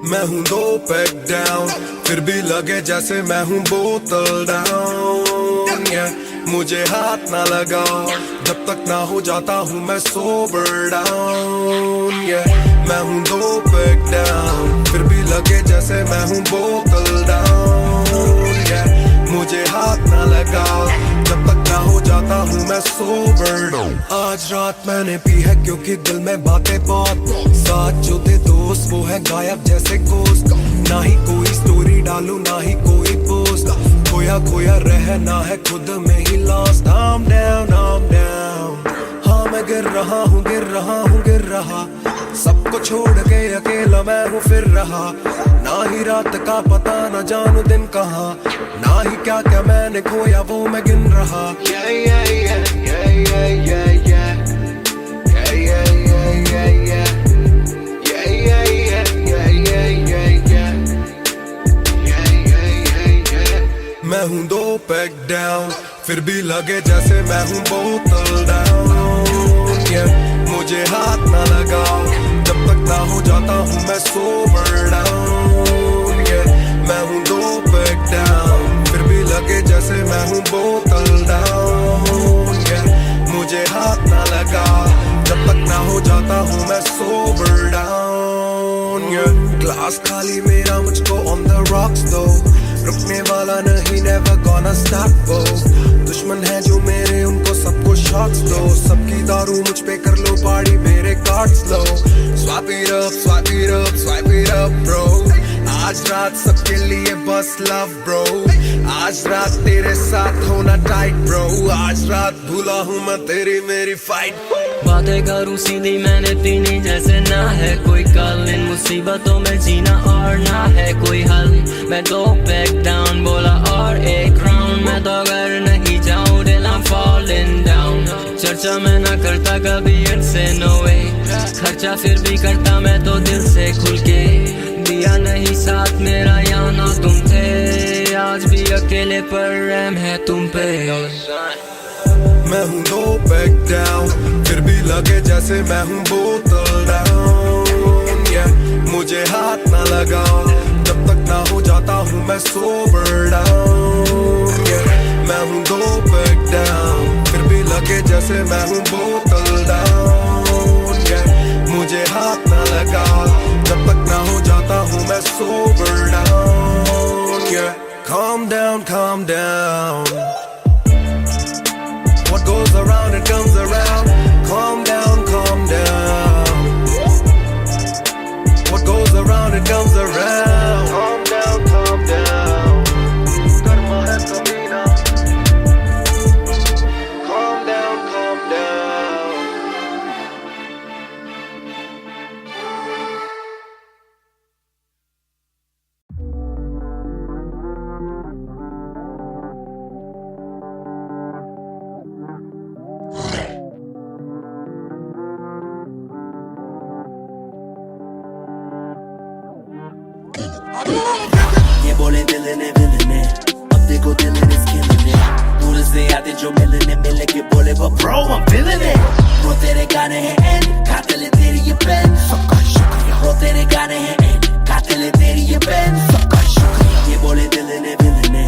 मैं हूँ 2 pack down, फिर भी लगे जैसे मैं हूँ बोतल down, yeah। मुझे हाथ ना लगाओ जब तक ना हो जाता हूँ मैं सोबर डाउन, yeah। मैं हूँ 2 पैक डाउन, फिर भी लगे जैसे मैं हूँ बोतल डाउन, yeah। मुझे हाथ ना लगाओ जब तक ना हो जाता हूँ मैं सोबर डाउन। आज रात मैंने पी है क्योंकि दिल में बातें बहुत, साथ जो थे दोस्त वो है गायब जैसे गोश्त। ना ही कोई स्टोरी डालूं ना ही कोई पोस्ट, खोया खोया रहना है खुद में he lost. I'm down, I'm down। हाँ मैं गिर रहा हूँ गिर रहा हूँ गिर रहा, सबको छोड़ के अकेला मैं हूँ फिर रहा। ना ही रात का पता ना जानू दिन कहाँ, ना ही क्या क्या मैंने खोया वो मैं गिन रहा। Yeah, yeah, yeah, yeah, yeah, yeah, yeah। Yeah, yeah, yeah, yeah, yeah। Yeah, yeah, yeah, yeah, yeah, yeah, yeah। Yeah, yeah, yeah, yeah। मैं हूँ 2 पैक डाउन, फिर भी लगे जैसे मैं हूँ बोतल डाउन, yeah। मुझे हाथ ना लगाओ जब तक ना हो जाता हूँ मैं सोबर डाउन, yeah। मैं हूँ 2 पैक डाउन, फिर भी लगे जैसे मैं हूँ बोतल डाउन, yeah। मुझे हाथ ना लगाओ जब तक ना हो जाता हूँ मैं सोबर डाउन, yeah। ग्लास खाली मेरा मुझको on the rocks though, रुकने वाला नहीं never gonna stop go। दुश्मन है जो मेरे उनको सबको शॉट्स दो, सबकी दारू मुझ पे कर लो पार्टी मेरे cards low. Swipe it up, swipe it up, swipe it up bro। आज रात सबके लिए बस लव ब्रो, आज रात तेरे साथ होना टाइट ब्रो, आज रात भूला हूँ मैं तेरी मेरी फाइट। बातें करूँ सीधी मैंने पीनी जैसे ना है कोई कल, इन मुसीबतों में जीना और ना है कोई हल। मैं 2 पैक डाउन बोला और एक राउंड, मैं तो अगर नहीं जाऊँ दिल I'm falling down। चर्चा मैं ना करता कभी इनसे no way, खर्चा फिर भी करता मैं तो दिल से खुल के। दिया नहीं साथ मेरा यहाँ ना तुम थे, आज भी अकेले पर रहम है तुम पे। मैं हूँ 2 पैक डाउन, फिर भी लगे जैसे मैं हूँ बोतल डाउन, yeah। मुझे हाथ ना लगाओ जब तक ना हो जाता हूँ मैं सोबर डाउन, yeah। मैं हूँ 2 पैक डाउन, फिर भी लगे जैसे मैं हूँ बोतल डाउन, yeah। मुझे हाथ ना लगाओ जब तक ना हो जाता हूँ मैं sober down, yeah। Calm down, calm down। What goes around, it comes around. Calm down, calm down. What goes around, it comes around. Calm down, calm down. Karma hai Kamina. Calm down, calm down. ये बोले दिल ने अब देखो दिल is killing it। तू दूर से आते जो मिलने मिल के बोले वो bro I'm feeling it वो तेरे गाने हैं एंड कातिल है तेरी ये पेन सबका शुक्रिया वो तेरे गाने हैं एंड कातिल है तेरी ये पेन सबका शुक्रिया ये बोले दिल ने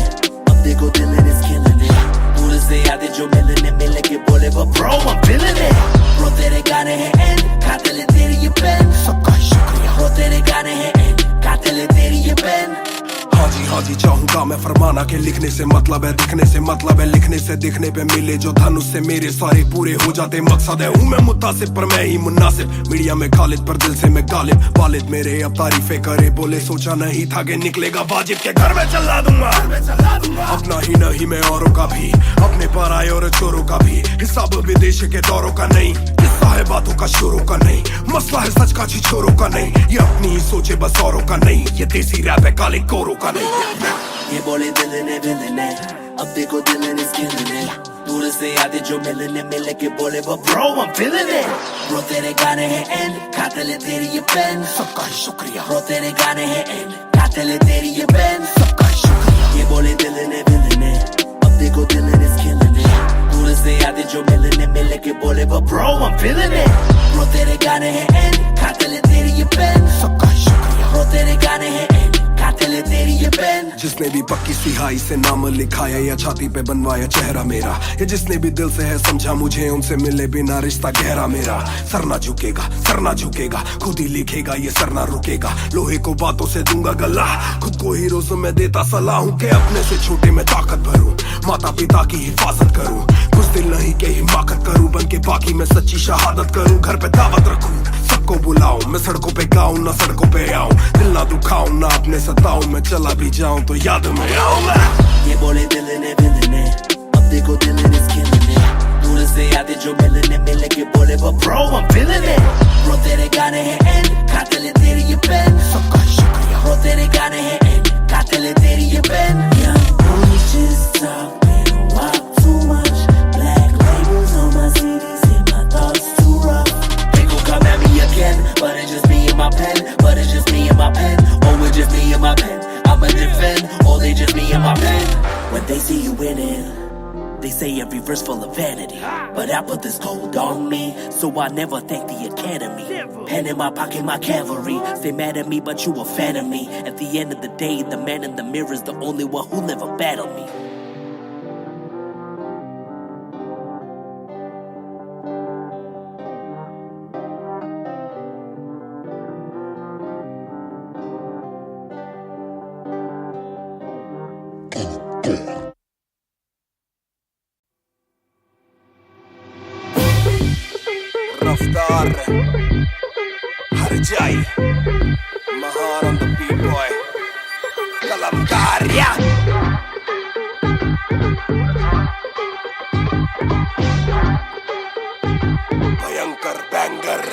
अब देखो दिल ने killing it दूर से आते जो मिलने मिल के बोले वो bro I'm feeling it वो तेरे गाने हैं एंड कातिल है तेरी ये पेन सबका शुक्रिया वो तेरे गाने हैं एंड कातिल है तेरी ये पेन हाँ जी चाहूंगा मैं फरमाना के लिखने से मतलब है दिखने से मतलब है लिखने से दिखने पे मिले जो धनुष से मेरे सारे पूरे हो जाते मकसद है हूँ मैं मुतासिब पर मैं ही मुनासिब मीडिया में खालिद पर दिल से मैं गालिब वालिद मेरे अब तारीफे करे बोले सोचा नहीं था कि निकलेगा वाजिब के घर में चला दूंगा अपना ही नहीं मैं औरों का भी अपने पर आए और चोरों का भी हिसाब विदेश के दौरों का नहीं किस्सा है बातों का शोरों का नहीं मसला है सच का छिछोरों का नहीं ये अपनी ही सोचे बस औरों का नहीं ये देसी रैप है काले कोरों का नहीं ये बोले दिल ने अब देखो दिल ने killing it दूर से आते जो मिलने मिल के बोले वो bro I'm feeling it bro तेरे गाने हैं एंड कातिल है तेरी ये पेन सबका शुक्रिया bro तेरे गाने हैं एंड कातिल है तेरी ये पेन सबका शुक्रिया ये बोले दिल ने अब देखो दिल ने killing it दूर से आते जो मिलने मिल के बोले वो bro I'm feeling it bro तेरे गाने हैं एंड कातिल है तेरी ये पेन सबका शुक्रिया bro तेरे गाने हैं एंड कातिल है तेरी ये पेन जिसने भी पक्की सिहाई से नाम लिखाया या छाती पे बनवाया चेहरा मेरा या जिसने भी दिल से है समझा मुझे उनसे मिले बिना रिश्ता गहरा मेरा सर ना झुकेगा खुद ही लिखेगा ये सर ना रुकेगा लोहे को बातों से दूंगा गला खुद को हीरोज में देता सलाह हूँ के अपने से छोटे में ताकत भरूं माता पिता की हिफाजत करूं कुछ दिल नहीं के हिमाकत करूं बन के बाकी मैं सच्ची शहादत करूं घर पे दावत रखूं सबको बुलाऊं मैं सड़कों पे गाऊं ना सड़कों पे आऊं दिल ना दुखाऊं ना अपने सताऊं मैं चला भी जाऊं तो याद में आऊं ये बोले दिल ने अब देखो दिल ने killing it दूर से आते जो मिलने मिल के बोले वो bro I'm feeling it bro तेरे गाने हैं एंड कातिल है तेरी ये पेन सबका शुक्रिया bro तेरे गाने हैं एंड कातिल है तेरी ये pen Young boys just talking walk too much black labels on my CDs and my thoughts too rough they gon' come at me again but it's just me and my pen but it's just me and my pen oh it's just me and my pen I'ma defend, oh they just me and my pen When they see you winning they say every verse full of vanity But I put this gold on me So I never thank the academy Pen in my pocket, my cavalry Stay mad at me but you a fan of me At the end of the day, the man in the mirror is the only one who never battled me रफ्तार हर जाई Mahar on the beat boy कलमकार या भयंकर banger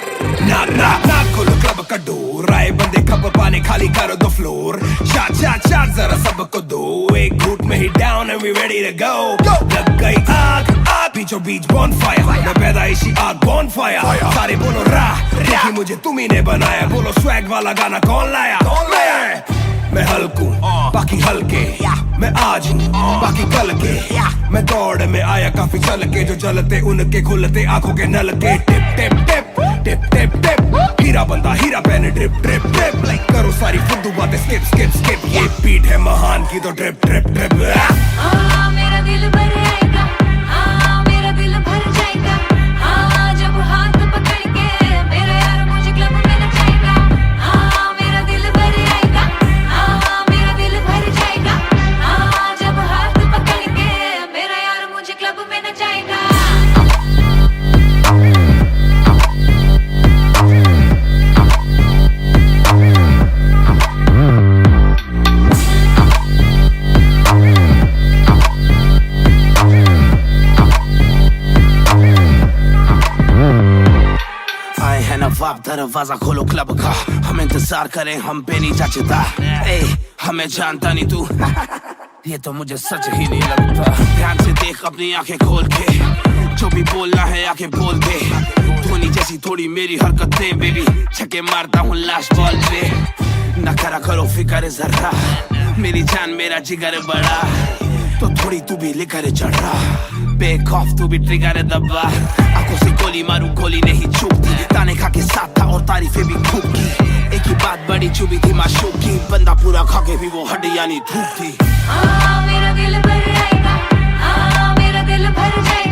ना खोलो club का door आए बंदे cup पानी खाली करो दो फ्लोर शाट जरा सबको दो एक घूट में ही down and we ready to go लग गई आग बीचों बीच bonfire मैं पैदाइशी आग bonfire सारे बोलो क्योंकि मुझे तुम ही ने बनाया बोलो swag वाला गाना कौन लाया मैं हल्कू बाकी हल्के मैं आज हूँ बाकी कल के मैं दौड़ में आया काफी चल के जो चलते उनके खुलते आंखों के नल के टिप टिप टिप टिप टिप टिप हीरा बंदा हीरा पहने ड्रिप ड्रिप ड्रिप करो सारी फुद्दू बातें स्किप ये बीट है महान की तो ड्रिप ड्रिप ड्रिप मेरा दिल भर आएगा मेरा दिल भर जाएगा जब हाथ पकड़ के मेरा यार मुझे क्लब में नचाएगा मेरा दिल भर आएगा मेरा दिल भर जाएगा जब हाथ पकड़ के मेरा यार मुझे क्लब में नचाएगा आप दरवाजा खोलो क्लब का हम इंतजार करें हम पे नहीं जचता हमें जानता नहीं तू ये तो मुझे सच ही नहीं लगता ध्यान से देख अपनी आंखें खोल के जो भी बोलना है आके बोल दे धोनी जैसी थोड़ी मेरी हरकतें बेबी छक्के मारता हूँ लास्ट बॉल पे न करा करो फिक्र जरा मेरी जान मेरा जिगर बड़ा तो थोड़ी तू भी लेकर चढ़ रहा बेक ऑफ तू भी ट्रिगर दबा आंखों से गोली मारूं गोली नहीं चूकती ताने खा के साथ था और तारीफें भी खूब की एक ही बात बड़ी चुभी थी माशूक की बंदा पूरा खा के भी वो हड्डियां नहीं धूप थी मेरा दिल भर जाएगा मेरा दिल भर जाएगा